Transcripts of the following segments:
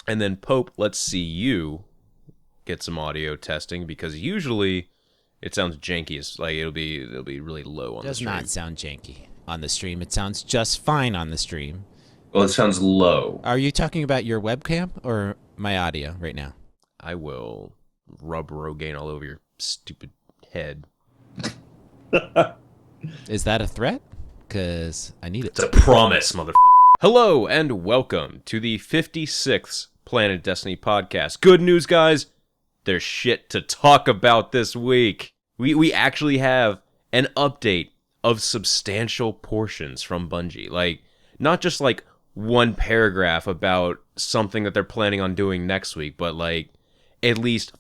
And then Pope, let's see you get some audio testing, because usually it sounds janky. It's like it'll be really low on the Does stream. not sound janky on the stream. It sounds just fine on the stream. Well, it sounds low. Are you talking about your webcam or my audio right now? I will rub Rogaine all over your stupid head. Is that a threat? Because I need it. It's a promise, motherfucker. Hello and welcome to the 56th Planet Destiny podcast. Good news, guys. There's shit to talk about this week. We actually have an update of substantial portions from Bungie. Like, not just like one paragraph about something that they're planning on doing next week, but like at least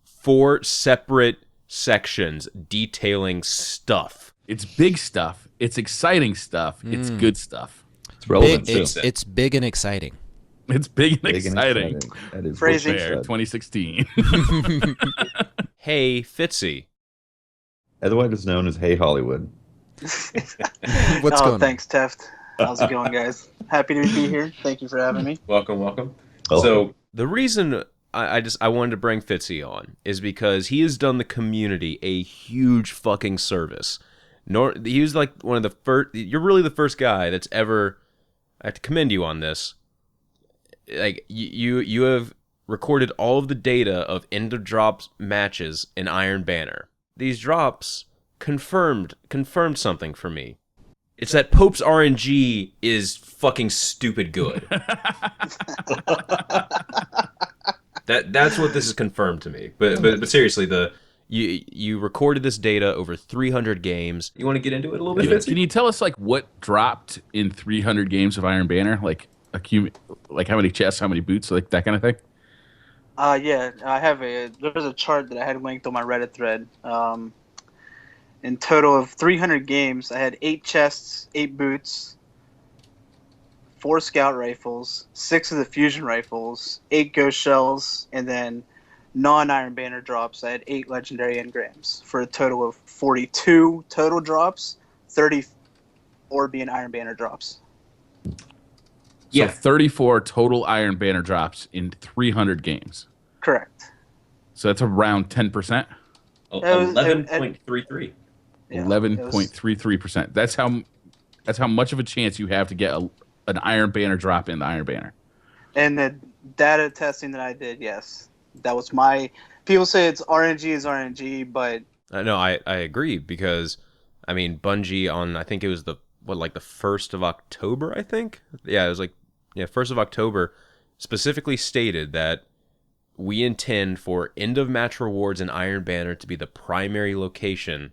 four separate sections detailing stuff. It's big stuff. It's exciting stuff. It's good stuff. It's relevant Big, too. it's big and exciting. It's big and Big and exciting. That is Phrasing. what she said. 2016. Hey, Fitzy. Otherwise known as Hey Hollywood. What's going on? Thanks, Teft. How's it going, guys? Happy to be here. Thank you for having me. Welcome. Oh. So the reason I wanted to bring Fitzy on is because he has done the community a huge fucking service. He was like one of the first. You're really the first guy that's ever. I have to commend you on this. Like you have recorded all of the data of end of drops matches in Iron Banner. These drops confirmed something for me. It's that Pope's RNG is fucking stupid good. That's what this has confirmed to me. But seriously, you recorded this data over 300 games. You want to get into it a little bit, Fitzy? Can you tell us like what dropped in 300 games of Iron Banner? Like like how many chests, how many boots, like that kind of thing? Yeah, there's a chart that I had linked on my Reddit thread. In total of 300 games, I had 8 chests, 8 boots, 4 scout rifles, 6 of the fusion rifles, 8 ghost shells, and then non-Iron Banner drops. I had 8 legendary engrams for a total of 42 total drops, 30 Orby and Iron Banner drops. So 34 total Iron Banner drops in 300 games. Correct. So that's around 10%. 11.33. Yeah, 11.33%. That's how much of a chance you have to get an Iron Banner drop in the Iron Banner. And the data testing that I did, yes. That was my... People say it's RNG is RNG, but... No, I agree, because, I mean, Bungie on, I think it was the 1st of October, I think? Yeah, it was 1st of October, specifically stated that we intend for end-of-match rewards in Iron Banner to be the primary location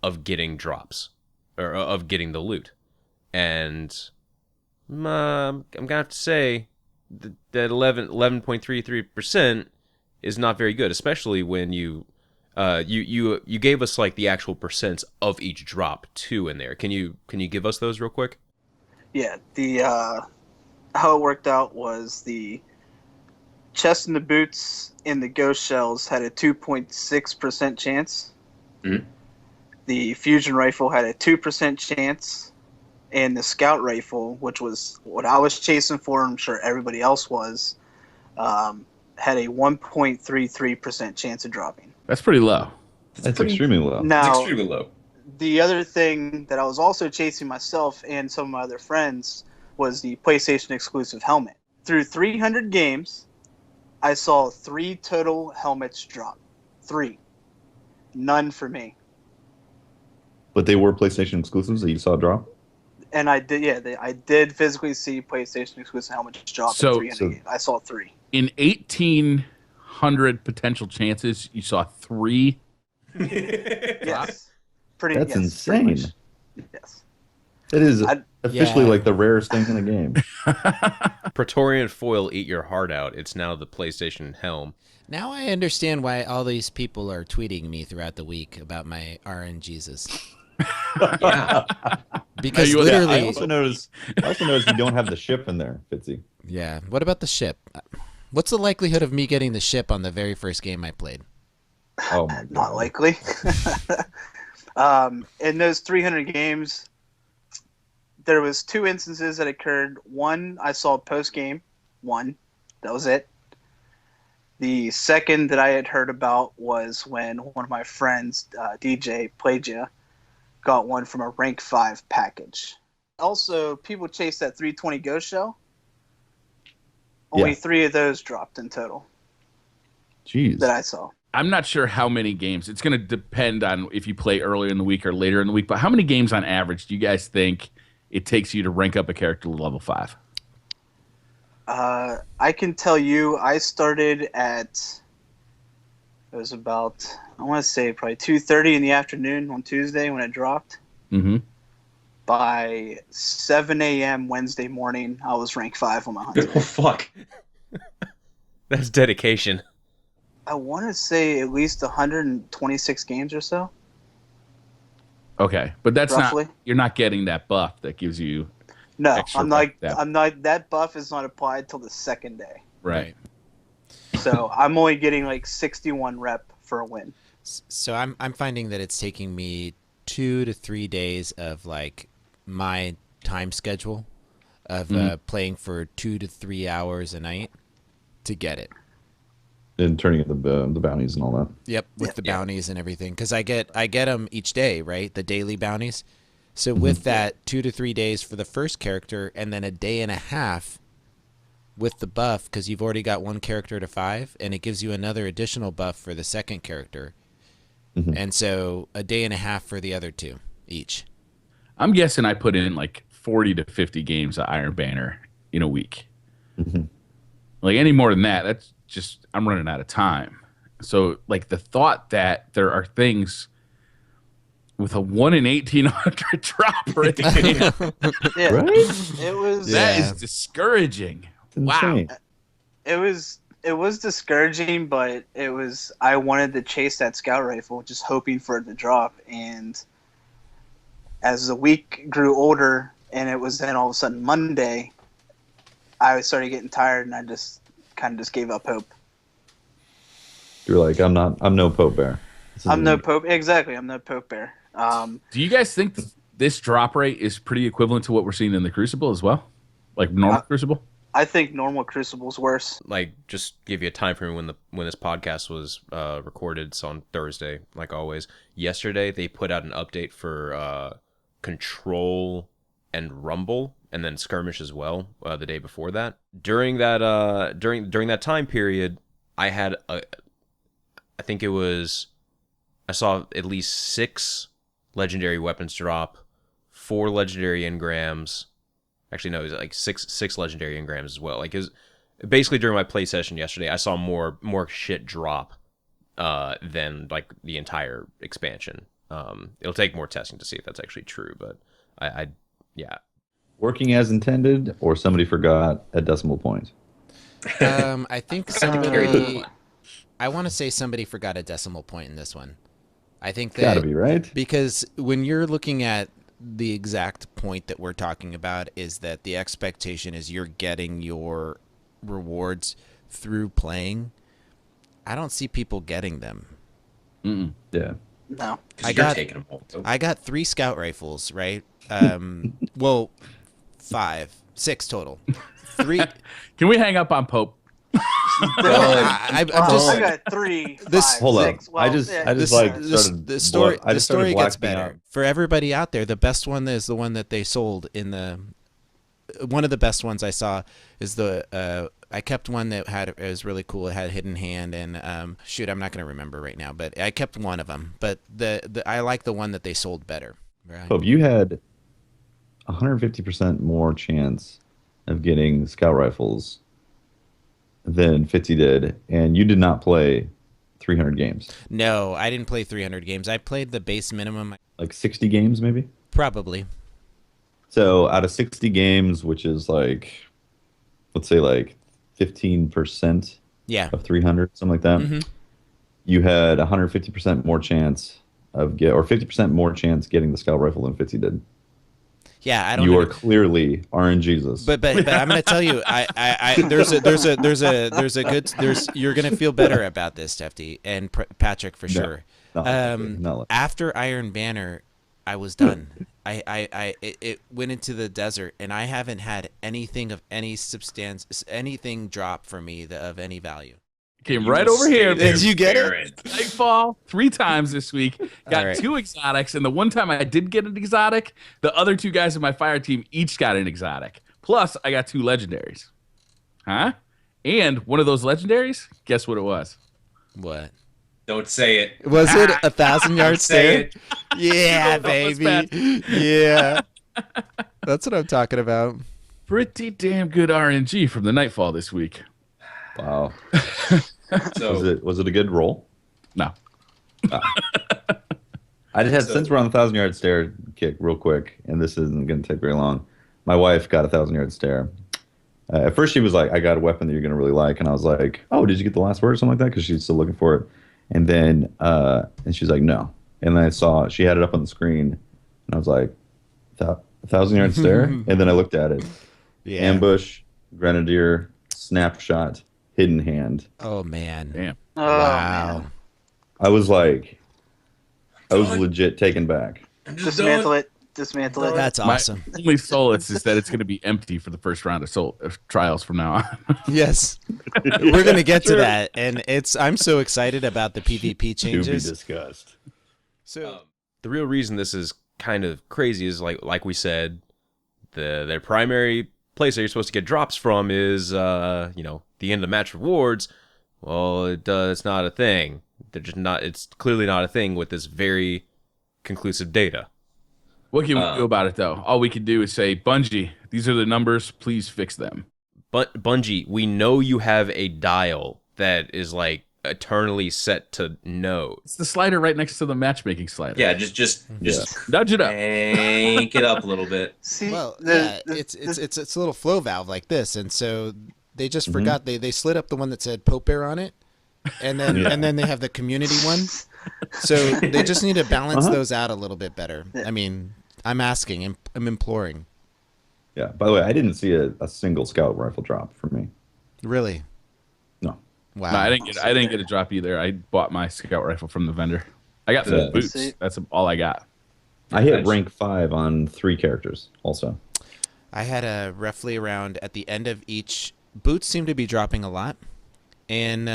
of getting drops, or of getting the loot. And I'm going to have to say that 11.33% is not very good, especially when you gave us like the actual percents of each drop too in there. Can you give us those real quick? Yeah, how it worked out was the chest and the boots and the ghost shells had a 2.6% chance. Mm-hmm. The fusion rifle had a 2% chance, and the scout rifle, which was what I was chasing for, I'm sure everybody else was, had a 1.33% chance of dropping. That's pretty low. That's extremely low. Now, It's extremely low. the other thing that I was also chasing myself and some of my other friends was the PlayStation exclusive helmet. Through 300 games, I saw 3 total helmets drop. 3. None for me. But they were PlayStation exclusives that you saw drop? And I did physically see PlayStation exclusive helmets drop in 300 games. I saw 3. In 1,800 potential chances, you saw 3. Yes. That's pretty insane. much. Yes. It is officially Yeah. like the rarest thing in the game. Praetorian foil, eat your heart out. It's now the PlayStation helm. Now I understand why all these people are tweeting me throughout the week about my RNGs. Yeah. Because you- literally, I also noticed you don't have the ship in there, Fitzy. yeah. What about the ship? What's the likelihood of me getting the ship on the very first game I played? Oh my god. Not likely. In those 300 games, there was 2 instances that occurred. One I saw post game, one. That was it. The second that I had heard about was when one of my friends, DJ Plagia, got one from a rank 5 package. Also, people chase that 320 Ghost Shell. Only 3 of those dropped in total. Jeez. That I saw. I'm not sure how many games. It's going to depend on if you play earlier in the week or later in the week. But how many games on average do you guys think it takes you to rank up a character to level 5? I can tell you, I started at, it was about, I want to say probably 2:30 in the afternoon on Tuesday when it dropped. Mm-hmm. By 7 a.m. Wednesday morning, I was rank 5 on my hunt. Oh, fuck. That's dedication. I want to say at least 126 games or so. Okay, but that's Roughly. not. You're not getting that buff that gives you. No, Extra I'm not. buff, yeah. I'm not. That buff is not applied till the second day. Right. So I'm only getting like 61 rep for a win. So I'm finding that it's taking me 2 to 3 days of like my time schedule of playing for 2 to 3 hours a night to get it. And turning in the bounties and all that. Yep, with the bounties and everything, because I get them each day, right? The daily bounties. So with that, 2 to 3 days for the first character, and then a day and a half with the buff, because you've already got one character to 5, and it gives you another additional buff for the second character. And so a day and a half for the other 2 each. I'm guessing I put in like 40 to 50 games of Iron Banner in a week. Like any more than that, that's just I'm running out of time. So like the thought that there are things with a 1 in 1,800 drop rate, Yeah, Right? it was. that is discouraging. Wow. Insane. It was discouraging, but it was. I wanted to chase that scout rifle, just hoping for it to drop. And as the week grew older, and it was then all of a sudden Monday, I started getting tired, and I just kind of gave up hope. You're like, I'm no Pope Bear. I'm no Pope. Exactly, I'm no Pope Bear. Do you guys think this drop rate is pretty equivalent to what we're seeing in the Crucible as well? Like normal Crucible? I think normal Crucible's worse. Like, just give you a time frame when this podcast was recorded. It's on Thursday, like always. Yesterday, they put out an update for Control and Rumble, and then Skirmish as well. The day before that, during that time period, I had I think it was, I saw at least 6 legendary weapons drop, 4 legendary engrams. Actually, no, it was like six legendary engrams as well. Like, basically during my play session yesterday, I saw more shit drop than like the entire expansion. It'll take more testing to see if that's actually true, but I yeah. Working as intended, or somebody forgot a decimal point. I think somebody. I want to say somebody forgot a decimal point in this one. I think that Gotta be, right? because when you're looking at the exact point that we're talking about is that the expectation is you're getting your rewards through playing. I don't see people getting them. Yeah. No. I got 3 scout rifles, right? Well, 5, 6 total. 3. Can we hang up on Pope? I'm just. I got 3. This- 5, Hold up. 6. Well, I just yeah. started. The story I just started gets blacking better out. for everybody out there. The best one is the one that they sold in the. One of the best ones I saw is the. I kept one that it was really cool. It had Hidden Hand and shoot, I'm not going to remember right now, but I kept one of them. But I like the one that they sold better. Right. Pope, you had 150% more chance of getting scout rifles than Fitzy did, and you did not play 300 games. No, I didn't play 300 games. I played the base minimum. Like 60 games, maybe? Probably. So out of 60 games, which is like, let's say like 15% Yeah. of 300, something like that, you had 150% more chance of or 50% more chance getting the scout rifle than Fitzy did. Yeah, I don't. You know. are clearly I'm But I'm going to tell you, you're going to feel better about this, Tefty and Patrick for sure. not likely. After Iron Banner, I was done. It went into the desert, and I haven't had anything of any substance, anything drop for me of any value. Came You right will over stay here. there Did you get it? barren. Nightfall 3 times this week. Got All right. 2 exotics, and the one time I did get an exotic, the other 2 guys in my fire team each got an exotic. Plus, I got 2 legendaries. Huh? And one of those legendaries, guess what it was? What? Don't say it. Was it 1,000-yard Don't say stare? it. Yeah, You know what's baby. Yeah. That's what I'm talking about. Pretty damn good RNG from the Nightfall this week. Wow. So Was it a good roll? No. I just had So- since we're on the 1,000-yard stare kick real quick, and this isn't going to take very long. My wife got a 1,000-yard stare. At first, she was like, "I got a weapon that you're going to really like," and I was like, "Oh, did you get the last word or something like that?" Because she's still looking for it. And then, and she's like, "No." And then I saw she had it up on the screen, and I was like, 1,000-yard stare. And then I looked at it: Yeah. ambush, grenadier, snapshot, hidden hand. Oh, man. Damn. Oh, Wow. man. I was legit taken back. I'm just Dismantle done. it. Dismantle it. That's My awesome. only solace is that it's going to be empty for the first round of trials from now on. Yes. We're going to get to that. And I'm so excited about the PvP To be changes. discussed. So The real reason this is kind of crazy is like we said, their primary place that you're supposed to get drops from is the end of match rewards. Well, it's not a thing. They're just not. It's clearly not a thing with this very conclusive data. What can we do about it, though? All we can do is say, Bungie, these are the numbers. Please fix them. But Bungie, we know you have a dial that is like eternally set to no. It's the slider right next to the matchmaking slider. Yeah, just Nudge it up. crank it up a little bit. See, well, the- yeah, the- it's a little flow valve like this, and so they just forgot they slid up the one that said Pope Bear on it, and then and then they have the community one. So they just need to balance those out a little bit better. I mean, I'm asking, I'm imploring. Yeah. By the way, I didn't see a single scout rifle drop for me. Really? No. Wow. No, I didn't get a drop either. I bought my scout rifle from the vendor. I got Yeah. some boots. See? That's all I got. I hit rank 5 on 3 characters also. I had a roughly around at the end of each. Boots seem to be dropping a lot, and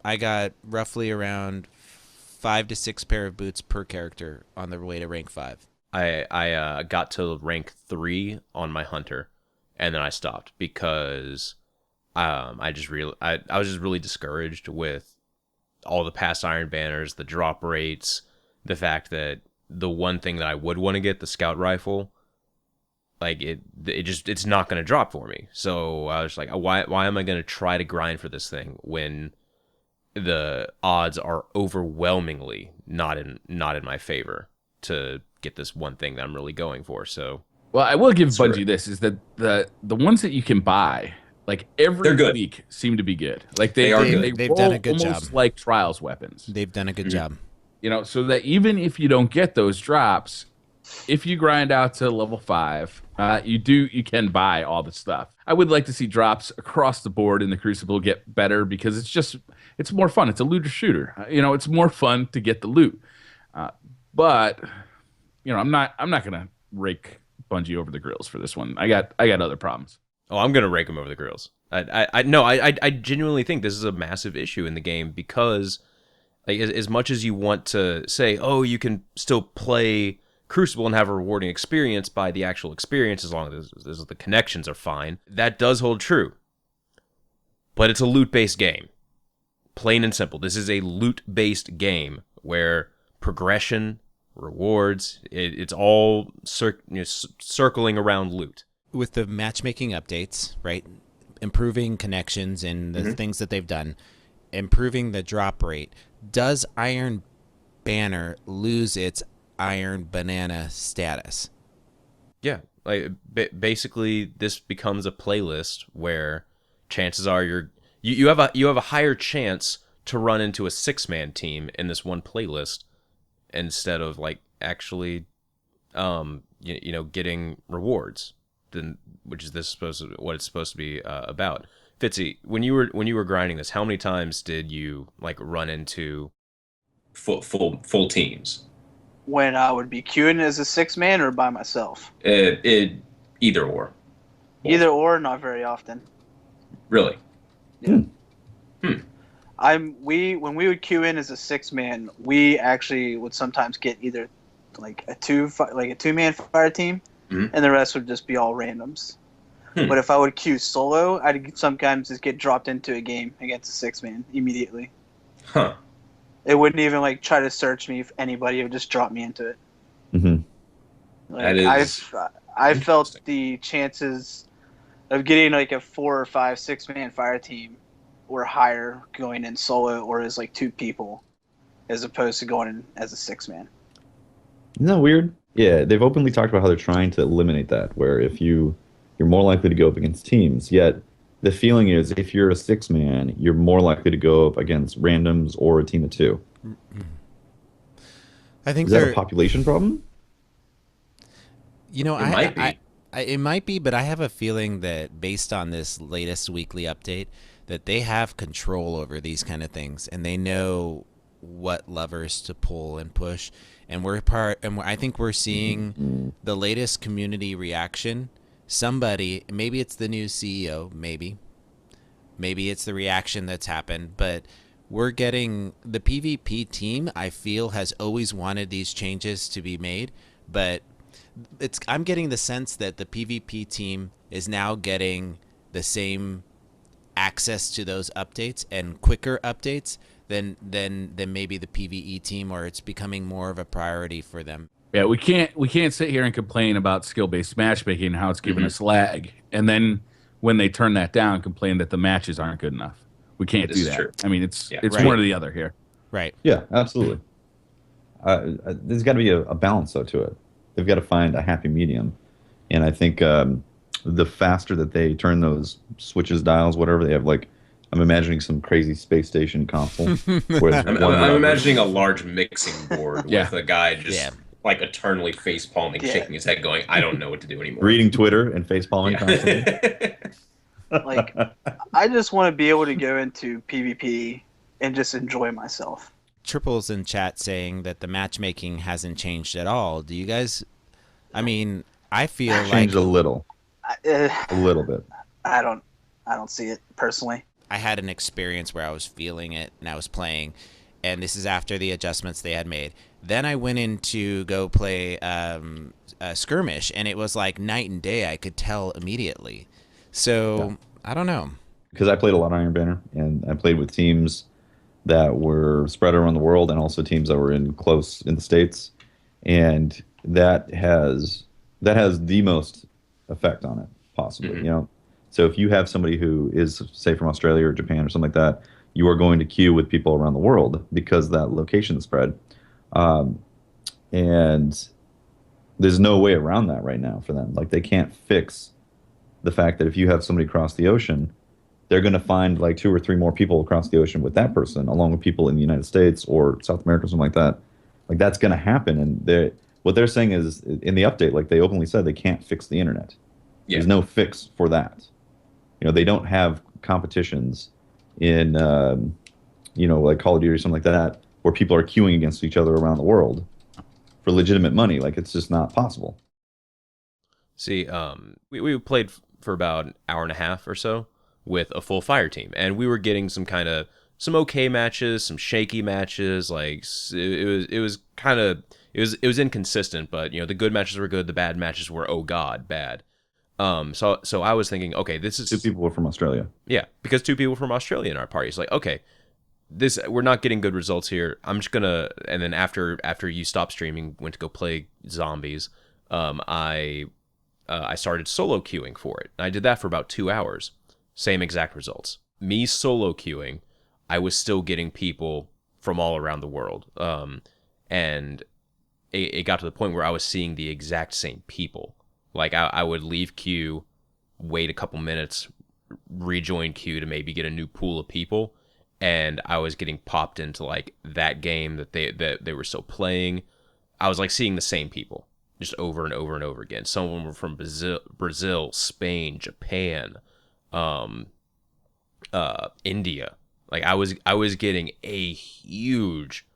I got roughly around 5 to 6 pair of boots per character on the way to rank 5. I got to rank 3 on my hunter, and then I stopped because I was just really discouraged with all the past Iron Banners, the drop rates, the fact that the one thing that I would want to get, the scout rifle, like it's not going to drop for me. So I was like, why am I going to try to grind for this thing when the odds are overwhelmingly not in my favor to get this one thing that I'm really going for. So Well, I will give Sure. Bungie this, is that the ones that you can buy, like every They're good. week, seem to be good. Like They are good. They've roll done a good almost job. like trials weapons. They've done a good job. You know, so that even if you don't get those drops, if you grind out to level 5, you can buy all the stuff. I would like to see drops across the board in the Crucible get better, because it's more fun. It's a looter shooter. It's more fun to get the loot. But I'm not gonna rake Bungie over the grills for this one. I got other problems. Oh, I'm gonna rake him over the grills. I genuinely think this is a massive issue in the game, because like as much as you want to say, oh, you can still play Crucible and have a rewarding experience by the actual experience, as long as the connections are fine, that does hold true. But it's a loot-based game, plain and simple. This is a loot-based game where progression, rewards, it's all circling around loot. With the matchmaking updates, right? Improving connections and the things that they've done, improving the drop rate. Does Iron Banner lose its Iron Banana status? Yeah, like basically, this becomes a playlist where chances are you have a higher chance to run into a 6-man team in this one playlist instead of like actually, getting rewards. Then, which is what it's supposed to be about. Fitzy, when you were grinding this, how many times did you like run into Full teams. when I would be queuing as a 6-man or by myself. Either or. Either or, not very often. Really? Yeah. Hmm. When we would queue in as a 6-man, we actually would sometimes get either like a 2-man fire team, Mhm. and the rest would just be all randoms. Hmm. But if I would queue solo, I'd sometimes just get dropped into a game against a 6-man immediately. Huh. It wouldn't even like try to search me if anybody. It would just drop me into it. Mm-hmm. Like, That is I felt interesting. the chances of getting like a 4 or 5 6-man fire team were higher going in solo or as like 2 people as opposed to going in as a 6-man. Isn't that weird? Yeah, they've openly talked about how they're trying to eliminate that, where if you're more likely to go up against teams. Yet the feeling is if you're a 6-man, you're more likely to go up against randoms or a team of 2. I think Is that a population problem? You know, It might be. it might be, but I have a feeling that based on this latest weekly update, that they have control over these kind of things, and they know what levers to pull and push. And I think we're seeing the latest community reaction. Somebody, maybe it's the new CEO, maybe it's the reaction that's happened, but we're getting the PvP team. I feel has always wanted these changes to be made, but I'm getting the sense that the PvP team is now getting the same access to those updates and quicker updates than maybe the PvE team, or it's becoming more of a priority for them. Yeah, we can't sit here and complain about skill-based matchmaking and how it's giving us lag, and then when they turn that down, complain that the matches aren't good enough. We can't This do is that. true. I mean, it's Right. one or the other here. Right. Yeah, absolutely. There's got to be a balance, though, to it. They've got to find a happy medium. And I think the faster that they turn those switches, dials, whatever, they have, like, I'm imagining some crazy space station console. I'm imagining a large mixing board Yeah. with a guy just Yeah. like eternally face palming, Yeah. shaking his head, going, "I don't know what to do anymore." reading Twitter and face palming constantly. Yeah. Like, I just want to be able to go into PvP and just enjoy myself. Triple's in chat saying that the matchmaking hasn't changed at all. Do you guys? I mean, I feel like Changed a little Uh, bit. I don't see it personally. I had an experience where I was feeling it and I was playing, and this is after the adjustments they had made. Then I went in to go play a skirmish, and it was like night and day. I could tell immediately. So I don't know. Because I played a lot of Iron Banner, and I played with teams that were spread around the world, and also teams that were in the States, and that has the most effect on it possibly. Mhm. You know, so if you have somebody who is, say, from Australia or Japan or something like that, you are going to queue with people around the world because that location spread, and there's no way around that right now for them. Like, they can't fix the fact that if you have somebody across the ocean, they're going to find like 2 or 3 more people across the ocean with that person, along with people in the United States or South America or something like that. Like, that's going to happen. And what they're saying is, in the update, like they openly said, they can't fix the internet. Yeah. There's no fix for that. You know, they don't have competitions in, like Call of Duty or something like that, where people are queuing against each other around the world for legitimate money. Like, it's just not possible. See, we played for about an hour and a half or so with a full fire team, and we were getting some okay matches, some shaky matches. Like, it was inconsistent, but the good matches were good, the bad matches were, oh god, bad. So I was thinking, okay, this is 2 people were from Australia. Yeah, because 2 people from Australia in our party. It's like, okay, we're not getting good results here. I'm just gonna, and then after you stopped streaming, went to go play zombies. I started solo queuing for it. I did that for about 2 hours. Same exact results. Me solo queuing, I was still getting people from all around the world. And it got to the point where I was seeing the exact same people. Like, I would leave queue, wait a couple minutes, rejoin queue to maybe get a new pool of people, and I was getting popped into like that game that they were still playing. I was like seeing the same people just over and over and over again. Some of them were from Brazil, Spain, Japan, India. Like, I was getting a huge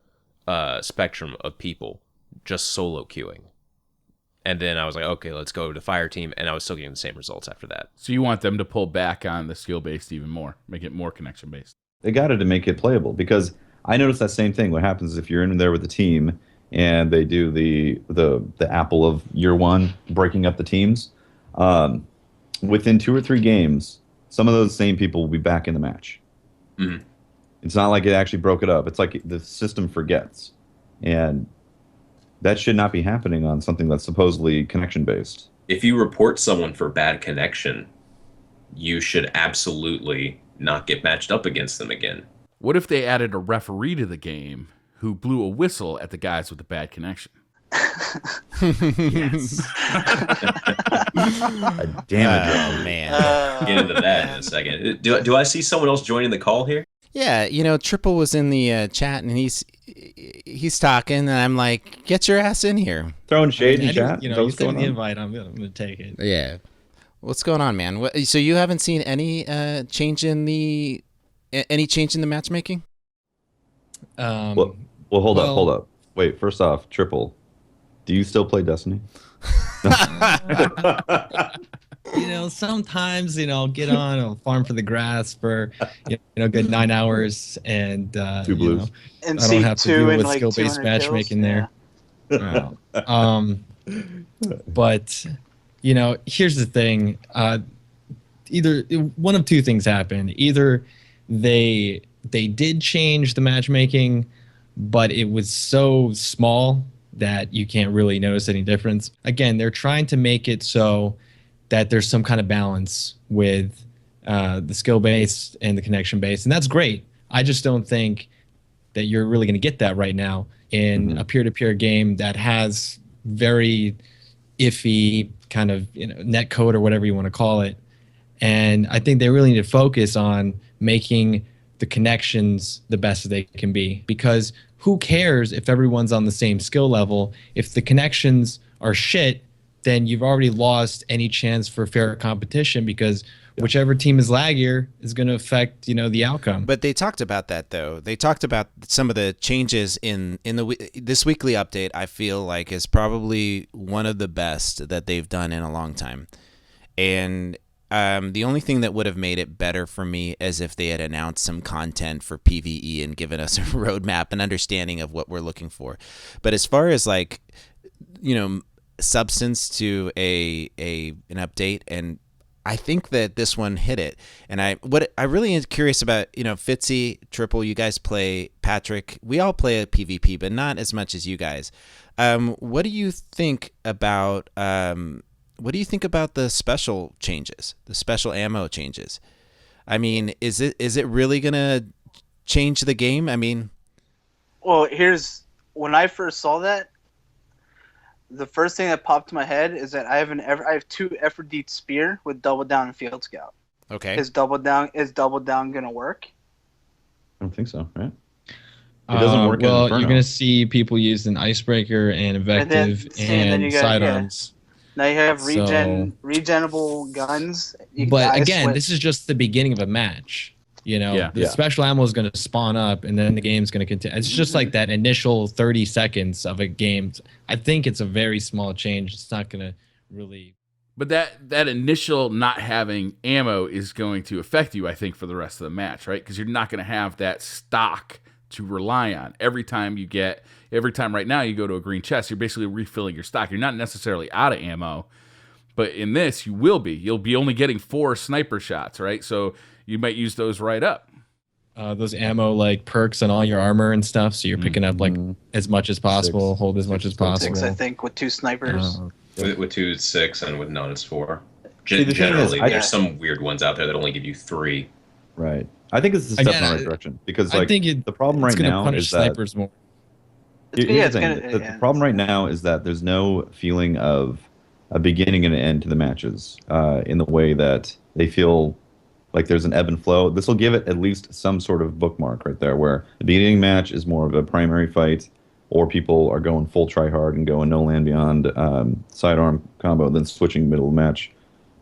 spectrum of people just solo queuing. And then I was like, okay, let's go to fire team, and I was still getting the same results after that. So you want them to pull back on the skill based even more, make it more connection based. They got to make it playable, because I noticed that same thing. What happens if you're in there with the team and they do the apple of year one, breaking up the teams? Within 2 or 3 games, some of those same people will be back in the match. Mhm. It's not like it actually broke it up. It's like the system forgets, and that should not be happening on something that's supposedly connection based. If you report someone for bad connection, you should absolutely not get matched up against them again. What if they added a referee to the game who blew a whistle at the guys with the bad connection? Yes. Damn it! Oh man. Get into that in a second. Do I see someone else joining the call here? Yeah, Triple was in the chat and he's talking, and I'm like, get your ass in here. Throwing shade in I chat. didn't- Is that you what's sent going me the on? invite. I'm gonna take it. Yeah. What's going on, man? So you haven't seen any change in the matchmaking? Well, hold up. Wait, first off, Triple, do you still play Destiny? Sometimes I'll get on, I'll farm for the grass for good 9 hours, and 2 blues. And I don't have to deal C2 and with like skill-based 200 matchmaking kills. there. But here's the thing: either one of two things happened. Either they did change the matchmaking, but it was so small that you can't really notice any difference. Again, they're trying to make it so that there's some kind of balance with the skill based and the connection based, and that's great. I just don't think that you're really going to get that right now in a peer-to-peer game that has very iffy kind of net code or whatever you want to call it. And I think they really need to focus on making the connections the best that they can be, because who cares if everyone's on the same skill level? If the connections are shit, then you've already lost any chance for fair competition, because whichever team is laggier is going to affect the outcome. But they talked about that, though. They talked about some of the changes in this weekly update. I feel like is probably one of the best that they've done in a long time. And the only thing that would have made it better for me is if they had announced some content for PvE and given us a roadmap and understanding of what we're looking for. But as far as substance to an update, and I think that this one hit it. And I really am curious about, Fitzy, Triple, you guys play, Patrick, we all play a PvP, but not as much as you guys. What do you think about the special changes, the special ammo changes? I mean, is it really gonna change the game? I mean, Well, when I first saw that, the first thing that popped to my head is that I have 2 Effort spear with double down and field scout. okay. Is double down gonna work? I don't think so, right? It doesn't work in Well, Inferno. you're going to see people use an icebreaker and invective then you got- sidearms. Now you have So- regenable guns. But again, this is just the beginning of a match. Yeah. The special ammo is going to spawn up, and then the game's going to continue. It's just like that initial 30 seconds of a game. I think it's a very small change. It's not going to really. But that initial not having ammo is going to affect you, I think, for the rest of the match, right? Because you're not going to have that stock to rely on. Every time right now you go to a green chest, you're basically refilling your stock. You're not necessarily out of ammo, but in this you will be. You'll be only getting 4 sniper shots, right? So you might use those right up. Those ammo like perks on all your armor and stuff, so you're picking up like as much as possible, 6. hold as much as possible. 6, I think, with 2 snipers. With 2 it's 6, and with none it's 4. See, the thing is, Generally, I- there's some weird ones out there that only give you 3. Right. I think it's a step Again, in the right direction, because I think the problem it's right gonna now punish is that snipers more. here's the thing. The problem right now is that there's no feeling of a beginning and an end to the matches in the way that they feel like there's an ebb and flow. This will give it at least some sort of bookmark right there, where the beginning match is more of a primary fight, or people are going full try hard and going no land beyond sidearm combo, then switching middle of the match,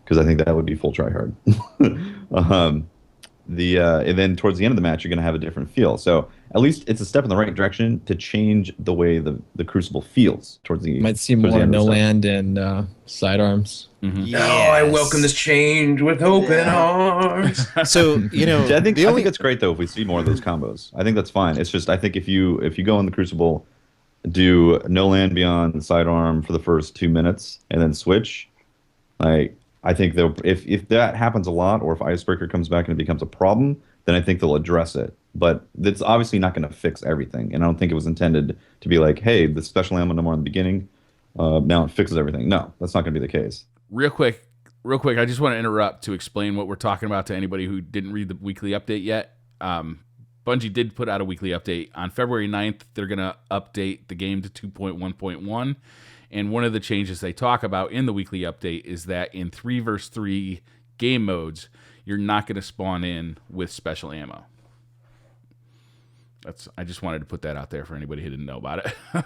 because I think that would be full try hard. and then towards the end of the match, you're going to have a different feel. So at least it's a step in the right direction to change the way the Crucible feels towards the Might see towards the more end of no the stuff. land and sidearms. No, I welcome this change with open arms. So I think the I only think it's great though if we see more of those combos. I think that's fine. It's just I think if you go in the Crucible, do no land beyond sidearm for the first 2 minutes and then switch, like I think they'll if that happens a lot or if Icebreaker comes back and it becomes a problem, then I think they'll address it. But it's obviously not going to fix everything, and I don't think it was intended to be like, hey, the special ammo no more in the beginning, now it fixes everything. No, that's not going to be the case. Real quick, I just want to interrupt to explain what we're talking about to anybody who didn't read the weekly update yet. Bungie did put out a weekly update. On February 9th, they're going to update the game to 2.1.1. And one of the changes they talk about in the weekly update is that in 3 versus 3 game modes, you're not going to spawn in with special ammo. I just wanted to put that out there for anybody who didn't know about it.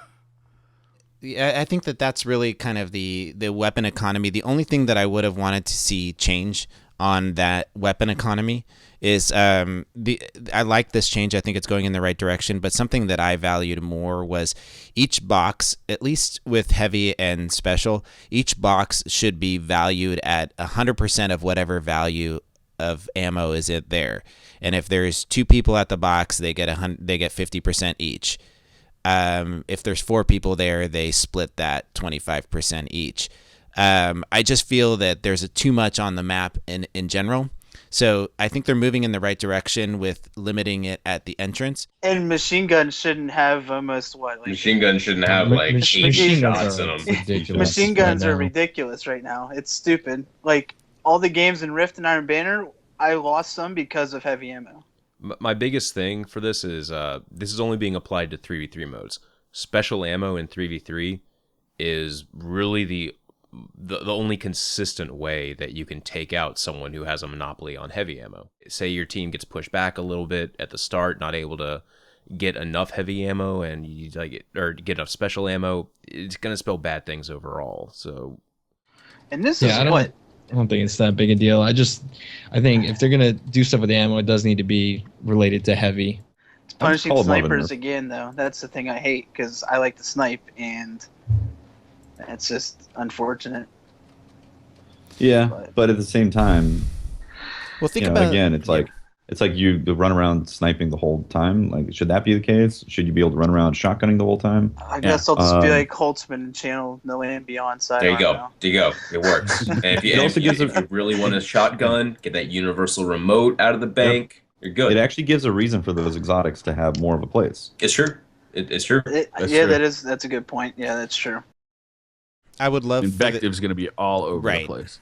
I think that's really kind of the weapon economy. The only thing that I would have wanted to see change on that weapon economy is I like this change. I think it's going in the right direction. But something that I valued more was each box, at least with heavy and special, each box should be valued at 100% of whatever value of ammo is it there. And if there's 2 people at the box, they get 50% each. If there's 4 people there, they split that 25% each. I just feel that there's too much on the map in general. So I think they're moving in the right direction with limiting it at the entrance. And machine guns shouldn't have almost what? Like, Machine guns shouldn't have like 8 Machine guns shots in are them. ridiculous machine guns right are now. ridiculous right now. It's stupid. Like all the games in Rift and Iron Banner, I lost some because of heavy ammo. My biggest thing for this is only being applied to 3v3 modes. Special ammo in 3v3 is really the only consistent way that you can take out someone who has a monopoly on heavy ammo. Say your team gets pushed back a little bit at the start, not able to get enough heavy ammo and you get enough special ammo, it's going to spell bad things overall. So And this is what I don't think it's that big a deal. I think if they're gonna do stuff with the ammo, it does need to be related to heavy. it's punishing call it more of a snipers nerf. again, though. That's the thing I hate because I like to snipe, and it's just unfortunate. Yeah, but at the same time, Well, think about again, it's like you run around sniping the whole time. Like, should that be the case? Should you be able to run around shotgunning the whole time? I guess I'll just be like Holtzman and channel No Land Beyond side. There you go. There you go. It works. And if you, if you really want a shotgun, get that universal remote out of the bank. You're good. It actually gives a reason for those exotics to have more of a place. It's true. It's true. Yeah, that's a good point. Yeah, that's true. I would love Invective's going to be all over Right. the place.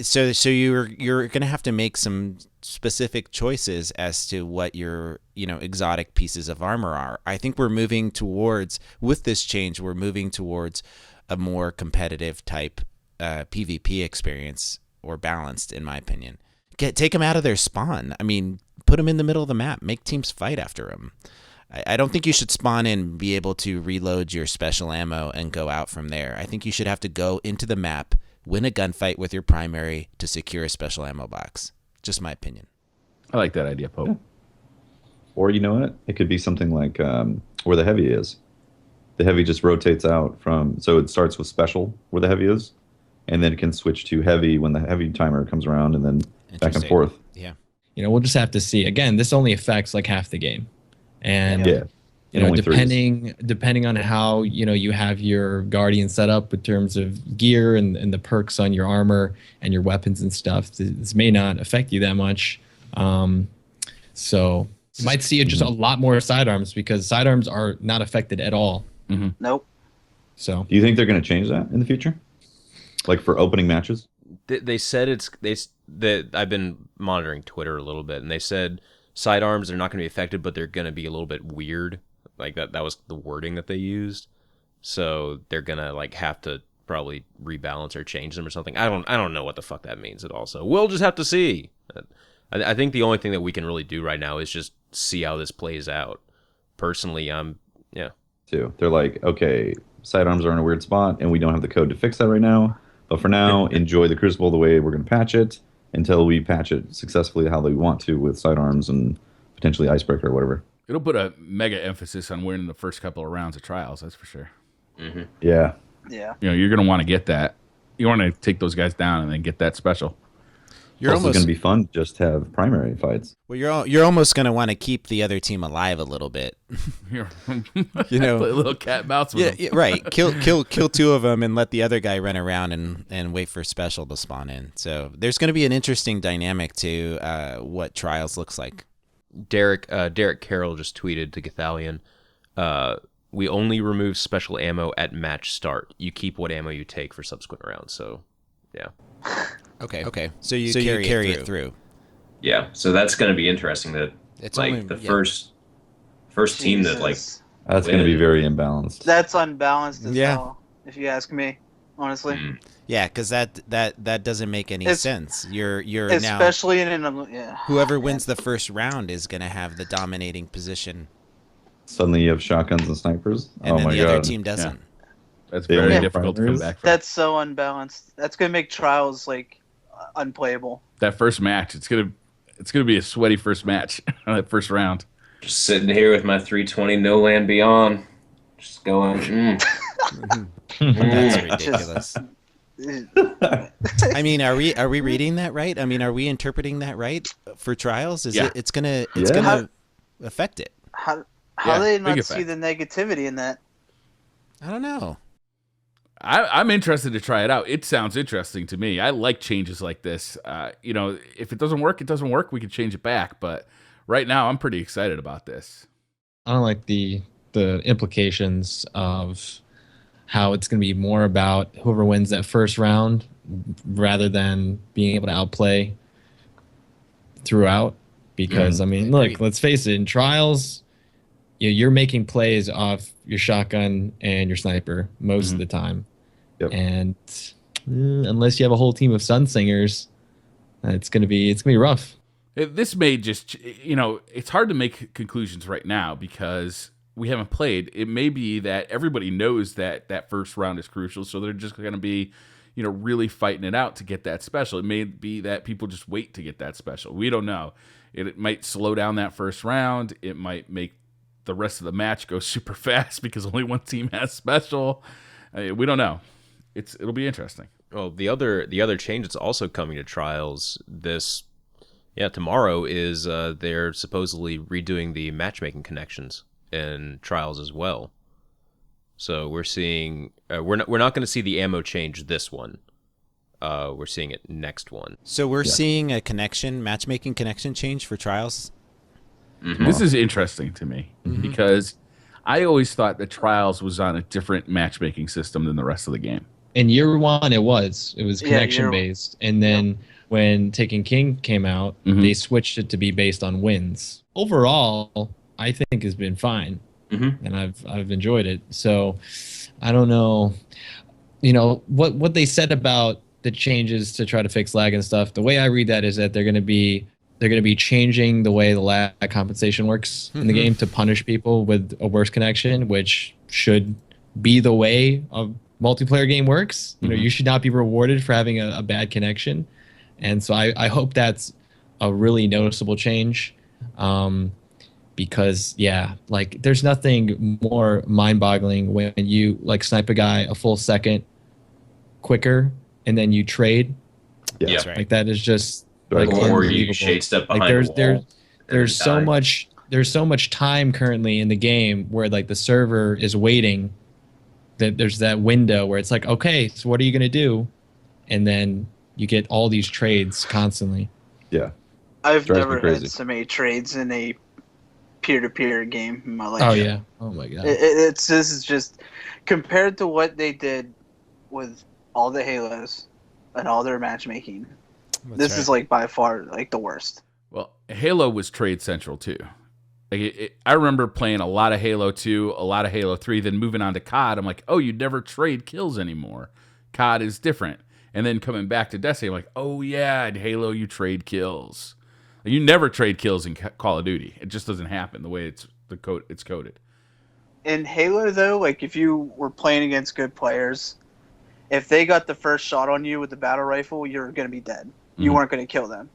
So you're gonna have to make some specific choices as to what your exotic pieces of armor are. I think we're moving towards with this change. We're moving towards a more competitive type PvP experience or balanced, in my opinion. Take them out of their spawn. I mean, put them in the middle of the map. Make teams fight after them. I don't think you should spawn in and be able to reload your special ammo and go out from there. I think you should have to go into the map, win a gunfight with your primary to secure a special ammo box. Just my opinion. I like that idea, Pope. Or you know what? It could be something like where the heavy is. The heavy just rotates out so it starts with special where the heavy is, and then it can switch to heavy when the heavy timer comes around, and then back and forth. Yeah. We'll just have to see. Again, this only affects like half the game. And Yeah. Only depending on how you have your guardian set up in terms of gear and the perks on your armor and your weapons and stuff, this may not affect you that much. So you might see just a lot more sidearms because sidearms are not affected at all. Mm-hmm. Nope. So Do you think they're going to change that in the future, like for opening matches? They said I've been monitoring Twitter a little bit, and they said sidearms are not going to be affected, but they're going to be a little bit weird. Like that was the wording that they used. So they're going to have to probably rebalance or change them or something. I don't know what the fuck that means at all. So we'll just have to see. I think the only thing that we can really do right now is just see how this plays out. Personally, Too. They're like, okay, sidearms are in a weird spot, and we don't have the code to fix that right now. But for now, enjoy the Crucible the way we're going to patch it, until we patch it successfully how they want to with sidearms and potentially icebreaker or whatever. It'll put a mega emphasis on winning the first couple of rounds of trials. That's for sure. Yeah. Yeah. You're going to want to get that. You want to take those guys down and then get that special. You're also going to be fun to just have primary fights. Well, you're almost going to want to keep the other team alive a little bit. Play a little cat and mouse with them. Yeah, right. Kill two of them and let the other guy run around and wait for special to spawn in. So there's going to be an interesting dynamic to what trials looks like. Derek Carroll just tweeted to Gathalion, we only remove special ammo at match start. You keep what ammo you take for subsequent rounds. So, yeah. Okay. So you carry it through. Yeah, so that's going to be interesting. That It's like only- the yeah. first team that like Jesus. That's going to be very imbalanced. That's unbalanced as Yeah. hell, if you ask me, honestly. Yeah, because that doesn't make any sense. You're now Especially in an whoever wins the first round is going to have the dominating position, Suddenly you have shotguns and snipers. and Oh then my the god. other team doesn't. That's They very only have difficult to come primaries? back from. That's so unbalanced. That's gonna make trials like unplayable. That first match, it's gonna be a sweaty first match. That first round. just sitting here with my 320 No Land Beyond, just going. That's ridiculous. I mean, are we reading that right? I mean, are we interpreting that right for trials? Is Yeah. it's gonna affect it? How Yeah, do they big not see effect. the negativity in that? I don't know. I'm interested to try it out. It sounds interesting to me. I like changes like this. If it doesn't work, it doesn't work. We can change it back. But right now, I'm pretty excited about this. I don't like the implications of how it's going to be more about whoever wins that first round rather than being able to outplay throughout. Because I mean, look, let's face it, in trials, you're making plays off your shotgun and your sniper most of the time. Yep. And unless you have a whole team of Sunsingers, it's gonna be rough. This may just, it's hard to make conclusions right now because we haven't played. It may be that everybody knows that first round is crucial, so they're just going to be, really fighting it out to get that special. It may be that people just wait to get that special. We don't know. It might slow down that first round. It might make the rest of the match go super fast because only one team has special. We don't know. It'll be interesting. Well, the other change that's also coming to trials tomorrow is they're supposedly redoing the matchmaking connections in trials as well. So we're seeing we're not going to see the ammo change this one. We're seeing it next one. So we're seeing a matchmaking connection change for trials. This is interesting to me because I always thought that Trials was on a different matchmaking system than the rest of the game. In year one, it was Yeah, connection based, and then when Taken King came out, they switched it to be based on wins. Overall, I think has been fine, and I've enjoyed it. So I don't know, what they said about the changes to try to fix lag and stuff. The way I read that is that they're going to be changing the way the lag compensation works in the game to punish people with a worse connection, which should be the way a multiplayer game works. You should not be rewarded for having a bad connection. And so I hope that's a really noticeable change. Because there's nothing more mind-boggling when you snipe a guy a full second quicker and then you trade. Yeah. That's right. Like that is just or you unbelievable. shade step behind there's a wall. there's so die. much time currently in the game where the server is waiting, that there's that window where it's like, okay, so what are you going to do? And then you get all these trades constantly. Yeah. I've Drives me never crazy. had so many trades in a peer-to-peer game in my life. Oh yeah. Oh my god. This is just compared to what they did with all the Halos and all their matchmaking. This is by far the worst. Well, Halo was trade central too. I remember playing a lot of Halo 2, a lot of Halo 3, then moving on to COD. I'm like, oh, you never trade kills anymore. COD is different. And then coming back to Destiny, I'm like, oh yeah, in Halo you trade kills. You never trade kills in Call of Duty. It just doesn't happen the way it's coded. In Halo, though, if you were playing against good players, if they got the first shot on you with the battle rifle, you're going to be dead. you weren't going to kill them.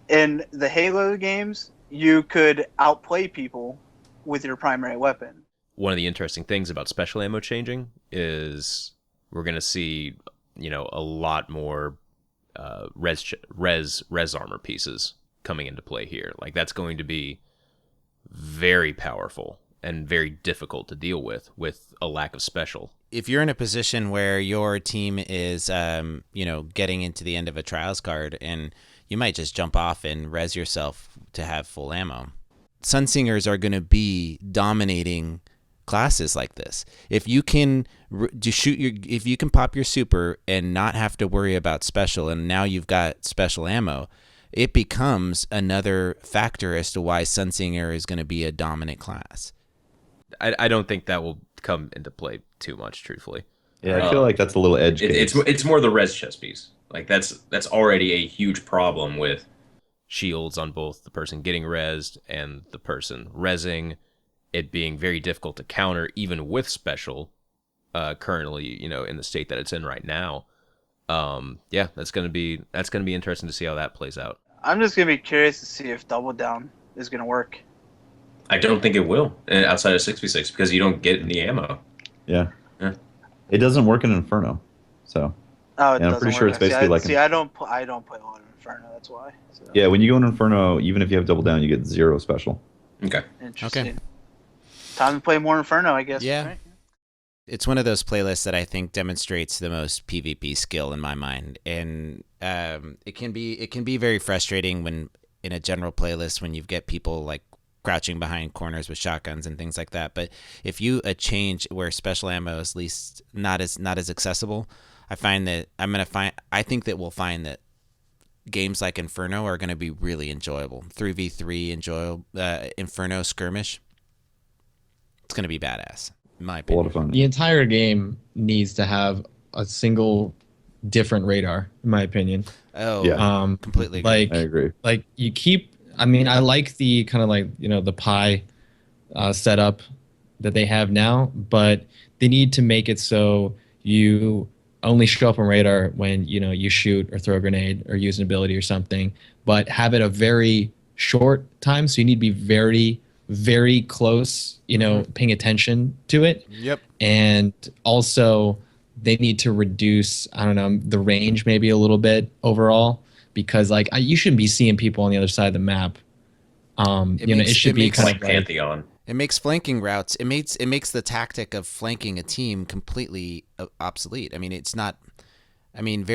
In the Halo games, you could outplay people with your primary weapon. One of the interesting things about special ammo changing is we're going to see, a lot more res armor pieces coming into play here. Like, that's going to be very powerful and very difficult to deal with a lack of special. If you're in a position where your team is, getting into the end of a trials card, and you might just jump off and res yourself to have full ammo. Sunsingers are going to be dominating classes like this. If you can if you can pop your super and not have to worry about special, and now you've got special ammo, it becomes another factor as to why Sunsinger is going to be a dominant class. I don't think that will come into play too much, truthfully. Yeah, I feel like that's a little edge case. It's more the res chest piece. Like, that's already a huge problem with shields on both the person getting rezzed and the person rezzing, it being very difficult to counter even with special currently, in the state that it's in right now. That's going to be interesting to see how that plays out. I'm just going to be curious to see if Double Down is going to work. I don't think it will outside of 6v6 because you don't get any ammo. Yeah. It doesn't work in Inferno, so. Oh, it doesn't I'm pretty work. sure it's basically I don't play a lot of Inferno. That's why. So. Yeah, when you go in Inferno, even if you have Double Down, you get 0 special. Okay. Interesting. Okay. Time to play more Inferno, I guess. Yeah. Right? It's one of those playlists that I think demonstrates the most PvP skill in my mind, and it can be very frustrating when in a general playlist when you get people like crouching behind corners with shotguns and things like that. But if you change where special ammo is at least not as accessible, I think that we'll find that games like Inferno are going to be really enjoyable. 3v3 Inferno skirmish. It's going to be badass, in my opinion. A lot of fun. The entire game needs to have a single different radar, in my opinion. Oh, yeah. Completely agree. Like, I agree. Like, you keep... I mean, I like the kind of like, the pie setup that they have now, but they need to make it so you only show up on radar when, you shoot or throw a grenade or use an ability or something, but have it a very short time. So you need to be very, very close, paying attention to it. Yep. And also they need to reduce, the range maybe a little bit overall. Because you shouldn't be seeing people on the other side of the map. It should be kind of like Pantheon. It makes flanking routes. It makes the tactic of flanking a team completely obsolete. I mean, it's not. I mean,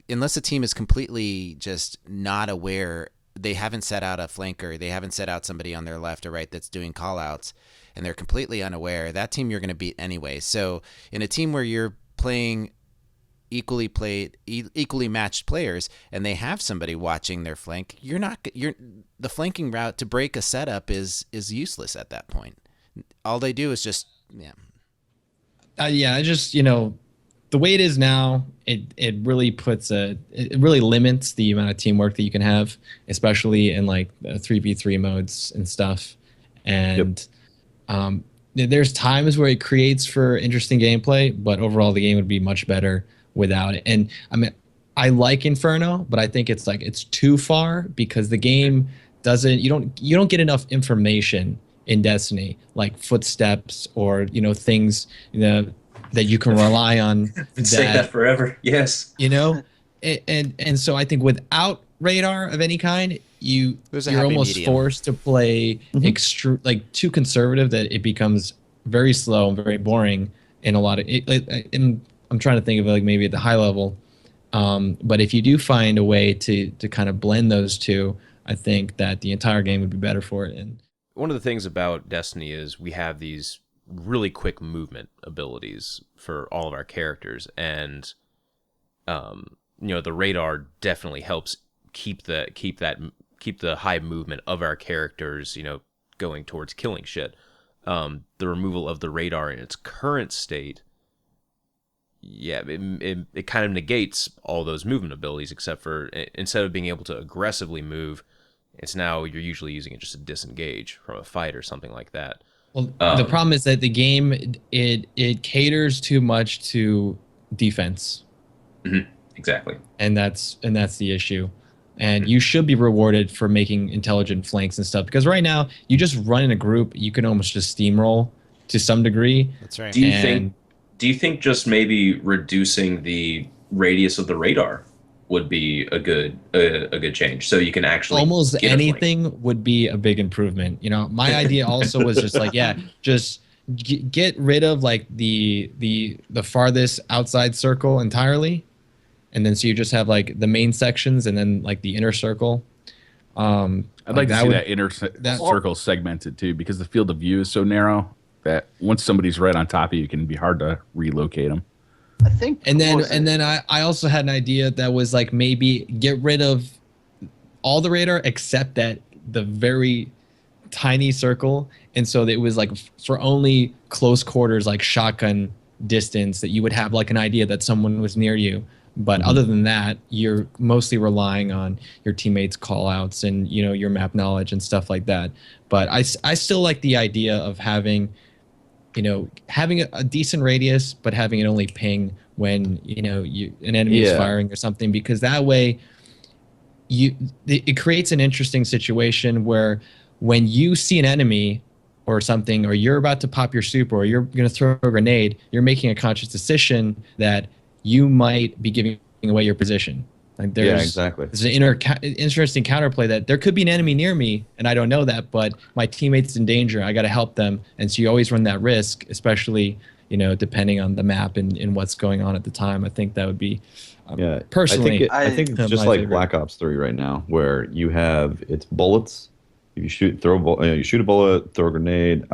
unless a team is completely just not aware, they haven't set out a flanker, they haven't set out somebody on their left or right that's doing callouts, and they're completely unaware. That team you're going to beat anyway. So in a team where you're playing equally matched players and they have somebody watching their flank, the flanking route to break a setup is useless at that point. All they do is just I just the way it is now, it really really limits the amount of teamwork that you can have, especially in like the 3v3 modes and stuff. And there's times where it creates for interesting gameplay, but overall the game would be much better without it. And I mean, I like Inferno, but I think it's too far because the game you don't get enough information in Destiny, like footsteps or things that you can rely on. Say that forever. Yes. And so I think without radar of any kind, you're almost medium. forced to play too conservative that it becomes very slow and very boring in a lot of it. I'm trying to think of it maybe at the high level. But if you do find a way to kind of blend those two, I think that the entire game would be better for it. And one of the things about Destiny is we have these really quick movement abilities for all of our characters, and the radar definitely helps keep the high movement of our characters, going towards killing shit. The removal of the radar in its current state, it kind of negates all those movement abilities, except for instead of being able to aggressively move, it's now you're usually using it just to disengage from a fight or something like that. Well, the problem is that the game it caters too much to defense. Mm-hmm. Exactly. And that's the issue. And you should be rewarded for making intelligent flanks and stuff, because right now you just run in a group, you can almost just steamroll to some degree. That's right. Do you think just maybe reducing the radius of the radar would be a good change, so you can actually Almost get a flank? anything would be a big improvement. My idea also was just like, yeah, just get rid of like the farthest outside circle entirely, and then so you just have like the main sections and then like the inner circle. I'd like to see that inner circle segmented too, because the field of view is so narrow that once somebody's right on top of you, it can be hard to relocate them. I think. And then I also had an idea that was like maybe get rid of all the radar except that the very tiny circle, and so that it was like for only close quarters, like shotgun distance, that you would have like an idea that someone was near you. But other than that, you're mostly relying on your teammates' call outs and your map knowledge and stuff like that. But I still like the idea of having a decent radius, but having it only ping when an enemy is firing or something, because that way it creates an interesting situation where when you see an enemy or something, or you're about to pop your super, or you're going to throw a grenade, you're making a conscious decision that you might be giving away your position. Like exactly. There's an interesting counterplay that there could be an enemy near me and I don't know that, but my teammate's in danger. I got to help them. And so you always run that risk, especially, depending on the map and what's going on at the time. I think that would be, personally. I think it's just like favorite. Black Ops 3 right now, where you have, it's bullets. If you shoot a bullet, throw a grenade.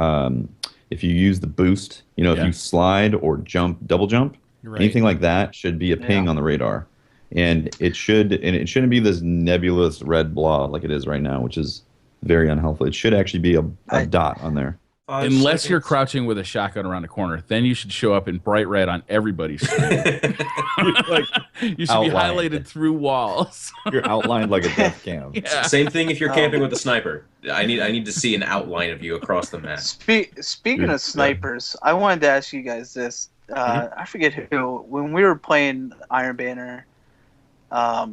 If you use the boost, if you slide or double jump, anything like that should be a ping on the radar. And it shouldn't be this nebulous red blob like it is right now, which is very unhealthy. It should actually be a dot on there. Unless you're crouching with a shotgun around the corner, then you should show up in bright red on everybody's screen. You should be highlighted through walls. You're outlined like a death cam. Yeah. Same thing if you're camping with a sniper. I need to see an outline of you across the map. Speaking of snipers, I wanted to ask you guys this. I forget who. When we were playing Iron Banner, I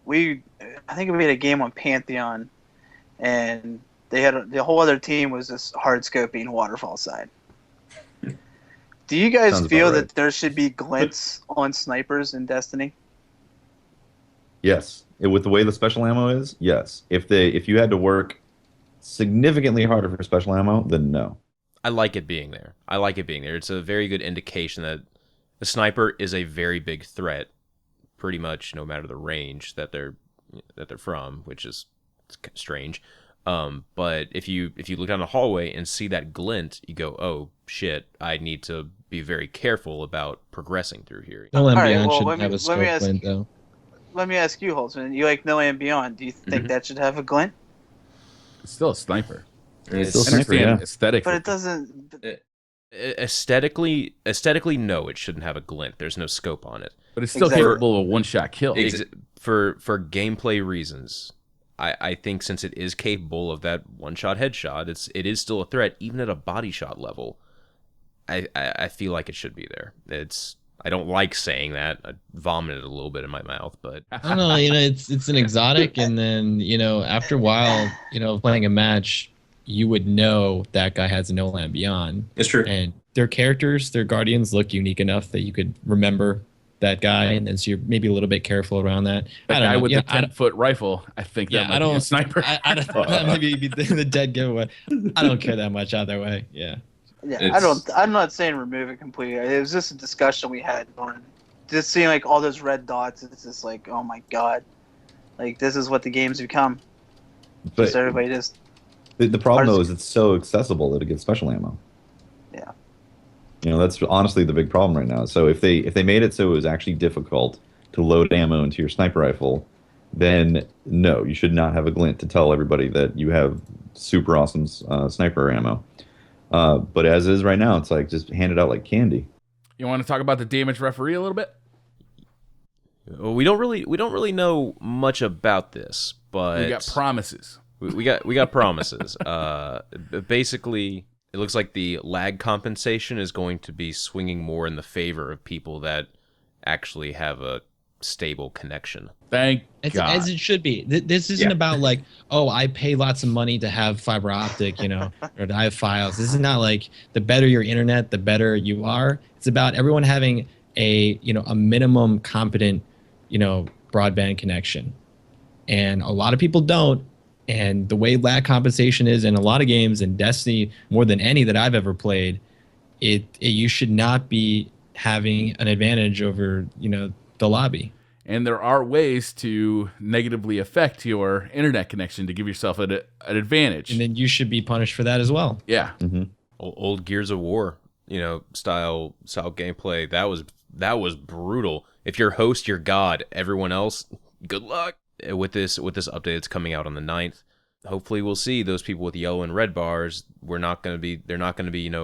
think we had a game on Pantheon, and the whole other team was just hard scoping waterfall side. Do you guys feel that there should be glints on snipers in Destiny? Yes. With the way the special ammo is, yes. If you had to work significantly harder for special ammo, then no. I like it being there. It's a very good indication that the sniper is a very big threat, pretty much no matter the range that they're from, which is strange. But if you look down the hallway and see that glint, you go, oh shit, I need to be very careful about progressing through here. No and Beyond shouldn't have a scope glint, though. Let me ask you, Holtzman. You like No and Beyond? Do you think that should have a glint? It's still a sniper. It's still a sniper, yeah. Aesthetic, but it doesn't. Aesthetically, no, it shouldn't have a glint. There's no scope on it. But it's still capable of a one-shot kill. For gameplay reasons, I think since it is capable of that one-shot headshot, it is still a threat, even at a body shot level. I feel like it should be there. I don't like saying that. I vomited a little bit in my mouth, but I don't know. It's an exotic, and then after a while, playing a match, you would know that guy has a No Land Beyond. It's true. And their characters, their guardians, look unique enough that you could remember that guy, and then so you're maybe a little bit careful around that. That guy with the 10-foot rifle, I think that might be a sniper. I don't that maybe be the dead giveaway. I don't care that much either way. Yeah. Yeah, I'm not saying remove it completely. It was just a discussion we had on just seeing like all those red dots. It's just like, oh my god, like this is what the game's become. But just everybody just. The problem though is it's so accessible that it gets special ammo. Yeah. That's honestly the big problem right now. So if they made it so it was actually difficult to load ammo into your sniper rifle, then no, you should not have a glint to tell everybody that you have super awesome sniper ammo. But as is right now, it's like just hand it out like candy. You want to talk about the damage referee a little bit? Well, we don't really know much about this, but we got promises. We got promises. Basically, it looks like the lag compensation is going to be swinging more in the favor of people that actually have a stable connection. Thank God. As it should be. This isn't about like, oh, I pay lots of money to have fiber optic, or to have files. This is not like the better your internet, the better you are. It's about everyone having a minimum competent, broadband connection. And a lot of people don't. And the way lag compensation is in a lot of games, and Destiny more than any that I've ever played, you should not be having an advantage over, the lobby. And there are ways to negatively affect your internet connection to give yourself an advantage. And then you should be punished for that as well. Yeah. Mm-hmm. Old Gears of War, style gameplay. That was brutal. If you're host, you're God. Everyone else, good luck. With this update that's coming out on the 9th, hopefully we'll see those people with yellow and red bars. They're not going to be,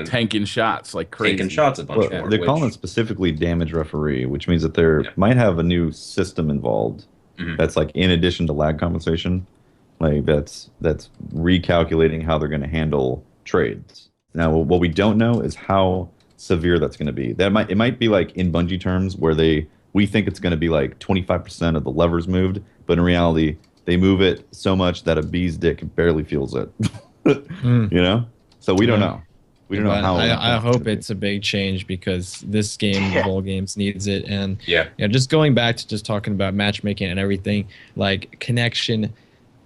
tanking shots like crazy. Taking shots a bunch more. They're calling it specifically damage referee, which means that there might have a new system involved that's like in addition to lag compensation, like that's recalculating how they're going to handle trades. Now, what we don't know is how severe that's going to be. It might be like in Bungie terms where we think it's going to be like 25% of the levers moved, but in reality, they move it so much that a bee's dick barely feels it. So we don't know. We don't know how. I hope it's a big change because this game of all games needs it. And yeah, just going back to just talking about matchmaking and everything, like connection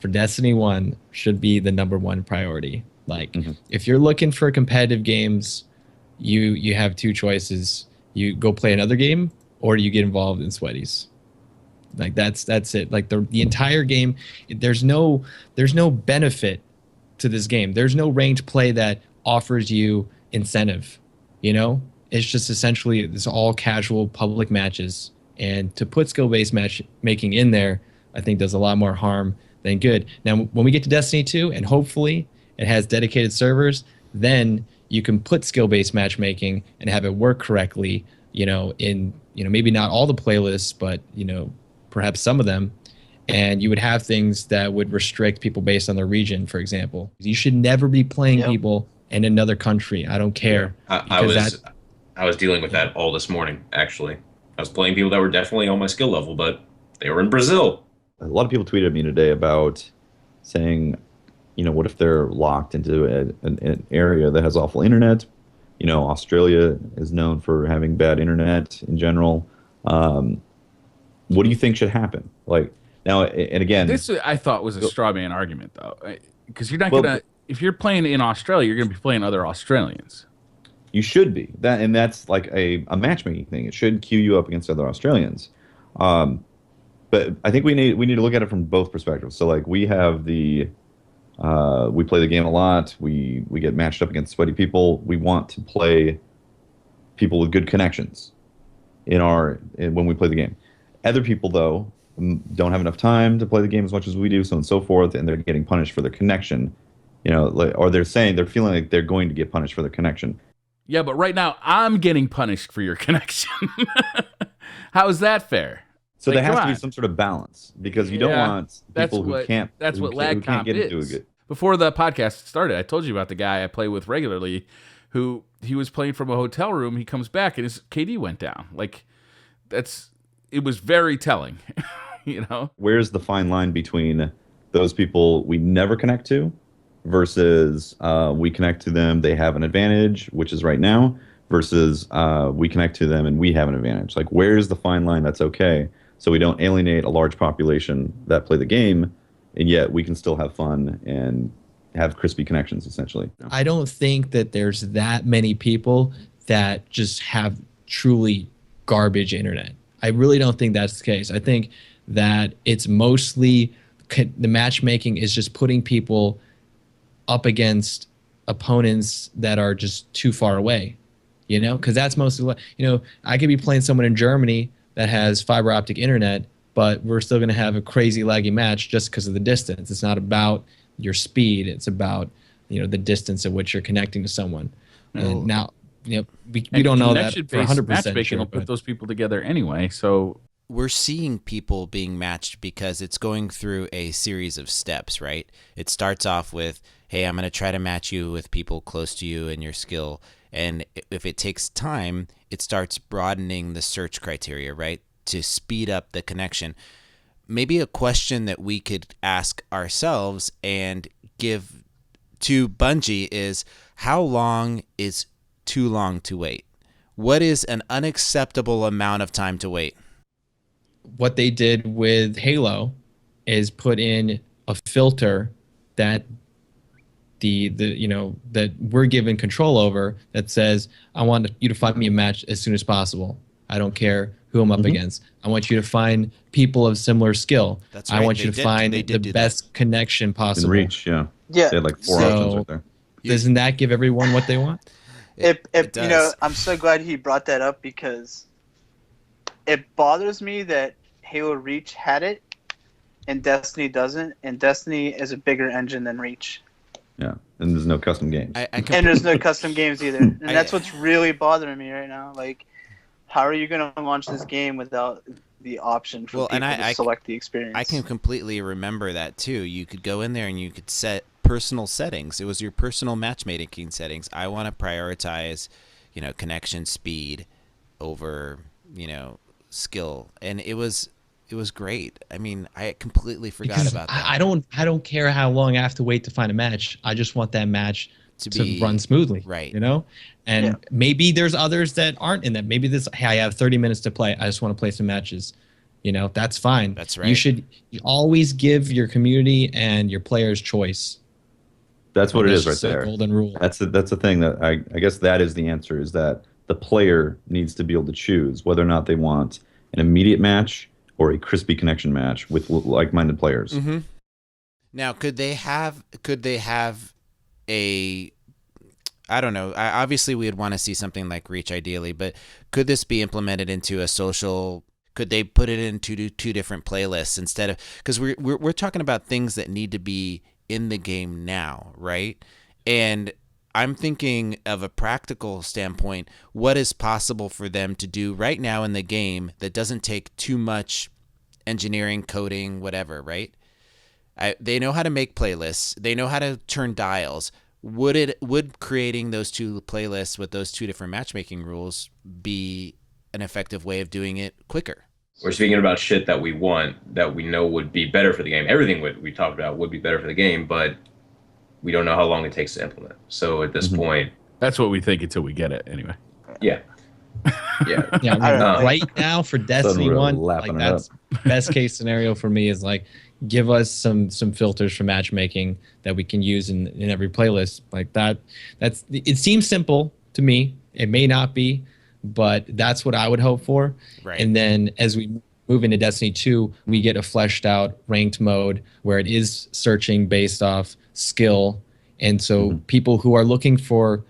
for Destiny 1 should be the #1 priority. Like if you're looking for competitive games, you have two choices. You go play another game, or you get involved in sweaties. Like that's it. Like the entire game, there's no benefit to this game. There's no ranked play that offers you incentive. It's just essentially it's all casual public matches. And to put skill-based matchmaking in there, I think does a lot more harm than good. Now, when we get to Destiny 2, and hopefully it has dedicated servers, then you can put skill-based matchmaking and have it work correctly. In maybe not all the playlists, but perhaps some of them, and you would have things that would restrict people based on their region, for example. You should never be playing people in another country. I don't care. I was dealing with that all this morning. Actually, I was playing people that were definitely on my skill level, but they were in Brazil. A lot of people tweeted at me today about saying, what if they're locked into an area that has awful internet? Australia is known for having bad internet in general. What do you think should happen? Like now, and again, this I thought was a straw man argument, though, because you're not gonna. If you're playing in Australia, you're gonna be playing other Australians. You should be that's like a matchmaking thing. It should queue you up against other Australians. But I think we need to look at it from both perspectives. So like we have we play the game a lot. We get matched up against sweaty people. We want to play people with good connections when we play the game. Other people, though, don't have enough time to play the game as much as we do, so on and so forth, and they're getting punished for their connection. Or they're feeling like they're going to get punished for their connection. Yeah, but right now I'm getting punished for your connection. How is that fair? So there has to be some sort of balance because you don't want people who can't. That's what lag comp is. Before the podcast started, I told you about the guy I play with regularly, who he was playing from a hotel room. He comes back and his KD went down. Like it was very telling. Where's the fine line between those people we never connect to versus we connect to them, they have an advantage, which is right now, versus we connect to them and we have an advantage. Like where's the fine line that's okay? So we don't alienate a large population that play the game, and yet we can still have fun and have crispy connections, essentially. I don't think that there's that many people that just have truly garbage internet. I really don't think that's the case. I think that it's mostly the matchmaking is just putting people up against opponents that are just too far away, because that's mostly what, I could be playing someone in Germany that has fiber optic internet, but we're still going to have a crazy laggy match just because of the distance. It's not about your speed. It's about, the distance at which you're connecting to someone. And now, we don't know that for 100% matchmaking sure, will put those people together anyway. So we're seeing people being matched because it's going through a series of steps, right? It starts off with, hey, I'm going to try to match you with people close to you and your skill. And if it takes time, it starts broadening the search criteria, right? To speed up the connection. Maybe a question that we could ask ourselves and give to Bungie is, how long is too long to wait? What is an unacceptable amount of time to wait? What they did with Halo is put in a filter that that we're given control over, that says, I want you to find me a match as soon as possible. I don't care who I'm up against. I want you to find people of similar skill. That's I right. want you to find the best connection In possible. reach, yeah. Yeah. They had like 4 So- options right there. Doesn't that give everyone what they want? It You know, does. I'm so glad he brought that up, because it bothers me that Halo Reach had it and Destiny doesn't, and Destiny is a bigger engine than Reach. Yeah. And there's no custom games. And there's no custom games either. And that's what's really bothering me right now. Like, how are you going to launch this game without the option for people to select the experience? I can completely remember that too. You could go in there and you could set personal settings. It was your personal matchmaking settings. I want to prioritize, connection speed over, skill. And it was great. I mean, I completely forgot about that. I don't care how long I have to wait to find a match. I just want that match to run smoothly. Right. And maybe there's others that aren't in that. Maybe hey, I have 30 minutes to play. I just want to play some matches. That's fine. That's right. You always give your community and your players choice. That's what it is right just a there. golden rule. That's the thing that I guess that is the answer, is that the player needs to be able to choose whether or not they want an immediate match or a crispy connection match with like-minded players. Mm-hmm. Now, could they have a, I don't know, obviously we would want to see something like Reach ideally, but could this be implemented into a social, could they put it into two different playlists instead of, because we're talking about things that need to be in the game now, right? And I'm thinking of a practical standpoint, what is possible for them to do right now in the game that doesn't take too much engineering, coding, whatever, right? They know how to make playlists. They know how to turn dials. Would creating those two playlists with those two different matchmaking rules be an effective way of doing it quicker? We're speaking about shit that we want, that we know would be better for the game. Everything we talked about would be better for the game, but we don't know how long it takes to implement. So at this point, that's what we think until we get it, anyway. Yeah. Yeah. Yeah, right now for Destiny 1, like that's best case scenario for me is like, give us some filters for matchmaking that we can use in every playlist. Like it seems simple to me. It may not be, but that's what I would hope for. Right. And then as we move into Destiny 2, we get a fleshed out ranked mode where it is searching based off skill. And so people who are looking for,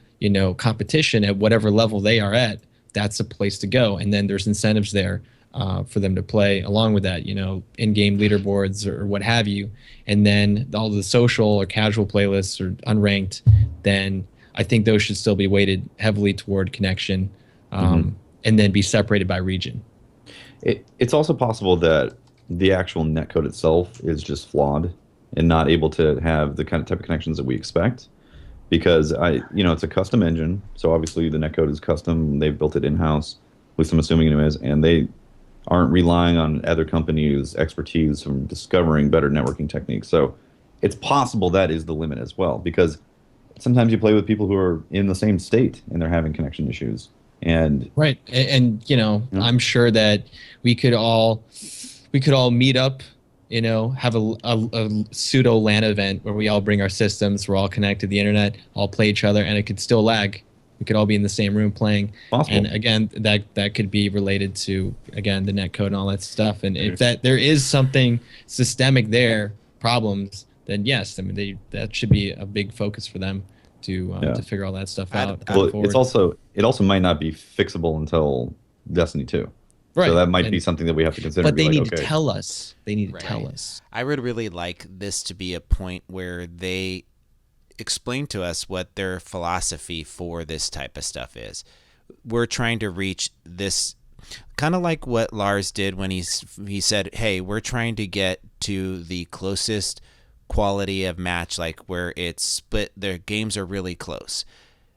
competition at whatever level they are at, that's a place to go. And then there's incentives there for them to play along with that, in-game leaderboards or what have you. And then all the social or casual playlists or unranked, then I think those should still be weighted heavily toward connection, and then be separated by region. It's also possible that the actual netcode itself is just flawed and not able to have the kind of type of connections that we expect, because it's a custom engine, so obviously the netcode is custom. They've built it in-house, at least I'm assuming it is, and they aren't relying on other companies' expertise from discovering better networking techniques. So it's possible that is the limit as well, because sometimes you play with people who are in the same state and they're having connection issues. And right, and I'm sure that we could all meet up, have a pseudo LAN event where we all bring our systems, we're all connected to the internet, all play each other, and it could still lag. We could all be in the same room playing. Possible. And again, that could be related to, again, the netcode and all that stuff. And if there is something systemic there, problems, then yes, I mean that should be a big focus for them to figure all that stuff out. Well, it also might not be fixable until Destiny 2. Right. So that might be something that we have to consider. But they need to tell us. They need to tell us. I would really like this to be a point where they explain to us what their philosophy for this type of stuff is. We're trying to reach this, kind of like what Lars did when he said, hey, we're trying to get to the closest quality of match, like where it's split, their games are really close.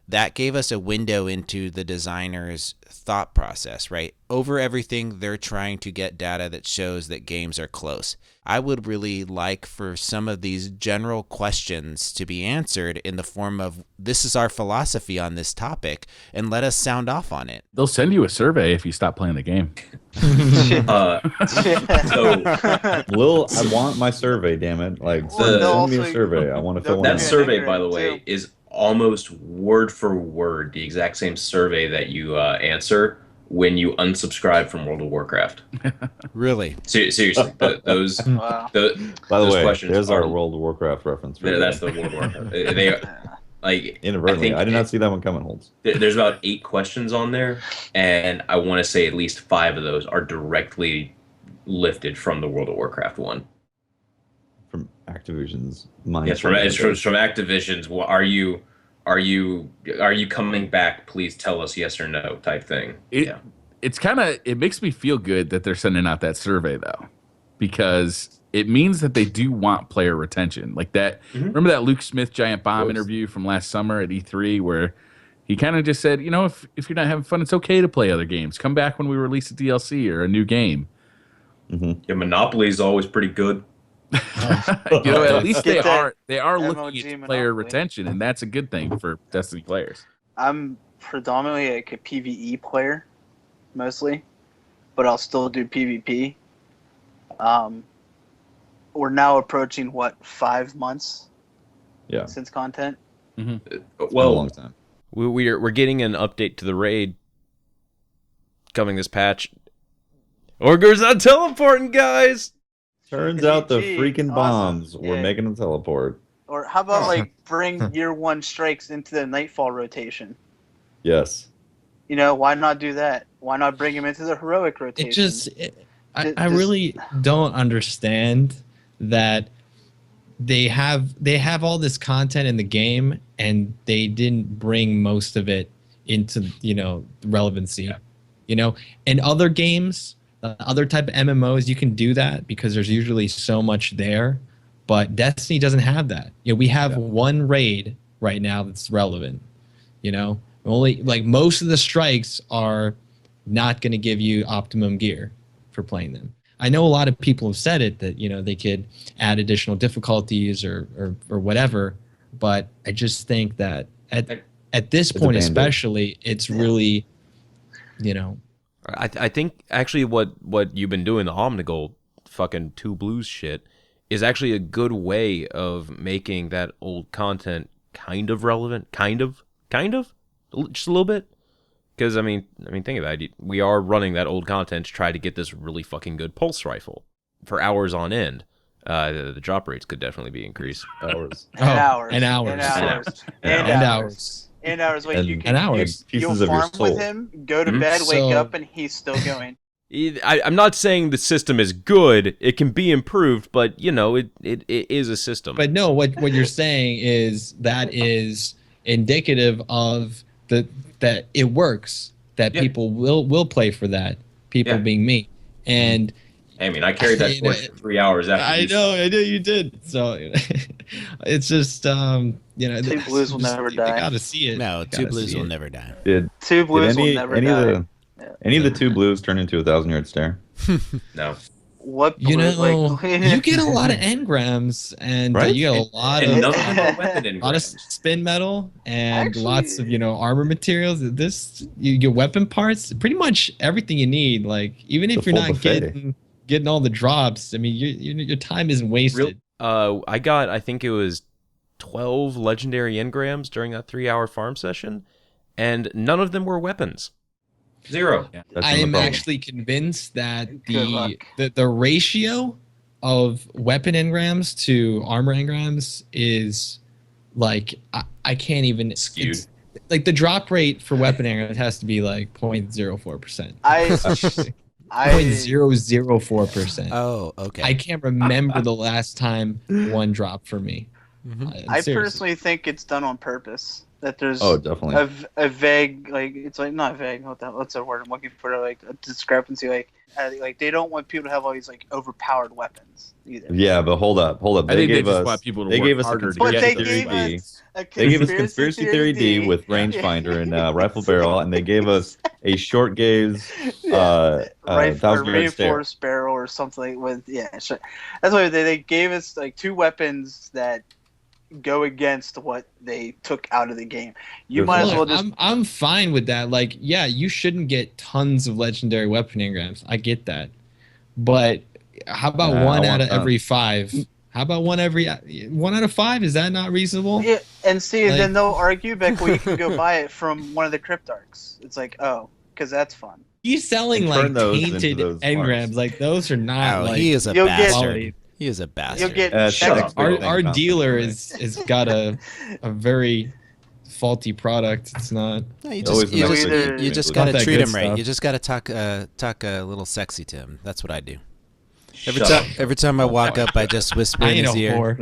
that gave us a window into the designer's thought process, right? Over everything, they're trying to get data that shows that games are close. I would really like for some of these general questions to be answered in the form of, this is our philosophy on this topic, and let us sound off on it. They'll send you a survey if you stop playing the game. I want my survey, damn it. Like, Well, send me a survey. I want to fill one That out. survey, by the Too. way, is almost word for word the exact same survey that you answer when you unsubscribe from World of Warcraft. Really? Seriously, those Wow. By the those way, questions there's our are- World of Warcraft reference. For That's you. the World of Warcraft. They like Inadvertently. I did not see that one coming, Holtz. There's about 8 questions on there, and I want to say at least 5 of those are directly lifted from the World of Warcraft one. From Activision's mind. Yes, from Activision's. Well, are you coming back? Please tell us yes or no type thing. It makes me feel good that they're sending out that survey though, because it means that they do want player retention. Like that. Mm-hmm. Remember that Luke Smith Giant Bomb interview from last summer at E3 where he kind of just said, if you're not having fun, it's okay to play other games. Come back when we release a DLC or a new game. Mm-hmm. Yeah, Monopoly is always pretty good. At least they Get that are MOG looking at player Monopoly. retention, and that's a good thing for Destiny players. I'm predominantly a PvE player, mostly, but I'll still do PvP. We're now approaching 5 months Yeah. since content. Well, a Well, long time. We're getting an update to the raid coming this patch. Orgur's not teleporting, guys. Turns out the GG. freaking Awesome. bombs were Yeah. making them teleport. Or how about bring year 1 strikes into the Nightfall rotation? Yes. Why not do that? Why not bring him into the heroic rotation? I really don't understand that they have all this content in the game and they didn't bring most of it into relevancy. In other games, other type of MMOs, you can do that because there's usually so much there, but Destiny doesn't have that. We have one raid right now that's relevant. Only most of the strikes are not going to give you optimum gear for playing them. I know a lot of people have said it that they could add additional difficulties or whatever, but I just think that at this point especially, it's really I think actually what you've been doing, the Omnigul fucking Two Blues shit, is actually a good way of making that old content kind of relevant, kind of, just a little bit. Because I mean, think about it. We are running that old content to try to get this really fucking good pulse rifle for hours on end. The drop rates could definitely be increased. Hours. Hours. And hours. Wait, you can hours. you'll Pieces of your farm soul. with him, go to bed, wake up, and he's still going. I'm not saying the system is good. It can be improved, but it is a system. But no, what you're saying is that is indicative of that it works. That people will play for that. People being me, and I mean, I carried that torch for 3 hours after. I know you did. So it's just Two Blues will never die. You gotta see it. No, You Two gotta Blues see will it. never die. Did Two Blues will any, never any die. of the any of the Two Blues turn into 1,000-yard stare? No. What blue, You get a lot of engrams, and Right? you get a lot And of none of them are weapon a lot of engrams. spin metal and Actually- lots of armor materials. You get weapon parts, pretty much everything you need. Like even if The you're full not buffet. getting all the drops, I mean your time isn't wasted. I got, I think it was 12 legendary engrams during that 3-hour farm session, and none of them were weapons. 0. Yeah. That's I not the am problem. actually convinced that Good luck. the ratio of weapon engrams to armor engrams is like I can't even Skewed. it's- like the drop rate for weapon engrams has to be like 0.04%. I 0.004%. Oh, okay. I can't remember the last time one dropped for me. Mhm. I Seriously. personally think it's done on purpose. that there's definitely. a vague, like, it's like not vague. What's the word I'm looking for? Like a discrepancy. Like they don't want people to have all these like overpowered weapons either. Yeah, but hold up. I think they just want people to work us a harder to But get they those gave weapons. They gave us Conspiracy Theory D with rangefinder and rifle barrel, and they gave us a short gaze thousand yard stare. reinforced barrel or something with sure. That's why they gave us like 2 weapons that go against what they took out of the game. You might as well just. I'm fine with that. Like, yeah, you shouldn't get tons of legendary weapon engrams. I get that, but how about one out of every 5? How about one out of 5? Is that not reasonable? Yeah, and see, then they'll argue back. Well, you can go buy it from one of the Cryptarchs. It's like, oh, because that's fun. He's selling like tainted engrams. Like those are not. Like, he is a bastard. He is a bastard. You'll get our dealer is got a very faulty product. It's not. No, you just gotta treat him right. You just gotta talk a little sexy to him. That's what I do. Every time I walk up, I just whisper in his ear.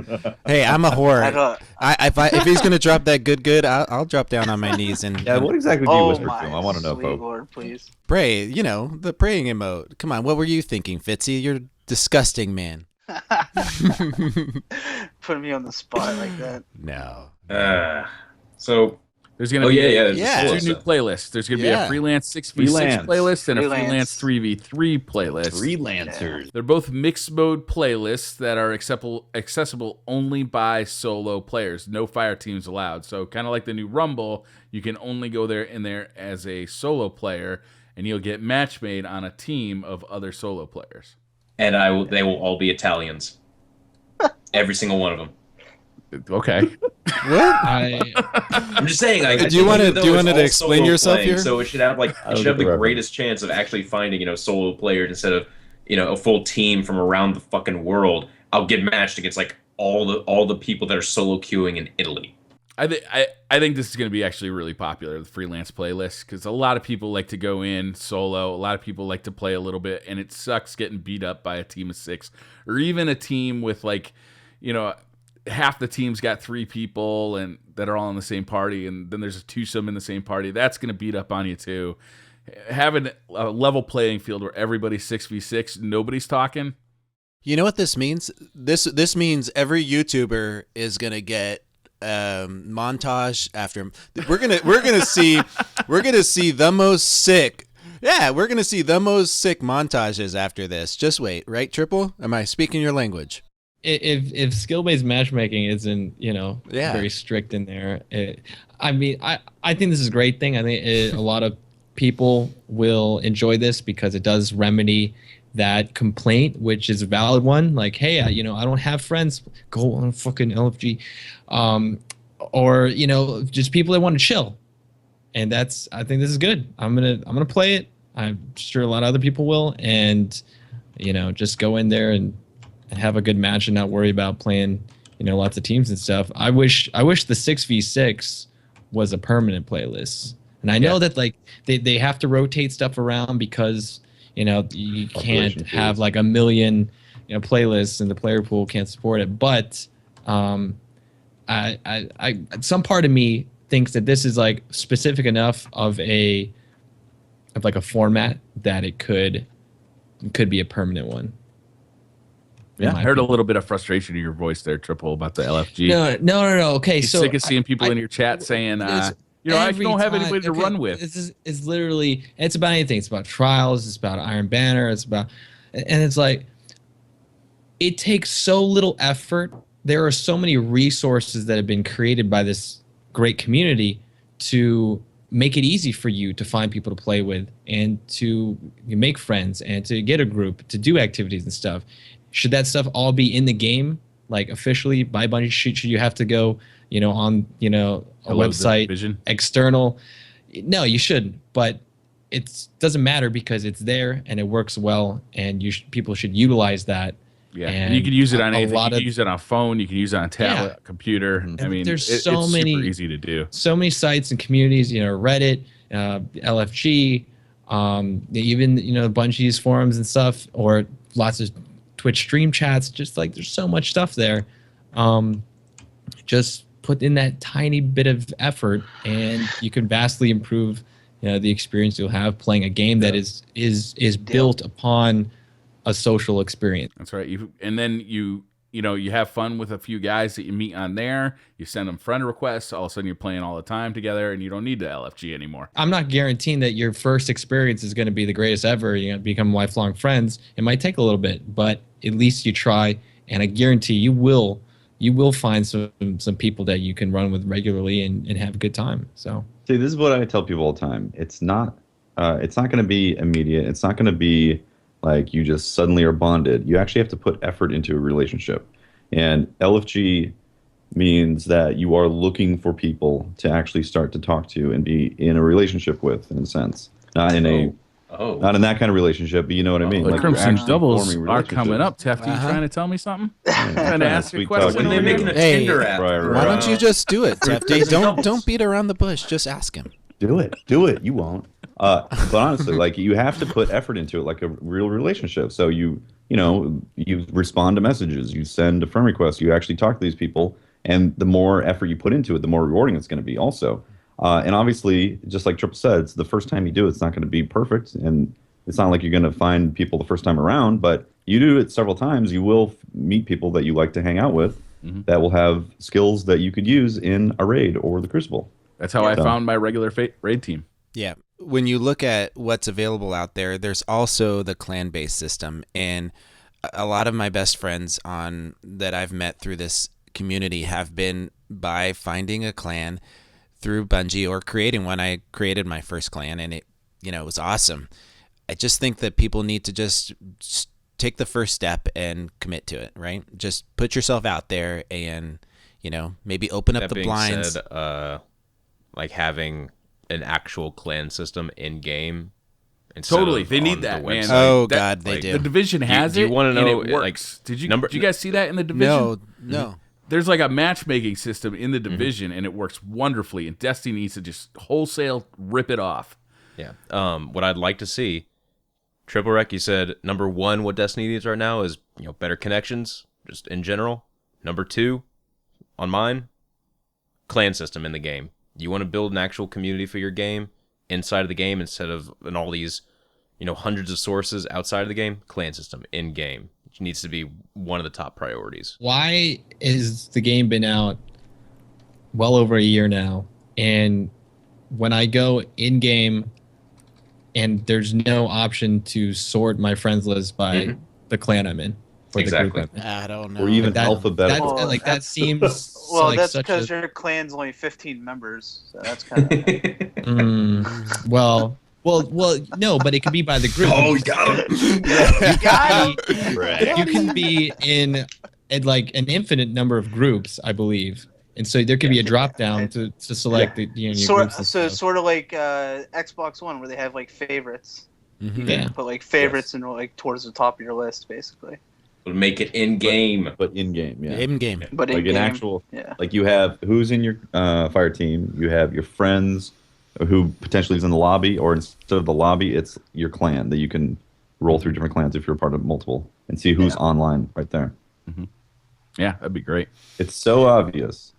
Hey, I'm a whore. If he's gonna drop that good, I'll drop down on my knees and. Yeah, what exactly do you whisper to him? I want to know, Pope. Lord, please. Pray, the praying emote. Come on, what were you thinking, Fitzy? You're disgusting, man. Putting me on the spot like that. No. So there's going to be 2 new playlists. There's going to be a freelance 6v6 playlist and a freelance 3v3 playlist. Freelancers. Yeah. They're both mixed mode playlists that are accessible only by solo players. No fire teams allowed. So kind of like the new Rumble, you can only go in there as a solo player, and you'll get match made on a team of other solo players. And they will all be Italians. Every single one of them. Okay. What? I'm just saying. Like, do you want to explain yourself here? So it should have the greatest chance of actually finding solo players instead of a full team from around the fucking world. I'll get matched against like all the people that are solo queuing in Italy. I think this is going to be actually really popular, the freelance playlist, because a lot of people like to go in solo. A lot of people like to play a little bit, and it sucks getting beat up by a team of 6, or even a team with half the team's got 3 people and that are all in the same party, and then there's a twosome in the same party. That's going to beat up on you too. Having a level playing field where everybody's 6v6, nobody's talking. You know what this means? This means every YouTuber is going to get montage after. We're gonna see the most sick. Yeah, we're gonna see the most sick montages after this. Just wait, right, Triple? Am I speaking your language? If skill-based matchmaking isn't very strict in there, I think this is a great thing. I think a lot of people will enjoy this because it does remedy that complaint, which is a valid one. Like, hey, I don't have friends. Go on fucking LFG, or just people that want to chill, and I think this is good. I'm gonna play it. I'm sure a lot of other people will, and just go in there and have a good match and not worry about playing lots of teams and stuff. I wish the 6v6 was a permanent playlist, and I know that like they have to rotate stuff around because you can't have like a million playlists and the player pool can't support it. But I some part of me thinks that this is like specific enough of a format that it could be a permanent one. Yeah, I heard a little bit of frustration in your voice there, Triple, about the LFG. No. Okay, so sick of seeing people in your chat saying, I don't have anybody to run with. It's literally, it's about anything. It's about trials. It's about Iron Banner. And it's like, it takes so little effort. There are so many resources that have been created by this great community to make it easy for you to find people to play with and to make friends and to get a group to do activities and stuff. Should that stuff all be in the game, like officially by Bungie? Should you have to go, on, a website external? No, you shouldn't. But it doesn't matter because it's there and it works well, and people should utilize that. Yeah, and you can use it on anything. You can use it on a phone. You can use it on a tablet, computer. I mean, there's it's super easy to do. So many sites and communities. Reddit, LFG, even Bungie's forums and stuff, or lots of Twitch stream chats. Just like there's so much stuff there. Just put in that tiny bit of effort, and you can vastly improve the experience you'll have playing a game that is built upon a social experience. That's right. You have fun with a few guys that you meet on there. You send them friend requests. All of a sudden, you're playing all the time together, and you don't need the LFG anymore. I'm not guaranteing that your first experience is going to be the greatest ever. Become lifelong friends. It might take a little bit, but at least you try, and I guarantee you will find some people that you can run with regularly and have a good time. So, see, this is what I tell people all the time. It's not going to be immediate. It's not going to be like you just suddenly are bonded. You actually have to put effort into a relationship. And LFG means that you are looking for people to actually start to talk to and be in a relationship with, in a sense. Not in that kind of relationship, but you know what I mean. The like Crimson you're Doubles forming are coming up. Tefty, you trying to tell me something? Trying to ask a question? When they're making a Tinder app. Why don't you just do it, Tefty? Don't beat around the bush. Just ask him. Do it. You won't. But honestly, like you have to put effort into it, like a real relationship. So you respond to messages, you send a friend request, you actually talk to these people, and the more effort you put into it, the more rewarding it's going to be. Also, and obviously, just like Triple said, it's the first time you do it, it's not going to be perfect, and it's not like you're going to find people the first time around. But you do it several times, you will meet people that you like to hang out with, that will have skills that you could use in a raid or the Crucible. That's how I found my regular raid team. Yeah. When you look at what's available out there, there's also the clan-based system. And a lot of my best friends that I've met through this community have been by finding a clan through Bungie or creating one. I created my first clan, and it was awesome. I just think that people need to just take the first step and commit to it, right? Just put yourself out there and, maybe open up the blinds. Said, like having an actual clan system in game. Totally, they need that, man. Oh God, they do. The Division has it. You want to know? And it works. Did you guys see that in the Division? No. There's like a matchmaking system in the Division, and it works wonderfully. And Destiny needs to just wholesale rip it off. Yeah. What I'd like to see, Triple Rec, you said number one, what Destiny needs right now is better connections, just in general. Number two, on mine, clan system in the game. You want to build an actual community for your game inside of the game instead of in all these, hundreds of sources outside of the game. Clan system in game, which needs to be one of the top priorities. Why has the game been out well over a year now? And when I go in game, and there's no option to sort my friends list by the clan I'm in. Exactly. I don't know. Or even alphabetical. That seems well, like that's such because your clan's only 15 members, so that's kind of. Well, no, but it could be by the group. Oh, you got him. You can be in like an infinite number of groups, I believe, and so there could be a drop down to select the your groups. So sort of like Xbox One, where they have like favorites. Mm-hmm. You can put like favorites and like towards the top of your list, basically. We'll make it in game. But in game, yeah. In game. But like in an game, actual, yeah. like you have who's in your fire team, you have your friends who potentially is in the lobby, or instead of the lobby, it's your clan that you can roll through different clans if you're part of multiple and see who's online right there. Mm-hmm. Yeah, that'd be great. It's so obvious.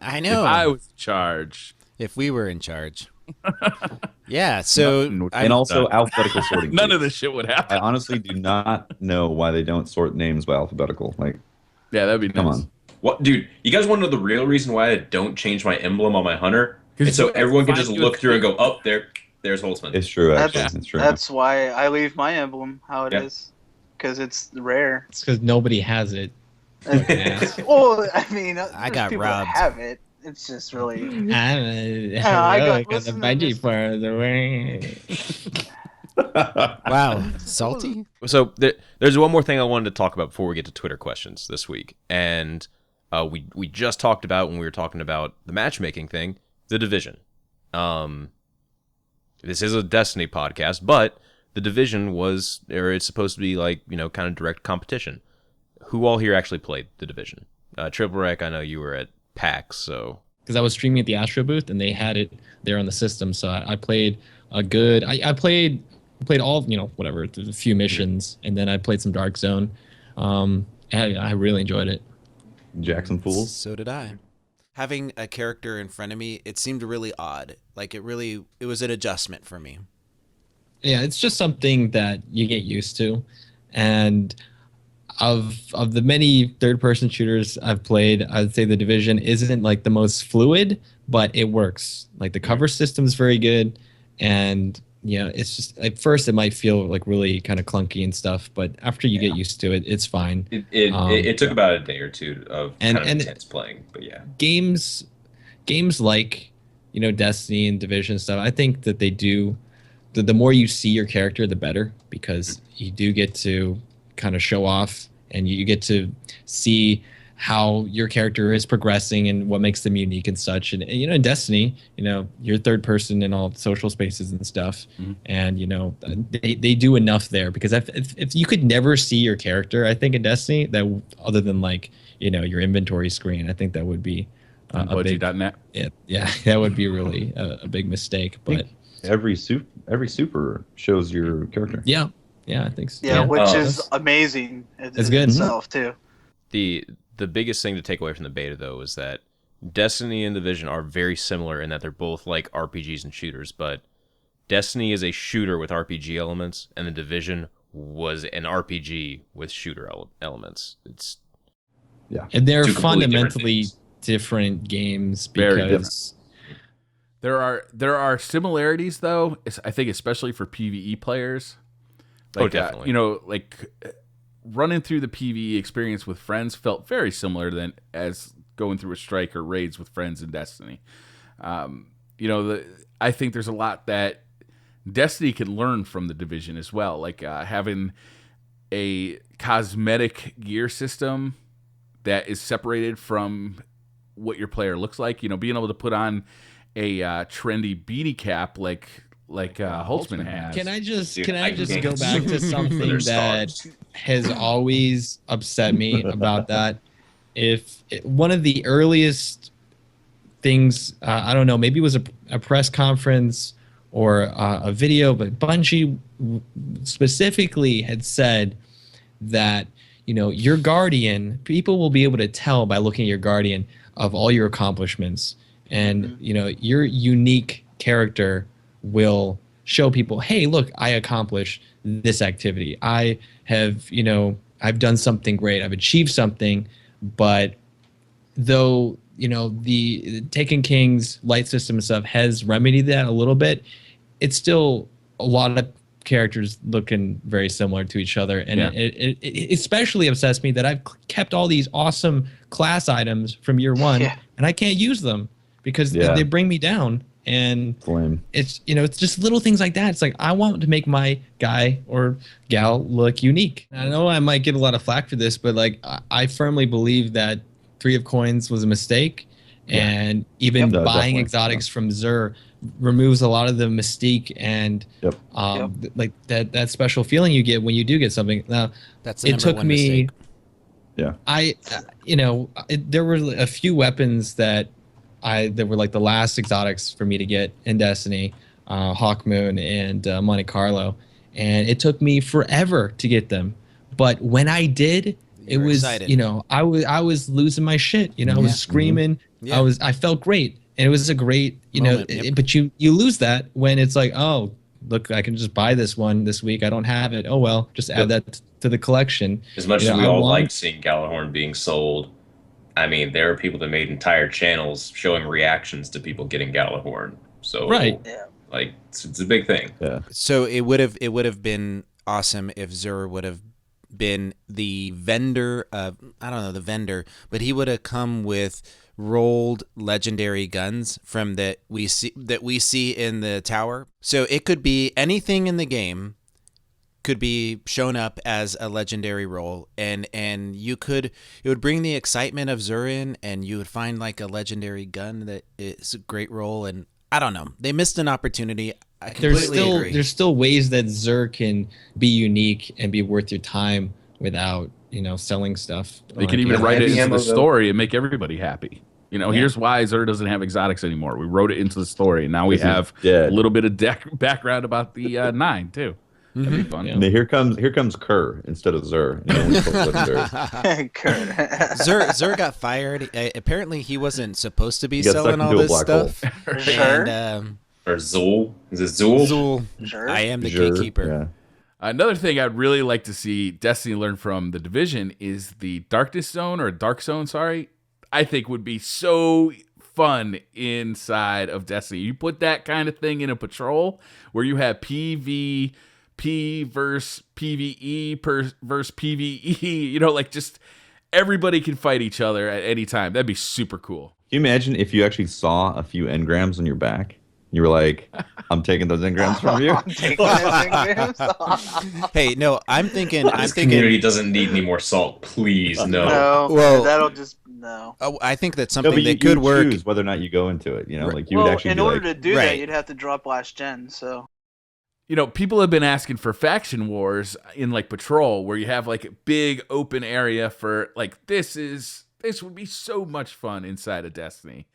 I know. If I was in charge. If we were in charge. Yeah, so and also alphabetical sorting. None of this shit would happen. I honestly do not know why they don't sort names by alphabetical. Like, yeah, that'd be nice. Come on. What, dude? You guys want to know the real reason why I don't change my emblem on my hunter? And so everyone can just look through and go, "Oh, there's Holtzman." It's true. Actually, it's true. That's why I leave my emblem how it is, because it's rare. It's because nobody has it. Well, I mean, I got people robbed. That have it. It's just really. I got the veggie for the way. Wow, salty. So there's one more thing I wanted to talk about before we get to Twitter questions this week, and we just talked about when we were talking about the matchmaking thing, the Division. This is a Destiny podcast, but the Division it's supposed to be like kind of direct competition. Who all here actually played the Division? Triple Rec, I know you were at PAX, so because I was streaming at the Astro booth and they had it there on the system, so I played a good. I played all whatever, a few missions, and then I played some Dark Zone. I really enjoyed it. Jackson Fools. So did I. Having a character in front of me, it seemed really odd. Like it was an adjustment for me. Yeah, it's just something that you get used to. And of the many third-person shooters I've played, I'd say The Division isn't like the most fluid, but it works. Like the cover system is very good, and it's just at first it might feel like really kind of clunky and stuff, but after you get used to it, it's fine. It took about a day or two of kind of intense playing, but yeah. Games like Destiny and Division and stuff, I think that they do. The more you see your character, the better, because you do get to kind of show off, and you get to see how your character is progressing and what makes them unique and such. And in Destiny, you're third person in all social spaces and stuff, and they do enough there, because if you could never see your character, I think in Destiny, that other than like your inventory screen, I think that would be a big Budgie.net. yeah, that would be really a big mistake. But every super shows your character. yeah, I think so. Yeah, which is amazing. It's good itself too. The biggest thing to take away from the beta, though, is that Destiny and Division are very similar in that they're both like RPGs and shooters, but Destiny is a shooter with RPG elements, and the Division was an RPG with shooter elements. And they're two completely fundamentally different games, Very because There are similarities, though. I think especially for PvE players. Like, definitely. Running through the PvE experience with friends felt very similar as going through a strike or raids with friends in Destiny. I think there's a lot that Destiny can learn from the Division as well, like having a cosmetic gear system that is separated from what your player looks like. Being able to put on a trendy beanie cap like Holtzman has. Can I just Dude, go back to something that has always upset me about that? One of the earliest things, I don't know, maybe it was a press conference or a video, but Bungie specifically had said that your Guardian, people will be able to tell by looking at your Guardian of all your accomplishments, and your unique character will show people, hey, look, I accomplished this activity. I have, I've done something great. I've achieved something. But though, the Taken King's light system and stuff has remedied that a little bit, it's still a lot of characters looking very similar to each other. And it especially upsets me that I've kept all these awesome class items from year one, and I can't use them because they bring me down. And it's it's just little things like that. It's like, I want to make my guy or gal look unique. I know I might get a lot of flack for this, but like I firmly believe that 3 of Coins was a mistake, and even buying exotics from Xur removes a lot of the mystique and like that special feeling you get when you do get something. Now That's the it took me. mistake. There were a few weapons that were like the last exotics for me to get in Destiny, Hawkmoon and Monte Carlo, and it took me forever to get them. But when I did, it was excited. I was losing my shit. I was screaming. Yeah. I felt great, and it was a great Moment, But you lose that when it's like, oh, look, I can just buy this one this week. I don't have it. Oh well, just add that to the collection. As much as we all liked seeing Galahorn being sold, I mean, there are people that made entire channels showing reactions to people getting Galahorn. So, like, it's a big thing. Yeah. So it would have been awesome if Xur would have been the vendor of, I don't know the vendor, but he would have come with rolled legendary guns from that we see in the tower. So it could be anything in the game could be shown up as a legendary roll, and it would bring the excitement of Xur in, and you would find like a legendary gun that is a great roll. And I don't know, they missed an opportunity. I completely agree. There's still ways that Xur can be unique and be worth your time without selling stuff. They can even write it into the story and make everybody happy. Here's why Xur doesn't have exotics anymore. We wrote it into the story, and now we have a little bit of background about the 9 too. That'd be fun. Yeah. And then here comes Kerr instead of Zur. And he only kills legendaries. Kurt. Zur got fired. Apparently, he wasn't supposed to be He got selling sucked all into a this black stuff. Sure. And Or Zool? Is it Zool? Zool, Sure. I am the Zur, gatekeeper. yeah. Another thing I'd really like to see Destiny learn from the Division is the Darkness Zone, or Dark Zone, sorry. I think would be so fun inside of Destiny. You put that kind of thing in a patrol where you have PvP versus PvE versus PvE, you know, like just everybody can fight each other at any time. That'd be super cool. Can you imagine if you actually saw a few engrams on your back? You were like, I'm taking those engrams from you. I'm taking those engrams. Hey, no, I'm thinking. This community doesn't need any more salt. Please, no. No, Well- that'll just no. Oh, I think that's No, something but you that could would work. choose whether or not you go into it. You know, like you Well, would actually in be order like, to do Right. that, you'd have to drop last gen. So You know, people have been asking for faction wars in like Patrol, where you have like a big open area for like this would be so much fun inside of Destiny.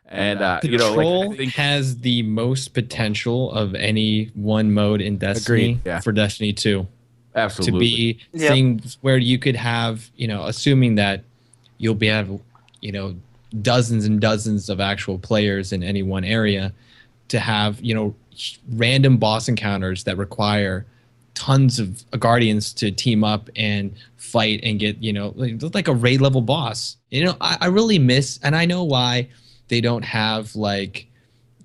And you know, Patrol like I think has the most potential of any one mode in Destiny Agreed. Yeah. for Destiny 2. absolutely To be Yep. things where you could have, assuming that you'll have, dozens and dozens of actual players in any one area, to have, random boss encounters that require tons of guardians to team up and fight and get, like a raid level boss. I really miss, and I know why they don't have like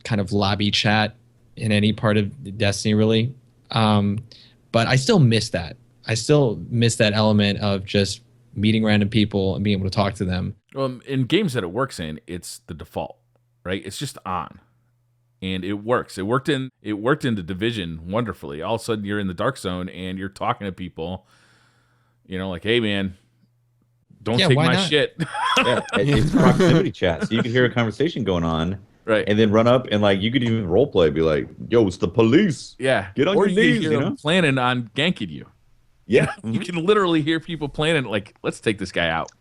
kind of lobby chat in any part of Destiny really. But I still miss that. I still miss that element of just meeting random people and being able to talk to them. in games that it works in, it's the default, right? It's just on. And it works. It worked in the Division wonderfully. All of a sudden you're in the Dark Zone and you're talking to people, like, hey man, don't Yeah, take why my not? shit. yeah, it's proximity chat. So you can hear a conversation going on, Right. and then run up and like you could even role play, be like, "Yo, it's the police." Yeah. Get on or your you knees, can hear you them know? planning on ganking you. Yeah, You can literally hear people planning like, let's take this guy out.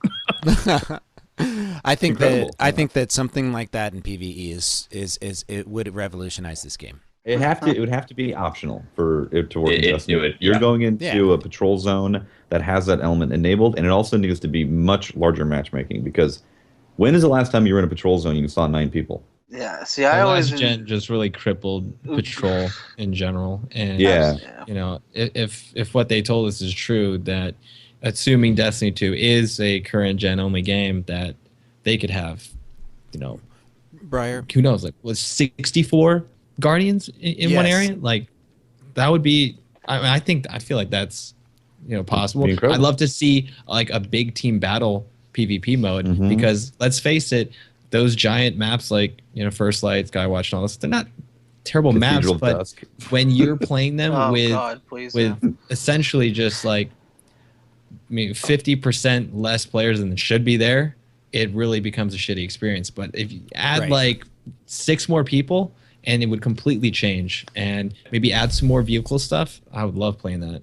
I think Incredible. think that something like that in PvE is it would revolutionize this game. it would have to be optional for it to work. in It Destiny. would, You're yeah. going into Yeah. a patrol zone that has that element enabled, and it also needs to be much larger matchmaking. Because when is the last time you were in a patrol zone and you saw 9 people? yeah, see, I The always last gen just really crippled Patrol in general. And Yeah. if what they told us is true, that assuming Destiny 2 is a current gen only game, that they could have, Briar. who knows, like was 64 Guardians in one Yes. area? Like that would be. I feel like that's possible. Be incredible. I'd love to see like a big team battle PvP mode Mhm. because let's face it, those giant maps like First Light, Skywatch, and all this, they're not terrible maps, Cathedral of but Dusk. when you're playing them oh with god, please. with essentially just like 50% less players than should be there, it really becomes a shitty experience. But if you add Right. like 6 more people, and it would completely change, and maybe add some more vehicle stuff, I would love playing that.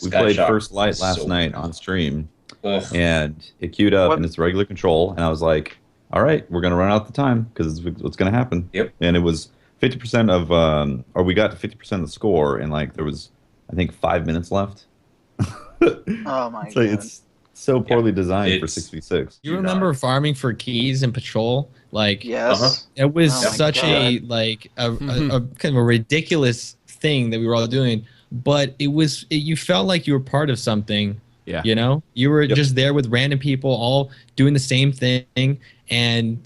We Sky played Shock First Light is last so night on stream, Ugh. and it queued up What- and it's regular control, and I was like, all right, we're gonna run out the time because it's what's gonna happen. Yep. And it was 50% of or we got to 50% of the score, and like there was I think 5 minutes left. Oh my So god. it's so poorly designed for it's- 6v6. You remember farming for keys and patrol? Like Yes. Uh-huh. it was Oh my such a God. like a kind of a ridiculous thing that we were all doing, but you felt like you were part of something. Yeah. You were Yep. just there with random people all doing the same thing, and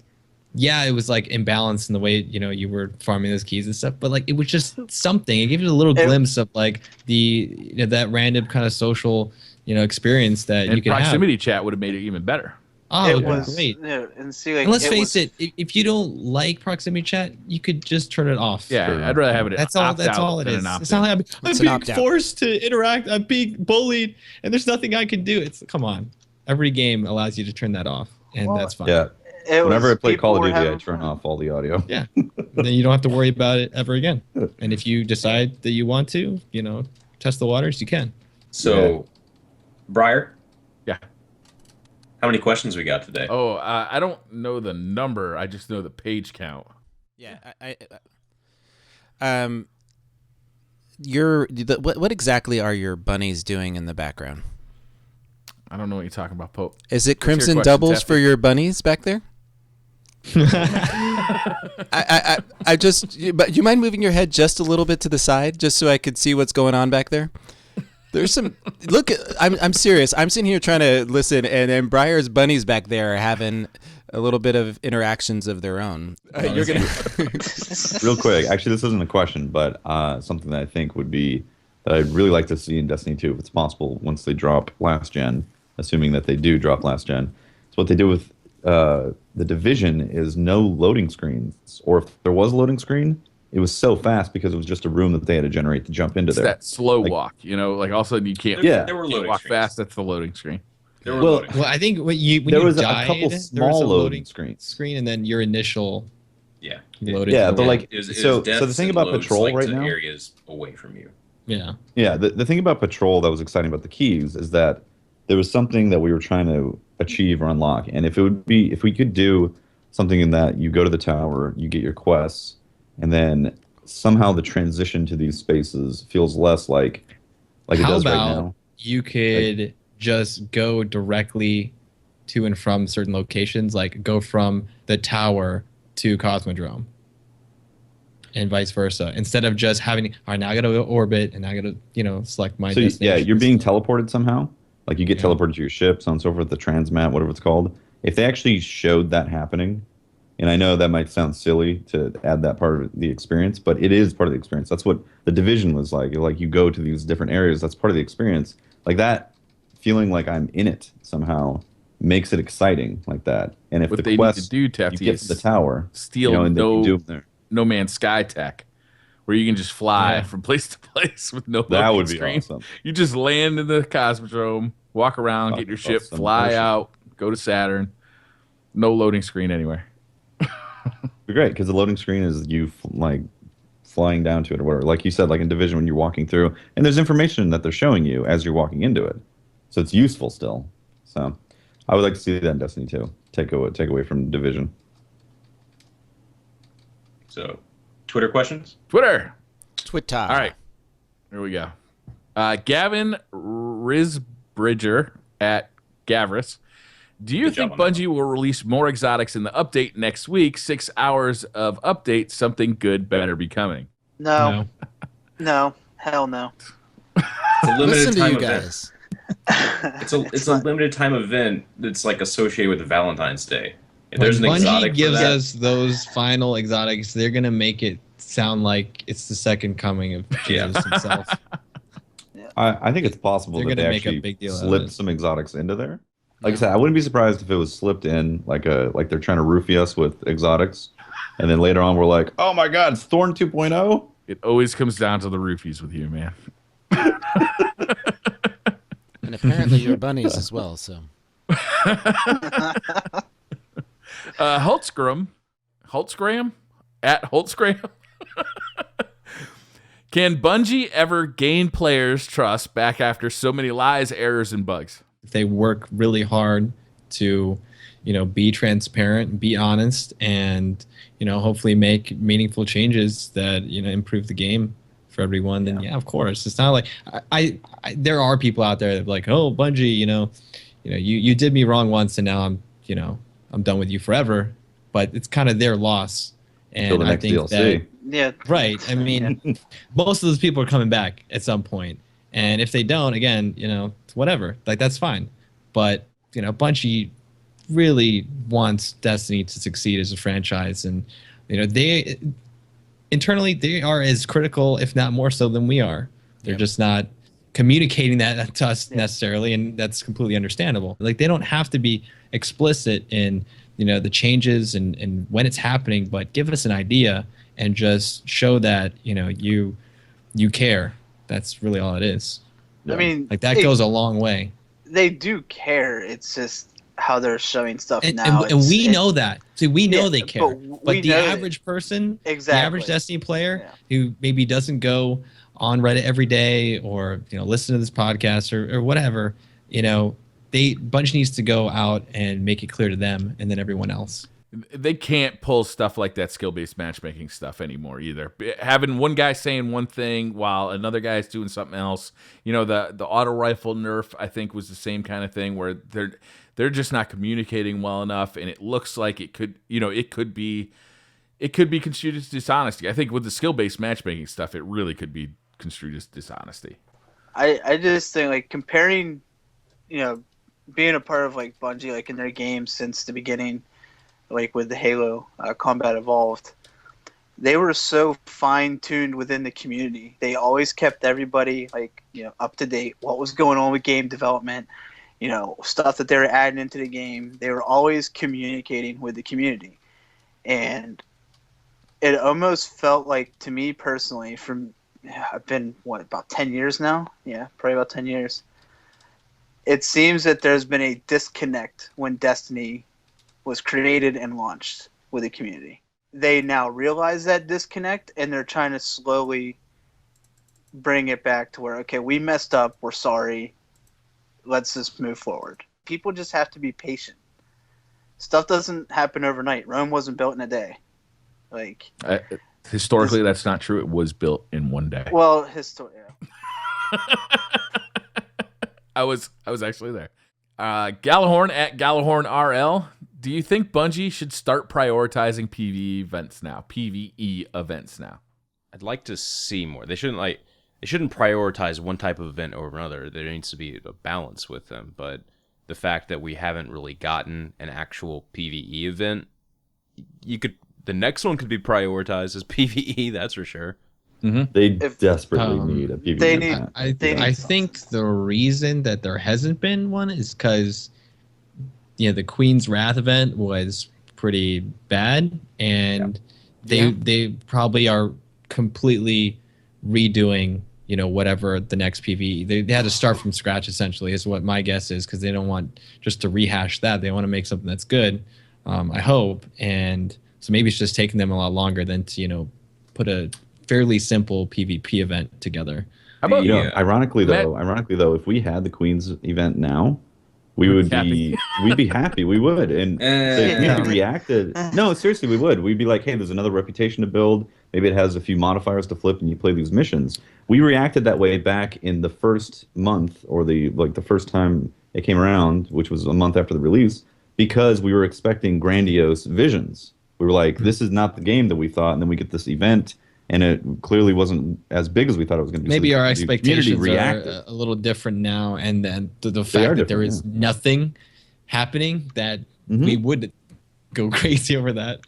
yeah, it was like imbalanced in the way you were farming those keys and stuff, but like it was just something. It gave you a little It- glimpse of like that random kind of social experience that And you could have. proximity chat would have made it even better. Oh, it it would was be great. and see, like, And let's it face was- it, if you don't like proximity chat, you could just turn it off. Yeah, Sure. I'd rather have it. That's all. opt That's out all it than is. an opt It's not in. like I'm It's an being opt-out. forced to interact. I'm being bullied, and there's nothing I can do. It's come on. Every game allows you to turn that off, and Well, that's fine. Yeah. it Whenever I was- play people Call of were Duty, I having turn fun. off all the audio. Yeah. Then you don't have to worry about it ever again. And if you decide that you want to, test the waters, you can. So, Briar, Yeah. how many questions we got today? Oh, I don't know the number. I just know the page count. Yeah, what exactly are your bunnies doing in the background? I don't know what you're talking about, Pope. Is it What's your crimson question, doubles Teffy? for your bunnies back there? I just, but you mind moving your head just a little bit to the side, just so I could see what's going on back there? There's some. Look, I'm serious. I'm sitting here trying to listen, and Briar's bunnies back there are having a little bit of interactions of their own. You're gonna Real quick, actually, this isn't a question, but something that I think would be that I'd really like to see in Destiny 2, if it's possible, once they drop last gen, assuming that they do drop last gen. So what they do with the Division is no loading screens, or if there was a loading screen, it was so fast because it was just a room that they had to generate to jump into It's there. that slow Like- walk, like all of a sudden you can't. There were you loading walk screens. fast. That's the loading screen. There were Well, loading Well, I think when you There was a died, couple there was small a loading screens. and then your initial Yeah. loaded. Yeah, to but the- like- It was so the deaths thing and about loads, Patrol like, right to now- areas away from you. yeah. Yeah, the thing about Patrol that was exciting about the keys is that there was something that we were trying to achieve or unlock. And if we could do something in that you go to the tower, you get your quests, and then somehow the transition to these spaces feels less like it How does right about now. you could just go directly to and from certain locations, like go from the tower to Cosmodrome, and vice versa, instead of just having, all right, now I got to go orbit, and now I got to, select my So yeah, destination. you're being teleported somehow. Like you get Yeah. teleported to your ship, so on and so forth, the transmat, whatever it's called. If they actually showed that happening, and I know that might sound silly to add that part of the experience, but it is part of the experience. That's what the Division was like. Like you go to these different areas, that's part of the experience. Like that feeling like I'm in it somehow makes it exciting like that. And if What the they need quest to do, you Tefty, get is to the tower, steal and they can do them there. No Man's Sky tech, where you can just fly Yeah. from place to place with no That loading would be screen. awesome. You just land in the Cosmodrome, walk around, Talk get your about ship, some fly motion. out, go to Saturn. No loading screen anywhere. It'd be great because the loading screen is you like flying down to it or whatever. Like you said, like in Division when you're walking through, and there's information that they're showing you as you're walking into it, so it's useful still. So I would like to see that in Destiny 2. Take away from Division. So, Twitter questions? Twitter. Twitter. All right. Here we go. Gavin Risbridger at Gavris. Do you Good think job on that Bungie will release more exotics in the update next week? 6 hours of update. Something good better be coming. No, no, hell no. It's a limited Listen to time you event. guys. It's a limited time event that's like associated with Valentine's Day. If there's an When exotic Bungie for gives that, us those final exotics, they're gonna make it sound like it's the second coming of Jesus himself. I think it's possible They're that they gonna make a actually big deal out of slipped it. some exotics into there. Like I said, I wouldn't be surprised if it was slipped in like they're trying to roofie us with exotics, and then later on we're like, oh my god, it's Thorn 2.0. It always comes down to the roofies with you, man. And apparently your bunnies as well. So Holtzgram at Holtzgram. Can Bungie ever gain players' trust back after so many lies, errors, and bugs? If they work really hard to, be transparent, be honest, and hopefully make meaningful changes that improve the game for everyone, then yeah, of course. It's not like I there are people out there that are like, oh, Bungie, you did me wrong once, and now I'm done with you forever. But it's kind of their loss, Till and the I next think DLC. that Yeah, right. I mean, most of those people are coming back at some point, and if they don't, again, it's whatever. Like that's fine. But Bungie really wants Destiny to succeed as a franchise, and they internally they are as critical, if not more so, than we are. They're just not communicating that to us necessarily, and that's completely understandable. Like they don't have to be explicit in the changes and when it's happening, but give us an idea and just show that you care. That's really all it is. I mean, Like that goes a long way. They do care. It's just how they're showing stuff And, now. and we know that. See, we know Yeah, they care. but But we the know that- average person, Exactly. the average Destiny player Yeah. who maybe doesn't go on Reddit every day or listen to this podcast or whatever, Bungie needs to go out and make it clear to them and then everyone else. they can't pull stuff like that skill-based matchmaking stuff anymore either. Having one guy saying one thing while another guy is doing something else. You know, the auto rifle nerf, I think, was the same kind of thing where they're just not communicating well enough, and it looks like it could be construed as dishonesty. I think with the skill-based matchmaking stuff, it really could be construed as dishonesty. I just think, like, comparing, you know, being a part of, like, Bungie, like, in their games since the beginning, like with the Halo Combat Evolved, they were so fine-tuned within the community. They always kept everybody, like, you know, up to date, what was going on with game development, you know, stuff that they were adding into the game. They were always communicating with the community. And it almost felt like, to me personally, I've been, about 10 years now? Yeah, probably about 10 years. It seems that there's been a disconnect when Destiny was created and launched with the community. They now realize that disconnect, and they're trying to slowly bring it back to where, okay, we messed up, we're sorry, let's just move forward. People just have to be patient. Stuff doesn't happen overnight. Rome wasn't built in a day. Like, historically, that's not true. It was built in one day. Well, I was actually there. Gallahorn at Gallahorn RL. Do you think Bungie should start prioritizing PvE events now? I'd like to see more. They shouldn't prioritize one type of event over another. There needs to be a balance with them. But the fact that we haven't really gotten an actual PvE event, the next one could be prioritized as PvE. That's for sure. Mm-hmm. They desperately need a PvE event. I think the reason that there hasn't been one is because, you know, the Queen's Wrath event was pretty bad, and they probably are completely redoing, you know, whatever the next PvE. They had to start from scratch, essentially, is what my guess is, because they don't want just to rehash that. They want to make something that's good, I hope. And so maybe it's just taking them a lot longer than to, you know, put a fairly simple PvP event together. How about, ironically though, if we had the Queen's event now, we'd be happy. We would. And if we reacted. No, seriously, we would. We'd be like, hey, there's another reputation to build. Maybe it has a few modifiers to flip and you play these missions. We reacted that way back in the first month, or the first time it came around, which was a month after the release, because we were expecting grandiose visions. We were like, this is not the game that we thought, and then we get this event, and it clearly wasn't as big as we thought it was going to be. Maybe so our expectations are a little different now, and then the fact that there is nothing happening, that we would go crazy over that.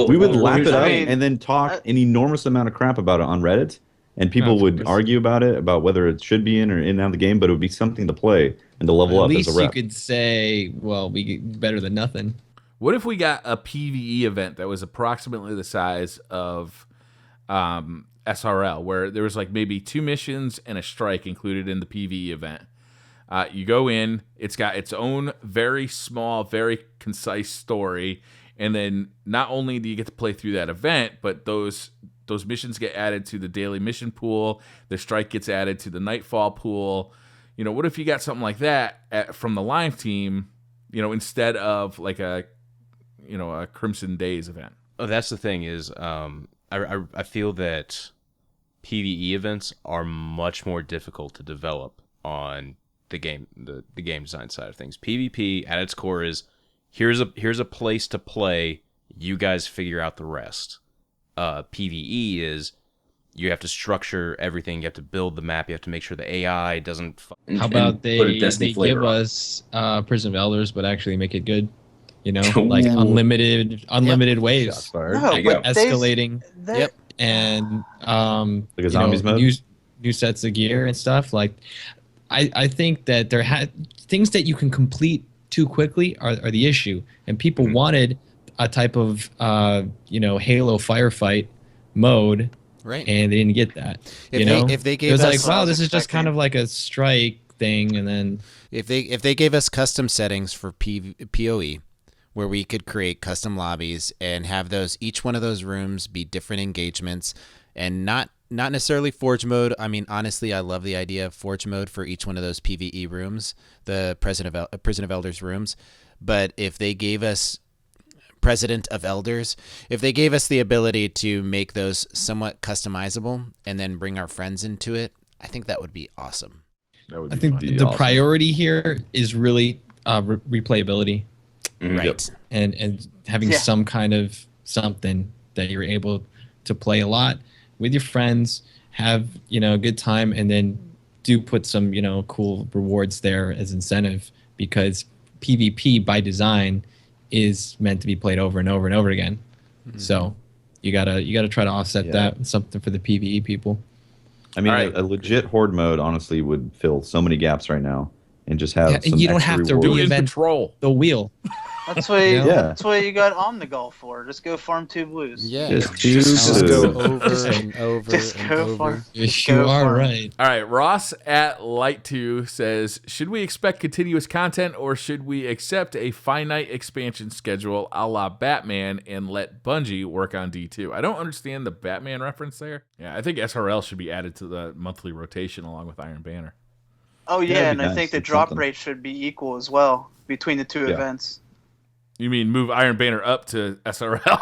We would lap it up and then talk an enormous amount of crap about it on Reddit, and people would argue about it, about whether it should be in or in out of the game, but it would be something to play and to level up as a rep. At least you could say, well, we get better than nothing. What if we got a PvE event that was approximately the size of SRL, where there was like maybe 2 missions and a strike included in the PvE event? You go in, it's got its own very small, very concise story, and then not only do you get to play through that event, but those missions get added to the daily mission pool. The strike gets added to the nightfall pool. You know, what if you got something like that from the live team, you know, instead of like a Crimson Days event? Oh, that's the thing is, I feel that PvE events are much more difficult to develop on the game design side of things. PvP at its core is here's a place to play. You guys figure out the rest. PvE is you have to structure everything. You have to build the map. You have to make sure the AI doesn't. How about they give us Prison of Elders, but actually make it good? You know, like unlimited waves, escalating. Yep. And like a zombies mode, new sets of gear and stuff. Like, I think that there had things that you can complete too quickly are the issue, and people wanted a type of Halo firefight mode, right? And they didn't get that. If they gave it was us, like, wow, this is just kind of like a strike thing, and then if they gave us custom settings for PoE, where we could create custom lobbies and have each one of those rooms be different engagements, and not necessarily Forge mode. I mean, honestly, I love the idea of Forge mode for each one of those PvE rooms, the Prison of Elders rooms. But if they gave us President of Elders, if they gave us the ability to make those somewhat customizable and then bring our friends into it, I think that would be awesome. That would I be think fun. the awesome. priority here is really replayability Right. and having Yeah. some kind of something that you're able to play a lot with your friends, have, a good time, and then do put some, cool rewards there as incentive, because PvP by design is meant to be played over and over and over again. So you gotta try to offset that with something for the PvE people. I mean, All right. a legit horde mode honestly would fill so many gaps right now, and just have Yeah, some you don't extra have to rewards. Doing reinvent patrol. the wheel. That's why. Yeah. That's why you got Omnigol for. Just go farm 2 blues. Yeah. Just Just two go blues. over and over Just and go over. farm. You Go are farm. right. All right, Ross at Light2 says, should we expect continuous content or should we accept a finite expansion schedule a la Batman and let Bungie work on D2? I don't understand the Batman reference there. Yeah, I think SRL should be added to the monthly rotation along with Iron Banner. Oh Yeah, yeah, that'd and be I nice. think the It's drop something. rate should be equal as well between the 2 Yeah. events. You mean move Iron Banner up to SRL?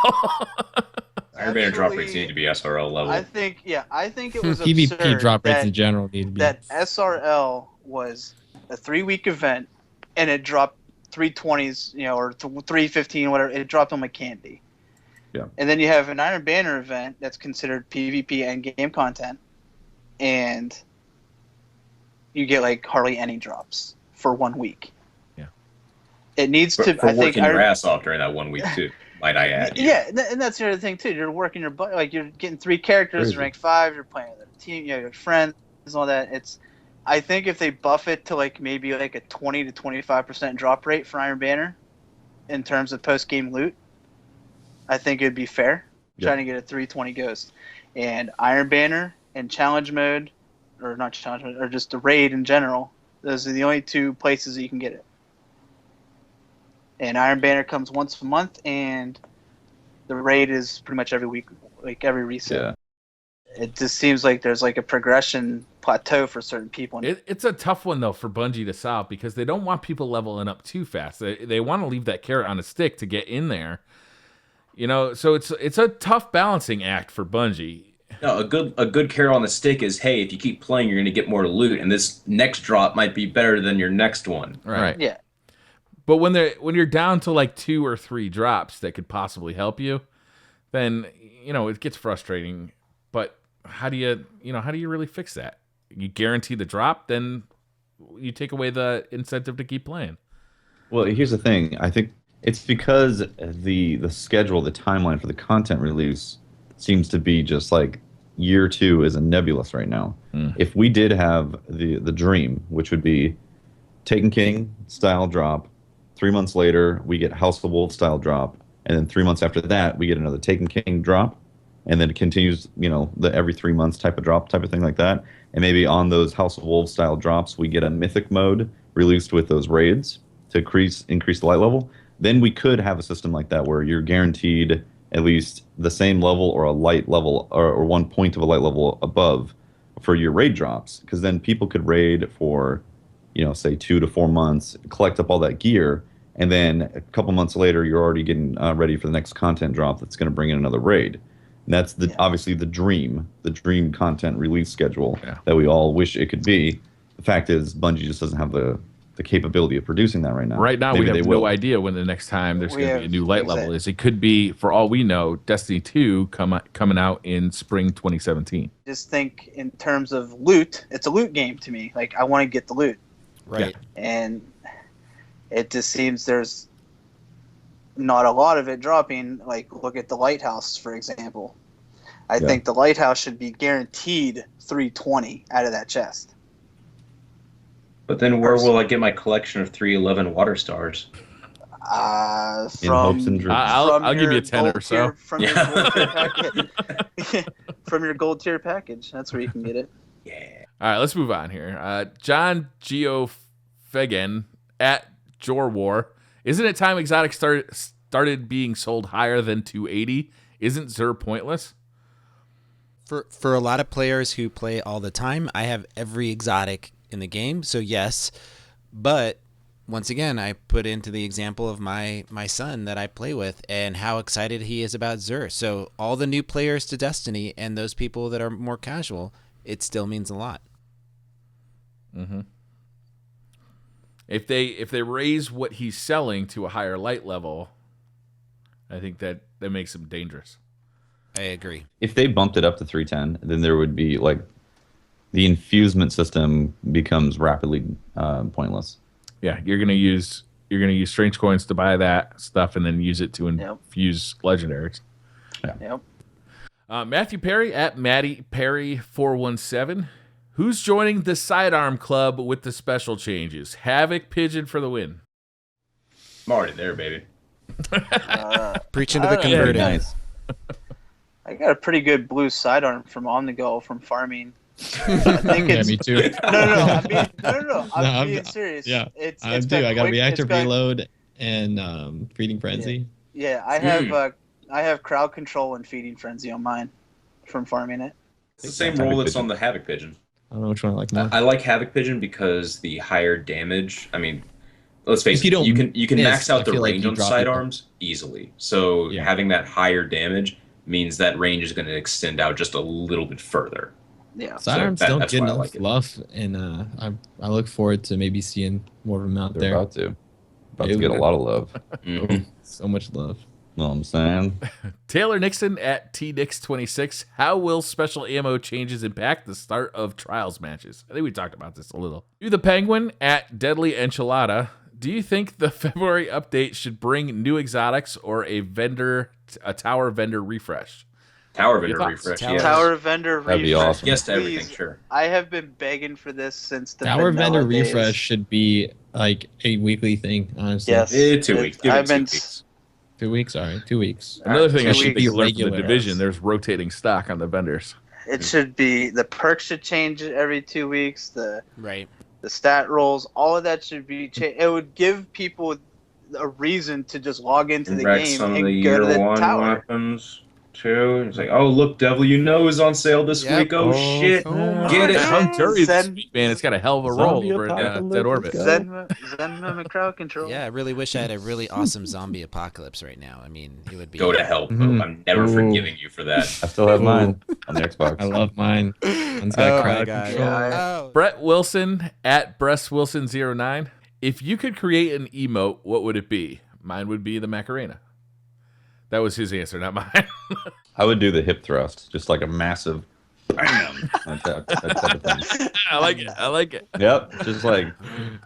Iron Banner drop Actually, rates need to be SRL level. I think it was PvP absurd drop rates that, in general need to be. that SRL was a 3-week event and it dropped 320s, or 315, whatever. It dropped them like candy. Yeah. And then you have an Iron Banner event that's considered PvP and game content, and you get like hardly any drops for 1 week. Yeah. It needs for, to. for I think working your Iron- ass off during that 1 week too. Might I add? Yeah, and that's the other thing too. You're working your butt, like you're getting 3 characters, Crazy. rank 5. You're playing with a team, your friends, and all that. I think if they buff it to like maybe like a 20 to 25% drop rate for Iron Banner, in terms of post game loot, I think it'd be fair. Yeah. Trying to get a 320 ghost, and Iron Banner and challenge mode, or not challenge mode, or just the raid in general. Those are the only 2 places that you can get it. And Iron Banner comes once a month, and the raid is pretty much every week, like every reset. Yeah. It just seems like there's like a progression plateau for certain people. It's a tough one, though, for Bungie to solve because they don't want people leveling up too fast. They want to leave that carrot on a stick to get in there. So it's a tough balancing act for Bungie. No, a good carrot on the stick is, hey, if you keep playing, you're going to get more loot, and this next drop might be better than your next one. Right. Yeah. But when you're down to like 2 or 3 drops that could possibly help you, then it gets frustrating. But how do you really fix that? You guarantee the drop, then you take away the incentive to keep playing. Well, here's the thing. I think it's because the schedule, the timeline for the content release seems to be just like year 2 is a nebulous right now. If we did have the dream, which would be Taken King style drop, 3 months later we get House of Wolves style drop, and then 3 months after that we get another Taken King drop, and then it continues, the every 3 months type of drop type of thing like that. And maybe on those House of Wolves style drops we get a mythic mode released with those raids to increase the light level. Then we could have a system like that where you're guaranteed at least the same level or a light level or 1 point of a light level above for your raid drops, because then people could raid for say 2 to 4 months, collect up all that gear, and then a couple months later you're already getting ready for the next content drop that's going to bring in another raid. And that's obviously the dream content release schedule that we all wish it could be. The fact is Bungie just doesn't have the capability of producing that right now. Right now, Maybe we they have will. no idea when the next time there's We going to be a have- new light level is. It could be, for all we know, Destiny 2 coming out in spring 2017. Just think in terms of loot. It's a loot game to me. Like I want to get the loot. Right. And it just seems there's not a lot of it dropping. Like look at the Lighthouse, for example. I think the Lighthouse should be guaranteed 320 out of that chest. But then where will I get my collection of 311 water stars? In hopes and dreams. I'll give you a 10 or so. From your gold tier package. From your gold tier package. That's where you can get it. Yeah. All right, let's move on here. John Geofegen at Jorwar. Isn't it time exotics started being sold higher than 280? Isn't Xur pointless? For a lot of players who play all the time, I have every exotic in the game, so yes. But once again, I put into the example of my son that I play with and how excited he is about Xur. So all the new players to Destiny and those people that are more casual, it still means a lot. Mm-hmm. If they raise what he's selling to a higher light level, I think that makes him dangerous. I agree. If they bumped it up to 310, then there would be like the infusement system becomes rapidly pointless. Yeah, you're gonna use strange coins to buy that stuff and then use it to infuse legendaries. Yep. Matthew Perry at Matty Perry 417. Who's joining the Sidearm Club with the special changes? Havoc Pigeon for the win. I'm already there, baby. Preaching to the converted. Nice. I got a pretty good blue sidearm from Omnigul from farming. I think it's me too. No. I'm being I'm serious. Yeah, it's I do. got I got quick- reactive it's got- reload and feeding frenzy. Yeah, I have crowd control and feeding frenzy on mine from farming it. It's the same role that's on the Havoc Pigeon. I don't know which one I like more. I like Havoc Pigeon because the higher damage. I mean, let's face If it. you don't You can miss, max out I the feel like range you on drop sidearms easily. So Yeah. having that higher damage means that range is going to extend out just a little bit further. Yeah. Sidearms that- don't that's get why I enough like it. love, and I look forward to maybe seeing more of them out They're there. about to get a lot of love. Mhm. So much love. Know what I'm saying? Taylor Nixon at TNix26. How will special ammo changes impact the start of Trials matches? I think we talked about this a little. You the Penguin at Deadly Enchilada. Do you think the February update should bring new exotics or a tower vendor refresh? Tower vendor thoughts? refresh. Tower- Yes. Tower vendor That'd be refresh. awesome. Yes to everything. Please. Sure. I have been begging for this since the Tower vanilla vendor days. refresh should be like a weekly thing, honestly. Yes. 2 weeks. Give it I've 2 been weeks. 2 weeks? All right, 2 weeks. Another thing I 2 should weeks. learn from the Regular. division, there's rotating stock on the vendors. It should be the perks should change every 2 weeks. The Right. stat rolls, all of that should be changed. It would give people a reason to just log into the Wreck game some of and the go to year the one tower. weapons too. It's like, oh look, Devil, you know is on sale this Yep. week. Oh, shit, Oh, get it. Hunter Zen- man, it's got a hell of a roll Zombie over in apocalypse, Dead Orbit. let's go. Zenma and crowd control. Yeah, I really wish I had a really awesome zombie apocalypse right now. I mean, it would be. Go to hell, Pope. Mhm. I'm never Ooh. forgiving you for that. I still have mine on the Xbox. I love mine. Mine's got Oh my crowd God. control. Yeah, Oh. Brett Wilson at BreastWilson09. If you could create an emote, what would it be? Mine would be the Macarena. That was his answer, not mine. I would do the hip thrust, just like a massive bam. that type of thing. I like it. I like it. Yep, just like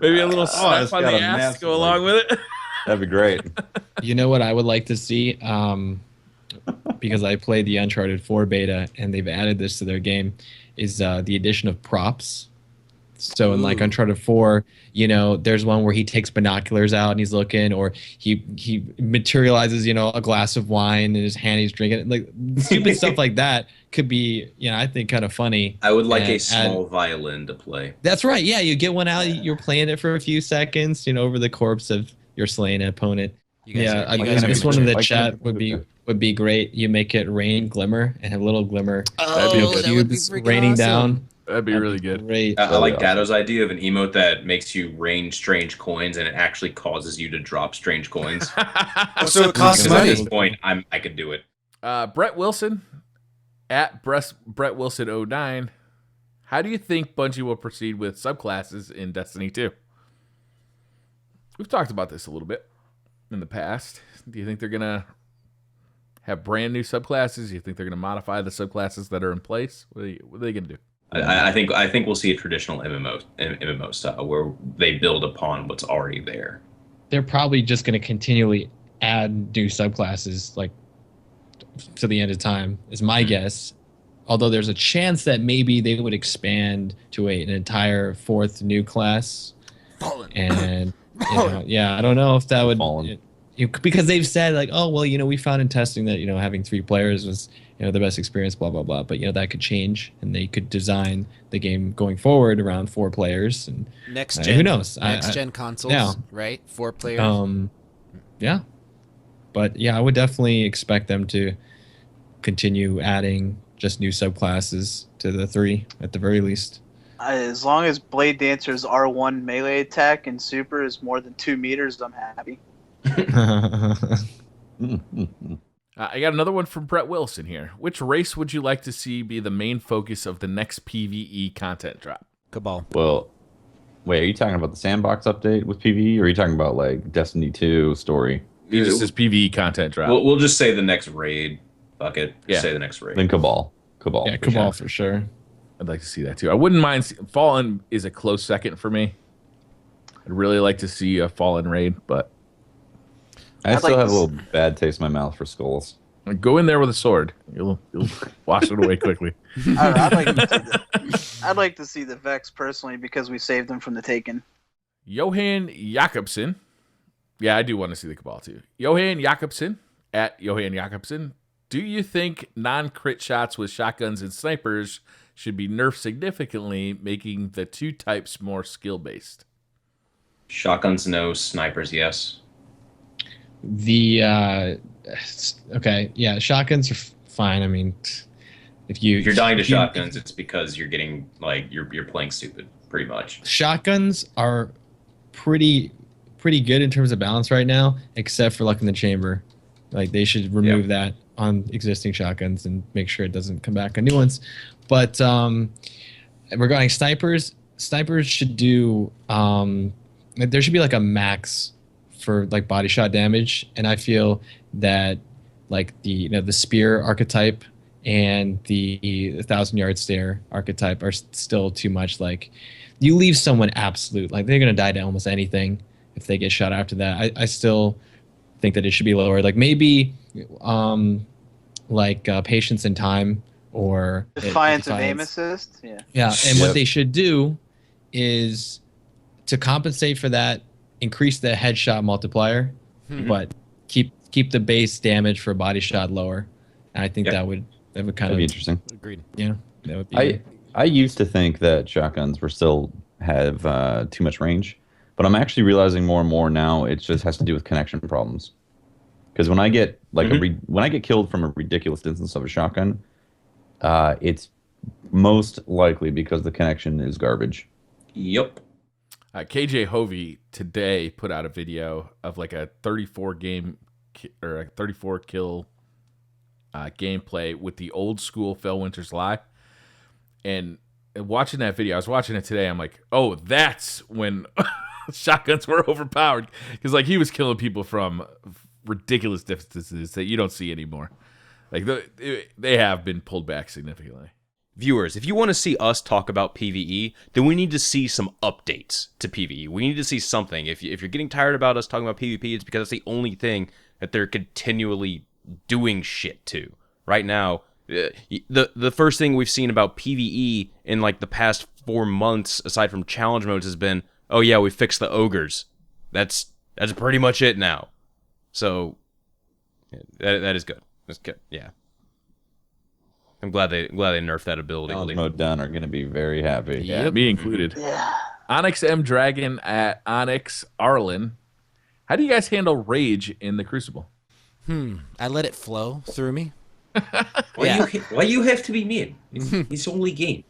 Maybe a little slap it's on got the a ass to massive, go along with it. that'd be great. You know what I would like to see? Because I played the Uncharted 4 beta and they've added this to their game, is the addition of props. So in like Uncharted 4, you know, there's one where he takes binoculars out and he's looking, or he materializes, you know, a glass of wine in his hand, he's drinking it. Like stupid stuff like that could be, you know, I think kind of funny. I would like And a small violin to play. That's right. Yeah, you get one out, you're playing it for a few seconds, you know, over the corpse of your slain opponent. You guys Yeah, are, you I guys this are one in the Why can't chat it be would be great. You make it rain glimmer and have a little glimmer. Oh, you know, that would be cubes freaking raining awesome. down. That'd be really good. Great. I like awesome. Dado's idea of an emote that makes you rain strange coins and it actually causes you to drop strange coins. So it costs Because at money. this point, I could do it. Brett Wilson at Brett Wilson 09. How do you think Bungie will proceed with subclasses in Destiny 2? We've talked about this a little bit in the past. Do you think they're gonna have brand new subclasses? Do you think they're gonna modify the subclasses that are in place? What are they gonna do? I think we'll see a traditional MMO style where they build upon what's already there. They're probably just going to continually add new subclasses like to the end of time is my guess. Although there's a chance that maybe they would expand to an entire fourth new class. And you know, yeah, I don't know if that would Fallen. because they've said like, oh well, you know, we found in testing that, you know, having 3 players was, you know, the best experience, blah blah blah. But you know, that could change, and they could design the game going forward around 4 players. And Next who gen. knows? Next gen consoles, yeah. right? 4 players. Yeah, but yeah, I would definitely expect them to continue adding just new subclasses to the 3 at the very least. As long as Blade Dancer's R1 melee attack and super is more than 2 meters, I'm happy. I got another one from Brett Wilson here. Which race would you like to see be the main focus of the next PvE content drop? Cabal. Well, wait, are you talking about the sandbox update with PvE, or are you talking about like Destiny 2 story? He just says PvE content drop. We'll just say the next raid. Fuck it. Just say the next raid. Then Cabal. Yeah, Cabal for sure. I'd like to see that too. I wouldn't mind. Fallen is a close second for me. I'd really like to see a Fallen raid, but I still have a little bad taste in my mouth for skulls. go in there with a sword. You'll wash it away quickly. I'd like to see the Vex personally because we saved them from the Taken. Johan Jakobsen. Yeah, I do want to see the Cabal too. Johan Jakobsen at Johan Jakobsen. Do you think non-crit shots with shotguns and snipers should be nerfed significantly, making the two types more skill-based? Shotguns, no. Snipers, yes. Okay, yeah, shotguns are fine. I mean, if you're dying to shotguns, it's because you're getting like you're playing stupid, pretty much. Shotguns are pretty good in terms of balance right now, except for Luck in the Chamber. Like they should remove that on existing shotguns and make sure it doesn't come back on new ones. But regarding snipers should do there should be like a max for like body shot damage, and I feel that like the spear archetype and the 1,000-yard stare archetype are still too much. Like you leave someone absolute, like they're gonna die to almost anything if they get shot after that. I still think that it should be lower. Like maybe patience and time or Defiance of aim assist. Yeah, and what they should do is to compensate for that, increase the headshot multiplier, but keep the base damage for a body shot lower. And I think that would kind of be interesting. Agreed. Yeah, that would be. I used to think that shotguns were still have too much range, but I'm actually realizing more and more now it just has to do with connection problems. Because when I get when I get killed from a ridiculous distance of a shotgun, it's most likely because the connection is garbage. Yep. KJ Hovey today put out a video of like a 34 kill gameplay with the old school Fellwinter's Lie. And watching that video, I was watching it today. I'm like, oh, that's when shotguns were overpowered, because like he was killing people from ridiculous distances that you don't see anymore. Like they have been pulled back significantly. Viewers, if you want to see us talk about PvE, then we need to see some updates to PvE. We need to see something. If you're getting tired about us talking about PvP, it's because it's the only thing that they're continually doing shit to. Right now, the first thing we've seen about PvE in like the past 4 months, aside from challenge modes, has been, oh yeah, we fixed the ogres. That's pretty much it now. So that is good. That's good. Yeah. I'm glad they nerfed that ability. Challenge mode done are going to be very happy. Yeah, me included. Yeah. Onyx M Dragon at Onyx Arlen. How do you guys handle rage in the Crucible? I let it flow through me. Why you have to be mean? It's only game.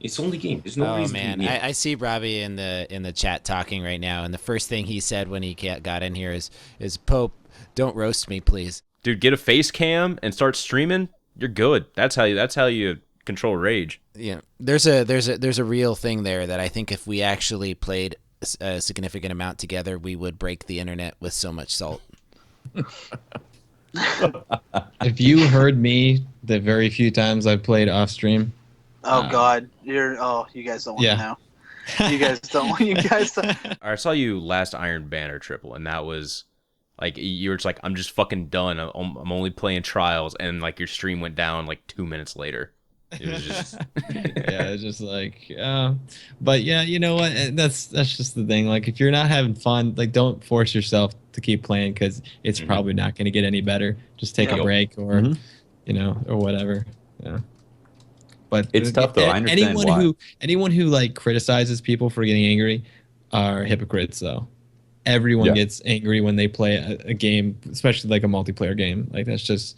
It's only game. There's no reason to be mean. I see Robbie in the chat talking right now, and the first thing he said when he got in here is Pope, don't roast me, please. Dude, get a face cam and start streaming. You're good. That's how you control rage. Yeah, there's a real thing there that I think if we actually played a significant amount together, we would break the internet with so much salt. If you heard me the very few times I've played off stream. Oh God, you guys don't want to know. You guys don't. I saw you last Iron Banner triple, and that was like you were just like, I'm just fucking done. I'm only playing trials, and like your stream went down like 2 minutes later. It was just yeah, it's just like but yeah, you know what? That's just the thing. Like if you're not having fun, like don't force yourself to keep playing, because it's probably not going to get any better. Just take a break or or whatever. Yeah. But it's tough though. I understand anyone who like criticizes people for getting angry are hypocrites though. Everyone gets angry when they play a game, especially like a multiplayer game. Like that's just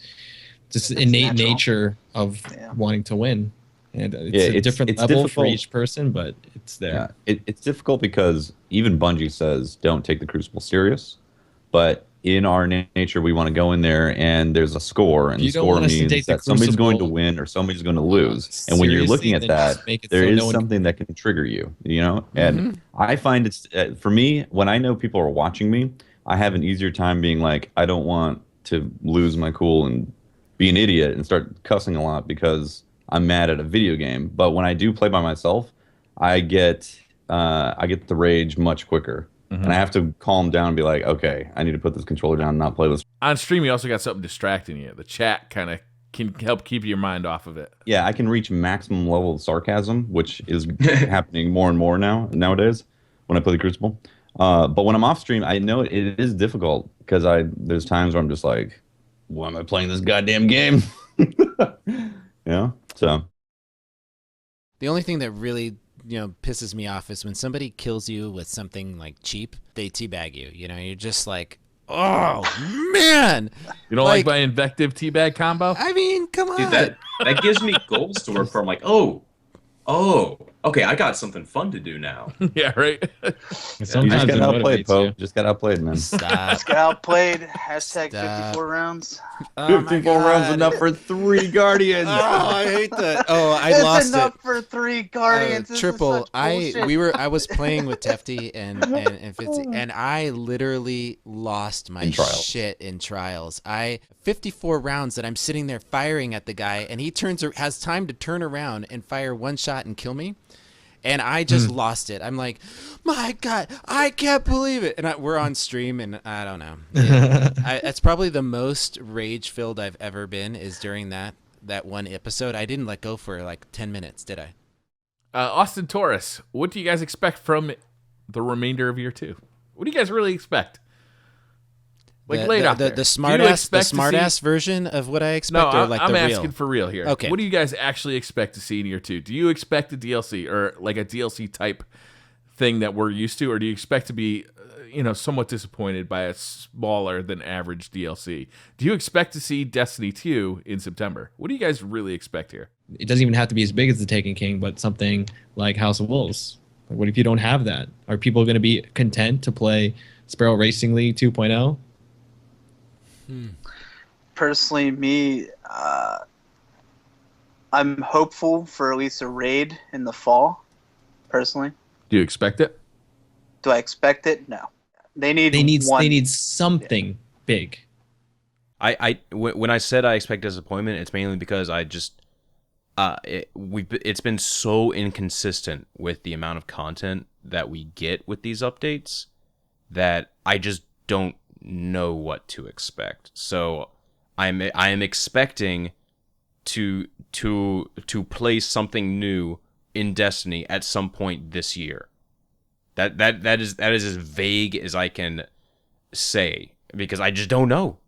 innate nature of wanting to win. And it's Yeah, a different it's level for difficult. each person, but it's there. Yeah, it's difficult because even Bungie says don't take the Crucible serious, but in our nature, we want to go in there and there's a score, and You the don't score want us to means take the that somebody's going to Crucible win or somebody's going to lose. And when you're looking seriously, at then that, just make it there so is no one something that can trigger you, you know? And I find it's for me, when I know people are watching me, I have an easier time being like, I don't want to lose my cool and be an idiot and start cussing a lot because I'm mad at a video game. But when I do play by myself, I get the rage much quicker. And I have to calm down and be like, okay, I need to put this controller down and not play this. On stream, you also got something distracting you. The chat kind of can help keep your mind off of it. Yeah, I can reach maximum level of sarcasm, which is happening more and more nowadays when I play the Crucible. But when I'm off stream, I know it is difficult because there's times where I'm just like, why am I playing this goddamn game? So The only thing that really, pisses me off is when somebody kills you with something like cheap, they teabag you. You're just like, oh man. You don't like my invective teabag combo? I mean, come on. Dude, that gives me goals to work for. I'm like, oh, okay, I got something fun to do now. Yeah, right. you Sometimes just it got outplayed, motivates Poe. you. Just got outplayed, man. Stop. Let's get outplayed. Hashtag Stop. 54 rounds. Oh my 54 rounds God. enough for 3 Guardians. Oh, I hate that. Oh, I It's lost enough it. for 3 Guardians. This is Triple. such bullshit. I was playing with Tefty and Fitzy, and I literally lost my In trials. shit in trials. 54 rounds that I'm sitting there firing at the guy, and he has time to turn around and fire one shot and kill me. And I just lost it. I'm like, my God, I can't believe it. And we're on stream, and I don't know. That's probably the most rage-filled I've ever been is during that one episode. I didn't let go for like 10 minutes, did I? Austin Taurus, what do you guys expect from the remainder of year 2? What do you guys really expect? Like, lay it out there. The Do you smartass version of what I expect, No, or like I'm the asking real? for real here. Okay. What do you guys actually expect to see in year 2? Do you expect a DLC or like a DLC type thing that we're used to, or do you expect to be, somewhat disappointed by a smaller than average DLC? Do you expect to see Destiny 2 in September? What do you guys really expect here? It doesn't even have to be as big as the Taken King, but something like House of Wolves. Like, what if you don't have that? Are people going to be content to play Sparrow Racing League 2.0? Personally, me, I'm hopeful for at least a raid in the fall. Personally, Do you expect it? do I expect it? No. They need something big. When I said I expect disappointment, it's mainly because I just it's been so inconsistent with the amount of content that we get with these updates that I just don't know what to expect. So I am expecting to play something new in Destiny at some point this year. That is as vague as I can say because I just don't know.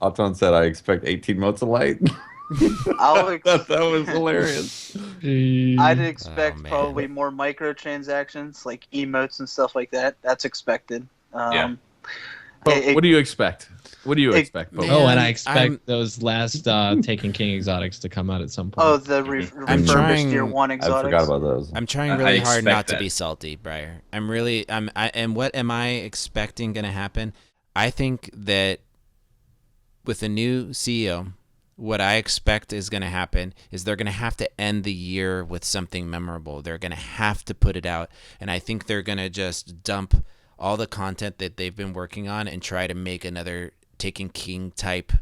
Upton said I expect 18 motes of light. That was hilarious. I'd expect man. probably more microtransactions like emotes and stuff like that. That's expected. Yeah. What do you expect? What do you expect, man. Pope? Oh, and I expect those last Taken King exotics to come out at some point. Oh, the I'm refurbished trying- Tier 1 I exotics. forgot about those. I'm trying I really hard expect not to that. be salty, Briar. And what am I expecting going to happen? I think that with a new CEO, what I expect is going to happen is they're going to have to end the year with something memorable. They're going to have to put it out. And I think they're going to just dump all the content that they've been working on and try to make another Taken King type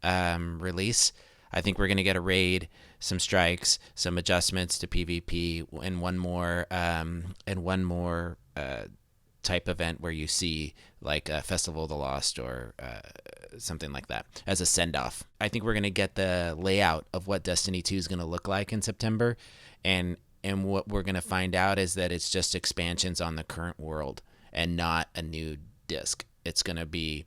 release. I think we're going to get a raid, some strikes, some adjustments to PvP, and one more type event where you see like a Festival of the Lost or something like that as a send-off. I think we're going to get the layout of what Destiny 2 is going to look like in September, and what we're going to find out is that it's just expansions on the current world and not a new disc. It's going to be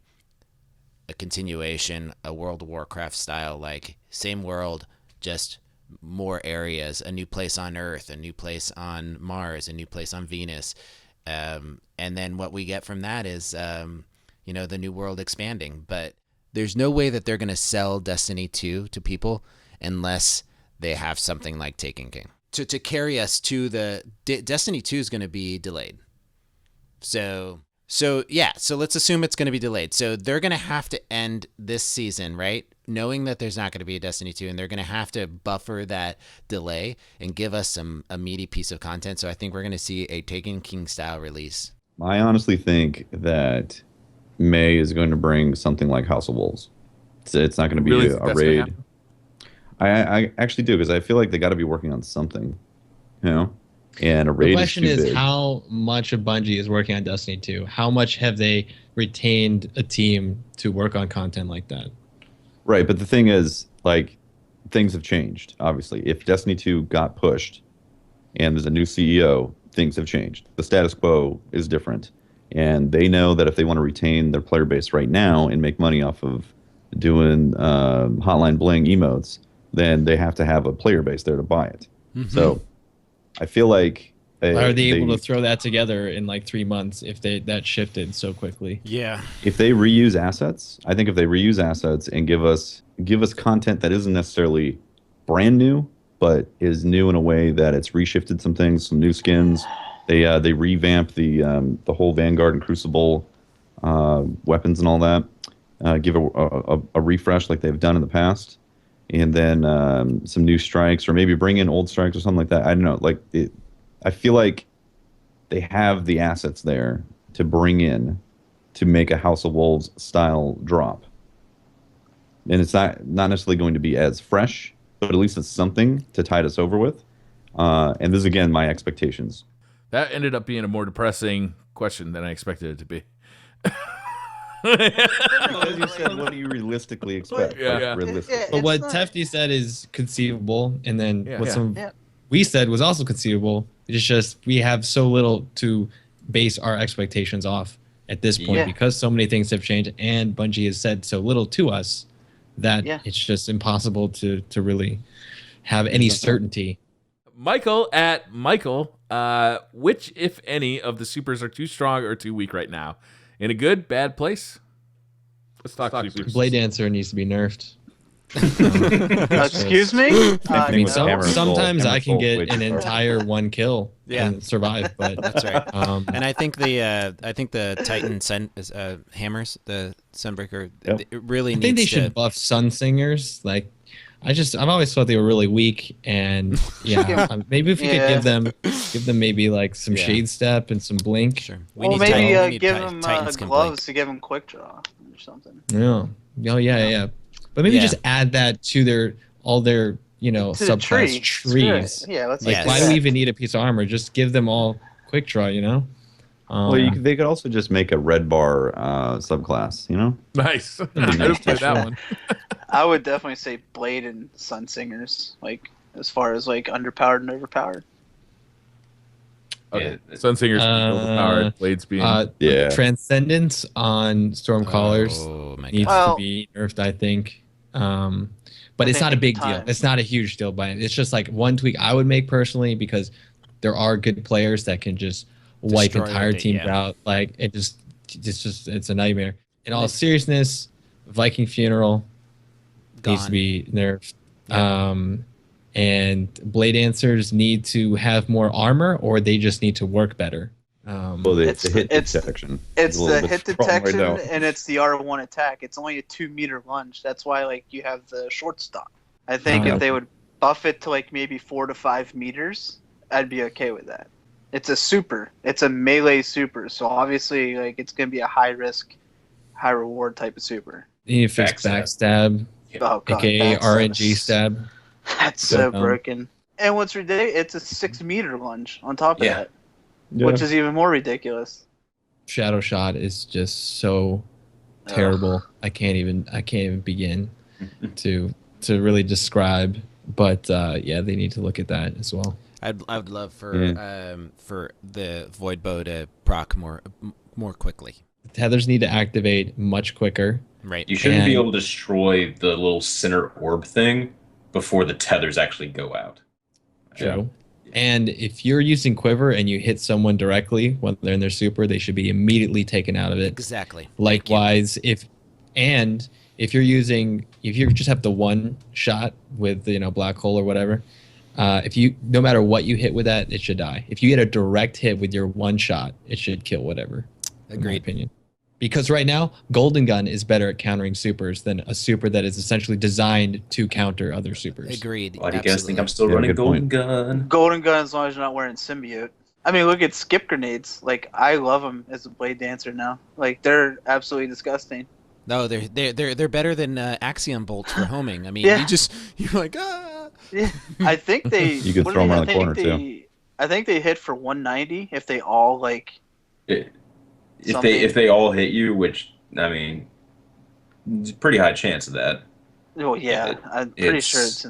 a continuation, a World of Warcraft style, like same world, just more areas, a new place on Earth, a new place on Mars, a new place on Venus. And then what we get from that is, the new world expanding. But there's no way that they're going to sell Destiny 2 to people unless they have something like Taken King to carry us to the Destiny 2 is going to be delayed. So let's assume it's going to be delayed. So they're going to have to end this season, right? Knowing that there's not going to be a Destiny 2, and they're going to have to buffer that delay and give us a meaty piece of content. So I think we're going to see a Taken King style release. I honestly think that May is going to bring something like House of Wolves. It's not going to be Really a think that's raid. gonna happen? I actually do, because I feel like they got to be working on something, you know. And a raid The question is, too is big. how much of Bungie is working on Destiny 2? How much have they retained a team to work on content like that? Right, but the thing is, like, things have changed. Obviously, if Destiny 2 got pushed, and there's a new CEO, things have changed. The status quo is different, and they know that if they want to retain their player base right now and make money off of doing Hotline Bling emotes, then they have to have a player base there to buy it. Mm-hmm. So I feel like Are they able to throw that together in like 3 months if that shifted so quickly? Yeah. if they reuse assets, I think if they reuse assets and give us content that isn't necessarily brand new, but is new in a way that it's reshifted some things, some new skins. They revamp the whole Vanguard and Crucible weapons and all that. Give a refresh like they've done in the past, and then some new strikes, or maybe bring in old strikes or something like that. I don't know. Like I feel like they have the assets there to bring in to make a House of Wolves style drop, and it's not necessarily going to be as fresh, but at least it's something to tide us over with. And this is again my expectations. That ended up being a more depressing question than I expected it to be. As you said, what do you realistically expect? Yeah. Like, Yeah. realistic. But what not- Tefty said is conceivable, and then Yeah. what Yeah. some Yeah. we said was also conceivable. It's just we have so little to base our expectations off at this point Yeah. because so many things have changed, and Bungie has said so little to us that Yeah. it's just impossible to really have any certainty. Michael at Michael, which, if any, of the supers are too strong or too weak right now? In a good, bad place? Let's talk supers. Blade Dancer needs to be nerfed. Excuse me? I mean, with Hammer and sometimes Soul. I can Hammer get Soul, an which- entire one kill Yeah. and survive, but That's right. um, And I think the Titan hammers, the Sunbreaker, Yep. it really I needs think they to. should buff Sun Singers. Like, I've always thought they were really weak, and yeah, maybe if we Yeah. could give them maybe like some Yeah. Shade Step and some Blink. Sure. Well, need maybe Titan- we need give Titan- him Titans can gloves blink. to give him quick draw or something. Yeah. Oh yeah. But maybe Yeah. just add that to all their To the subclass tree. trees. Yeah, let's Like, Yes. why do we even need a piece of armor? Just give them all quick draw. Well, they could also just make a red bar subclass. You know, Nice. I nice didn't play touch. that one. I would definitely say Blade and Sun Singers, like as far as like underpowered and overpowered. Okay. Yeah. Sunsinger's overpowered. Blades being. Yeah. Transcendence on Stormcallers Oh my needs god. Well- to be nerfed, I think. But I it's think not a at the big deal. time- It's not a huge deal by it. It's just like one tweak I would make personally because there are good players that can just wipe Destroy entire their- teams yeah. out. Like it's a nightmare. In all seriousness, Viking Funeral needs to Gone. be nerfed. And Blade Dancers need to have more armor, or they just need to work better. well, it's the hit detection. It's a little the bit hit strong right detection now. and it's the R1 attack. It's only a 2-meter lunge. That's why like you have the short stop. I think Okay. if they would buff it to like maybe 4 to 5 meters, I'd be okay with that. It's a super. It's a melee super. So obviously like it's gonna be a high risk, high reward type of super. You need to fix Backstab. backstab, Oh god, aka that's RNG stab. That's so Yeah. broken. And what's ridiculous? It's a 6-meter lunge on top of Yeah. that, Yeah. which is even more ridiculous. Shadow Shot is just so terrible. I can't even begin to really describe. But yeah, they need to look at that as well. I'd love for the Void Bow to proc more quickly. Tethers need to activate much quicker. Right. You shouldn't be And- able to destroy the little center orb thing before the tethers actually go out. True. And if you're using Quiver and you hit someone directly when they're in their super, they should be immediately taken out of it. Exactly. Likewise, if if you just have the one shot with black hole or whatever, no matter what you hit with that, it should die. If you get a direct hit with your one shot, it should kill whatever. In my opinion. Because right now, Golden Gun is better at countering supers than a super that is essentially designed to counter other supers. Agreed. Why do you guys think I'm still running Golden Gun? Golden Gun, as long as you're not wearing symbiote. I mean, look at skip grenades. Like, I love them as a blade dancer now. Like, they're absolutely disgusting. No, they're better than Axiom bolts for homing. I mean, you're like ah. Yeah, I think they. You could throw them around the corner too. I think they hit for 190 if they all like. If they all hit you, which I mean, it's a pretty high chance of that. Oh yeah, I'm pretty sure it's.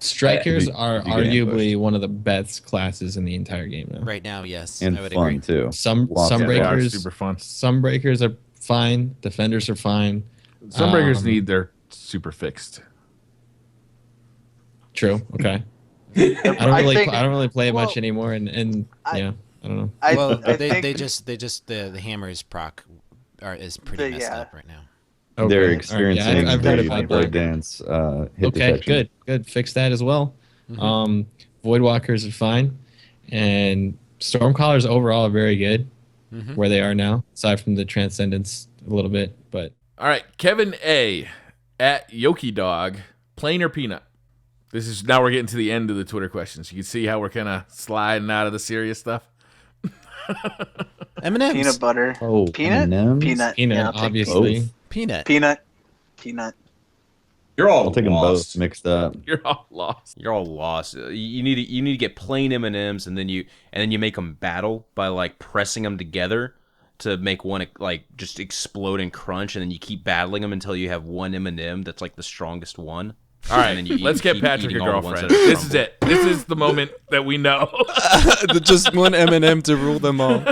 Strikers are arguably one of the best classes in the entire game now. Right now, yes, And I would fun agree. too. Some They are breakers, super fun. some breakers are fine. Defenders are fine. Some breakers need their super fixed. True. Okay. I don't really play it much anymore, and yeah, I don't know. The hammers proc is pretty messed up right now. Okay. They're All right, experiencing yeah, I've heard the about blade that. dance hit Okay, detection. good. Fix that as well. Voidwalkers are fine, and Stormcallers overall are very good where they are now, aside from the Transcendence a little bit. But All right, Kevin A. at Yoki Dog, plain or peanut? Now we're getting to the end of the Twitter questions. You can see how we're kind of sliding out of the serious stuff. M&M's. Peanut butter. Oh, Peanut? M&Ms? Peanut. peanut, Yeah, I'll take obviously. both. Peanut. Peanut. You're all I'll take them lost. both mixed up. You're all lost. You're all lost. You need to get plain M&Ms, and then you make them battle by like pressing them together to make one like just explode and crunch, and then you keep battling them until you have one M&M that's like the strongest one. All right, And then you let's get keep Patrick a eating all the ones girlfriend. that are This is crumbled. it. This is the moment that we know. Just one M&M to rule them all.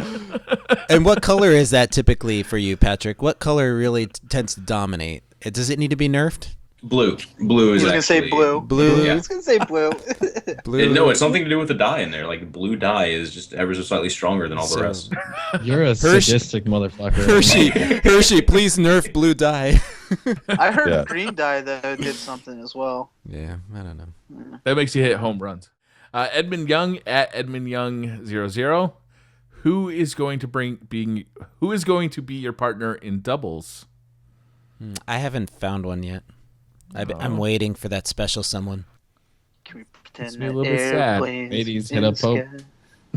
And what color is that typically for you, Patrick? What color really tends to dominate? Does it need to be nerfed? Blue. Blue is He's gonna say actually blue. Blue. Yeah. He's gonna say blue. Blue. No, it's something to do with the dye in there. Like blue dye is just ever so slightly stronger than all the rest. You're a sadistic motherfucker. Hershey, please nerf blue dye. I heard Yeah. green dye though did something as well. Yeah, I don't know. That makes you hit home runs. Edmund Young at Edmund Young 00. Who is going to be your partner in doubles? I haven't found one yet. I'm waiting for that special someone. Can we pretend Makes me a that little bit sad. airplanes Ladies, in hit up the Pope. sky?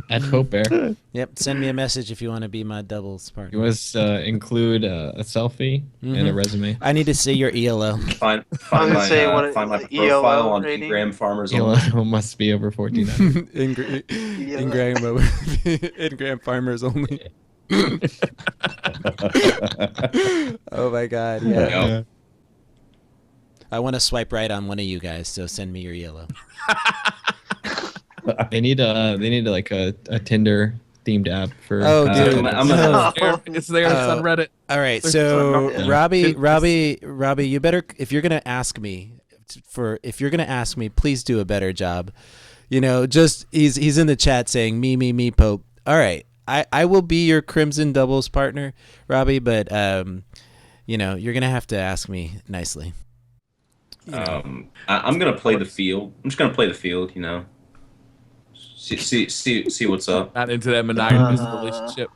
At Hope Bear. Yep, send me a message if you want to be my doubles partner. You must include a selfie and a resume. I need to see your ELO. Find gonna my say, what find my the profile ELO on rating? Graham Farmers. ELO must be over 14. Ingram farmers only. Oh my god, yeah. Yep. I want to swipe right on one of you guys, so send me your ELO. They need like a Tinder themed app for. Oh, dude. It's there. It's on Reddit. All right, so Yeah. Robbie, you better if you're gonna ask me, please do a better job. You know, just he's in the chat saying me, Pope. All right, I will be your Crimson doubles partner, Robbie, but you're gonna have to ask me nicely. I'm gonna play the field. I'm just gonna play the field. You know, see what's up. Not into that monogamous relationship.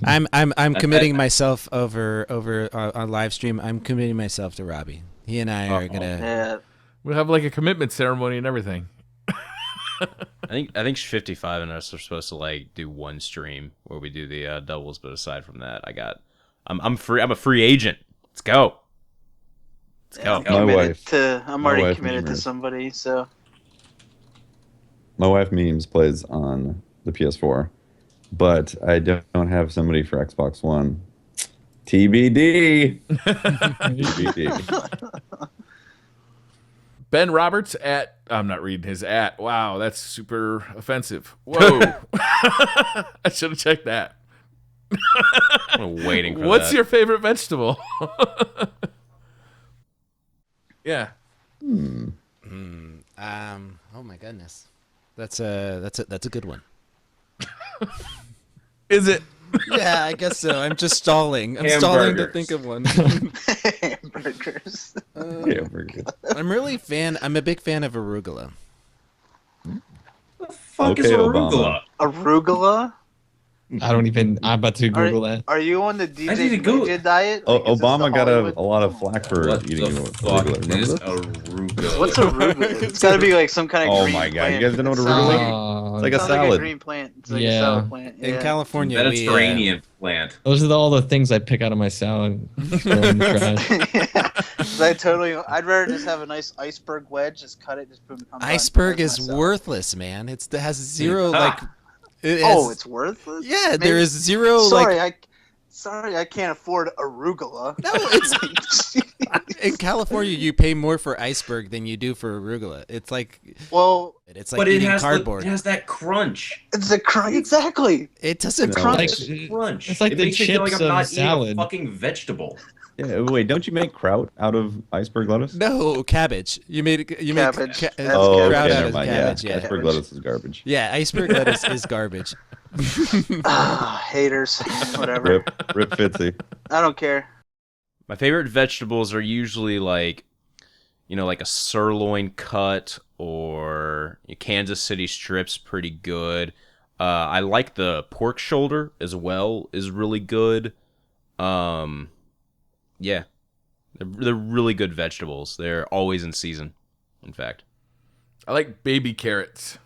I'm committing myself over on live stream. I'm committing myself to Robbie. He and I are gonna. Yeah. We'll have like a commitment ceremony and everything. I think 55 and us are supposed to like do one stream where we do the doubles, but aside from that, I'm free. I'm a free agent. Let's go. Let's go. I'm already wife committed to memers. somebody, so My wife memes plays on the PS4, but I don't have somebody for Xbox One. TBD. TBD. Ben Roberts at I'm not reading his at. Wow, that's super offensive. Whoa. I should have checked that. I'm waiting for What's that. your favorite vegetable? Yeah. Oh my goodness, that's a good one. Is it? Yeah, I guess so. I'm just stalling. I'm Hamburgers. stalling to think of one. burgers. Yeah, burgers. I'm a big fan of arugula. The fuck is Okay, arugula? Arugula? I'm about to Google that. Are you on the I need to DJ go- Plagia diet? Oh, Like, is this the Obama got Hollywood? a lot of flack for What eating the arugula. fuck Remember is this? arugula? What's arugula? It's got to be like some kind of Oh green my God, plant. you guys don't know what It sounds arugula like- It's like a sounds like a salad. green plant. It's like Yeah. a salad plant. In Yeah. California, Mediterranean plant. Those are all the things I pick out of my salad. Throw in the trash. I'd rather just have a nice iceberg wedge, just cut it, just boom. comes on. iceberg That's is my salad. worthless, man. It has zero Ah. like. It has, It's worthless. yeah. Maybe- There is zero Sorry, like. I can't afford arugula. No, it's in California. You pay more for iceberg than you do for arugula. It's like Well, it's like But it eating has cardboard. it has that crunch. it's a crunch. Exactly. It doesn't No. crunch. Like- Crunch. It's like it the makes me feel like chips I'm of not salad. eating a fucking vegetable. Yeah, wait, don't you make kraut out of iceberg lettuce? No, cabbage. You made Cabbage. make That's Oh, kraut okay, out never of mind. cabbage. Yeah, Yeah, iceberg lettuce is garbage. yeah. Iceberg lettuce is garbage. Haters. Whatever. Rip Fitzy. I don't care. My favorite vegetables are usually like, like a sirloin cut or Kansas City strips, pretty good. I like the pork shoulder as well, is really good. Yeah, they're really good vegetables. They're always in season, in fact. I like baby carrots.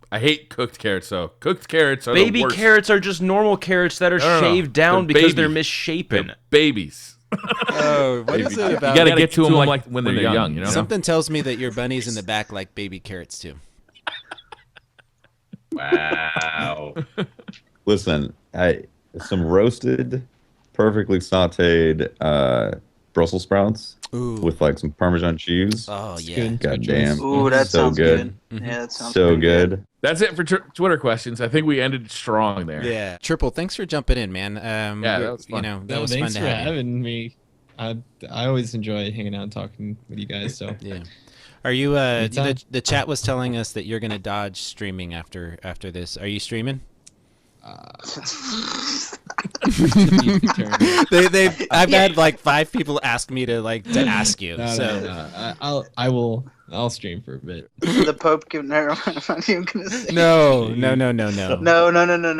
I hate cooked carrots, though. Cooked carrots are Baby the worst. carrots are just normal carrots that are No, no, no. shaved down They're because baby. they're misshapen. They're babies. Oh, what is it You about? gotta get to them like when they're young, you know? Something tells me that your bunnies in the back like baby carrots too. Wow. Listen, some roasted, perfectly sautéed Brussels sprouts Ooh. with like some Parmesan cheese. Oh yeah. good. God damn. Ooh, that So sounds good. good. Yeah, that sounds So pretty good. That's it for Twitter questions. I think we ended strong there. Yeah. Triple, thanks for jumping in, man. Yeah, that was fun. That No, was thanks fun for to have you. having me. I always enjoy hanging out and talking with you guys. So Yeah. Are you Anytime. the chat was telling us that you're going to dodge streaming after this. Are you streaming? I've had like 5 people ask me to ask you. I'll stream for a bit. good. The Pope can never mind. I'm not even gonna say. No. No.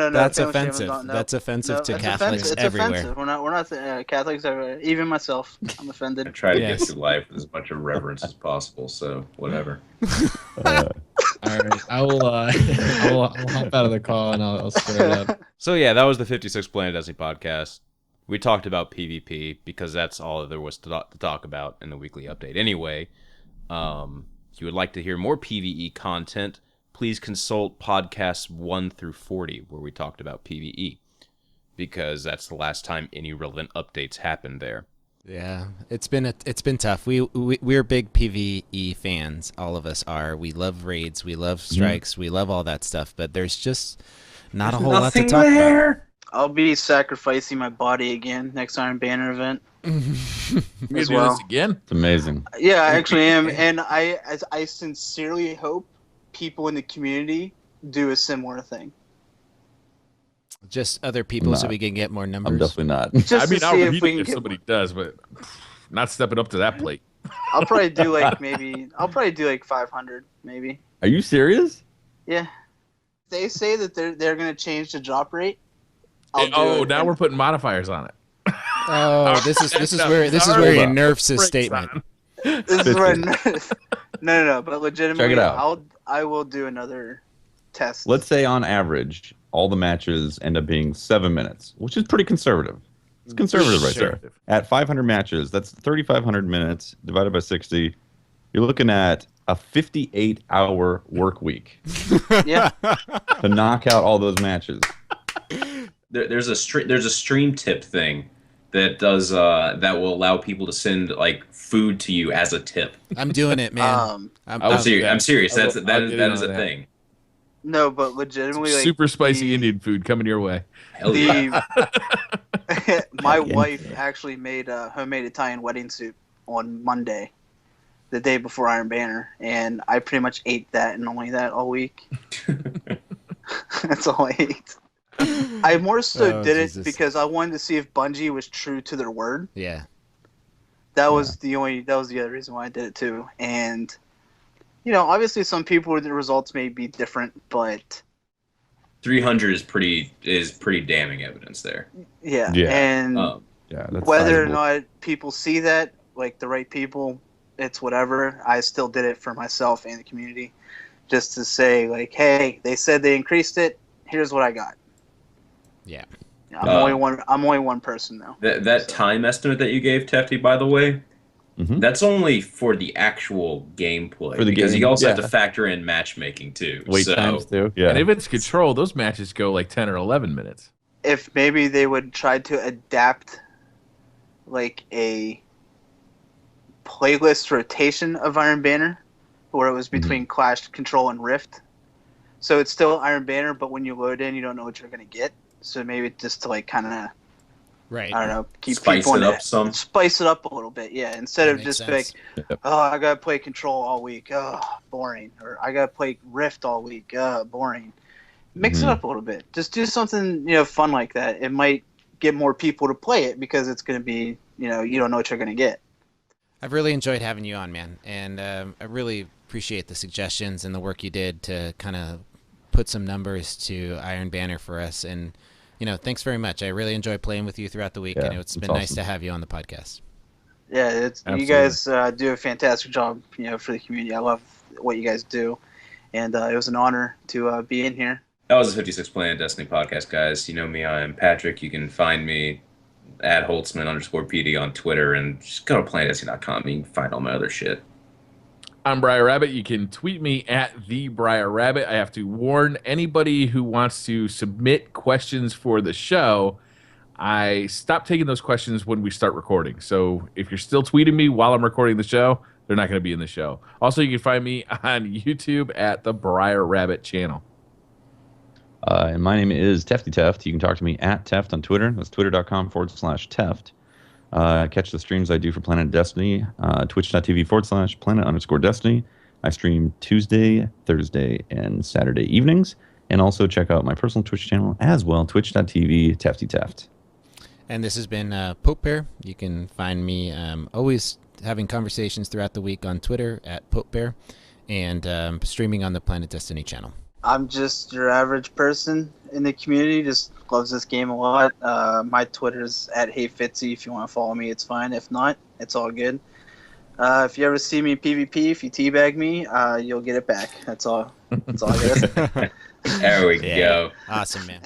That's Famous offensive. Shaman, no. That's offensive No, to it's Catholics offensive. It's everywhere. offensive. We're not Catholics everywhere. Even myself, I'm I offended. try to Yes. get through life with as much of reverence as possible, so whatever. All right, I'll hop out of the call and I'll square it up. So yeah, that was the 56th Planet Destiny podcast. We talked about PvP because that's all there was to talk about in the weekly update. Anyway, if you would like to hear more PvE content, please consult podcasts 1 through 40 where we talked about PvE because that's the last time any relevant updates happened there. Yeah, it's been tough. We're big PvE fans. All of us are. We love raids. We love strikes. We love all that stuff. But there's just not a whole lot to talk about. I'll be sacrificing my body again next Iron Banner event. You gonna As do well. this again? It's amazing. Yeah, I actually am, and I sincerely hope people in the community do a similar thing. Just other people so Not. we can get more numbers. I'm definitely not. Just I mean, to I'll see if read we it can if get. somebody does, but not stepping up to that plate. I'll probably do like 500 maybe. Are you serious? Yeah. They say that they're gonna change the drop rate. I'll do it. Now we're putting modifiers on it. Oh, this is where Sorry he about nerfs his Brakes statement. on. This is where no, but legitimately, Check it out. I will do another test. Let's say on average, all the matches end up being 7 minutes, which is pretty conservative. It's conservative right there. Conservative. At 500 matches, that's 3,500 minutes divided by 60. You're looking at a 58-hour work week Yeah. to knock out all those matches. There's a stream tip thing that does that will allow people to send like food to you as a tip. I'm doing it, man. I'm serious. I'll That get is in a on that. thing. No, but legitimately, like, Super spicy the- Indian food coming your way. Hell yeah. My wife actually made a homemade Italian wedding soup on Monday, the day before Iron Banner, and I pretty much ate that and only that all week. That's all I ate. I more so Oh, did Jesus. it because I wanted to see if Bungie was true to their word. Yeah. that was the other reason why I did it too. And obviously some people the results may be different, but 300 is pretty damning evidence there. yeah. Yeah. And Yeah, that's whether or sizable. not people see that, like the right people, it's whatever. I still did it for myself and the community, just to say like, hey, they said they increased it. Here's what I got. Yeah. I'm only one. I'm only one person though. That time estimate that you gave, Tefty, by the way, that's only for the actual gameplay. For the because game, you also have yeah. to factor in matchmaking too. Wait so, times too. Yeah. And if it's control, those matches go like 10 or 11 minutes. If maybe they would try to adapt like a playlist rotation of Iron Banner, where it was between Clash, Control, and Rift. So it's still Iron Banner, but when you load in, you don't know what you're gonna get. So maybe just to like kind of, Right. I don't know, keep Spice people it up some. spice it up a little bit, yeah. Instead That of makes just sense. like, oh, I gotta play Control all week, oh, boring, or I gotta play Rift all week, boring. Mix it up a little bit. Just do something fun like that. It might get more people to play it because it's gonna be you don't know what you're gonna get. I've really enjoyed having you on, man, and I really appreciate the suggestions and the work you did to kind of put some numbers to Iron Banner for us. And thanks very much. I really enjoy playing with you throughout the week, Yeah, and it's been it's nice awesome. to have you on the podcast. Yeah, you Absolutely. guys do a fantastic job, for the community. I love what you guys do, and it was an honor to be in here. That was the 56 Planet Destiny podcast, guys. You know me, I'm Patrick. You can find me at Holtzman_PD on Twitter, and just go to PlanetDestiny.com. You can find all my other shit. I'm Briar Rabbit. You can tweet me at the Briar Rabbit. I have to warn anybody who wants to submit questions for the show. I stop taking those questions when we start recording. So if you're still tweeting me while I'm recording the show, they're not going to be in the show. Also, you can find me on YouTube at the Briar Rabbit channel. And my name is Tefty Teft. You can talk to me at Teft on Twitter. That's twitter.com/Teft. Catch the streams I do for Planet Destiny, twitch.tv/planet_destiny. I stream Tuesday, Thursday, and Saturday evenings. And also check out my personal Twitch channel as well, twitch.tv Tefty Teft. And this has been Pope Bear. You can find me always having conversations throughout the week on Twitter at Pope Bear, and streaming on the Planet Destiny channel. I'm just your average person in the community, just loves this game a lot. My Twitter's at HeyFitzy. If you want to follow me, it's fine. If not, it's all good. If you ever see me in PvP, if you teabag me, you'll get it back. That's all. That's all I guess. There we go. Awesome, man.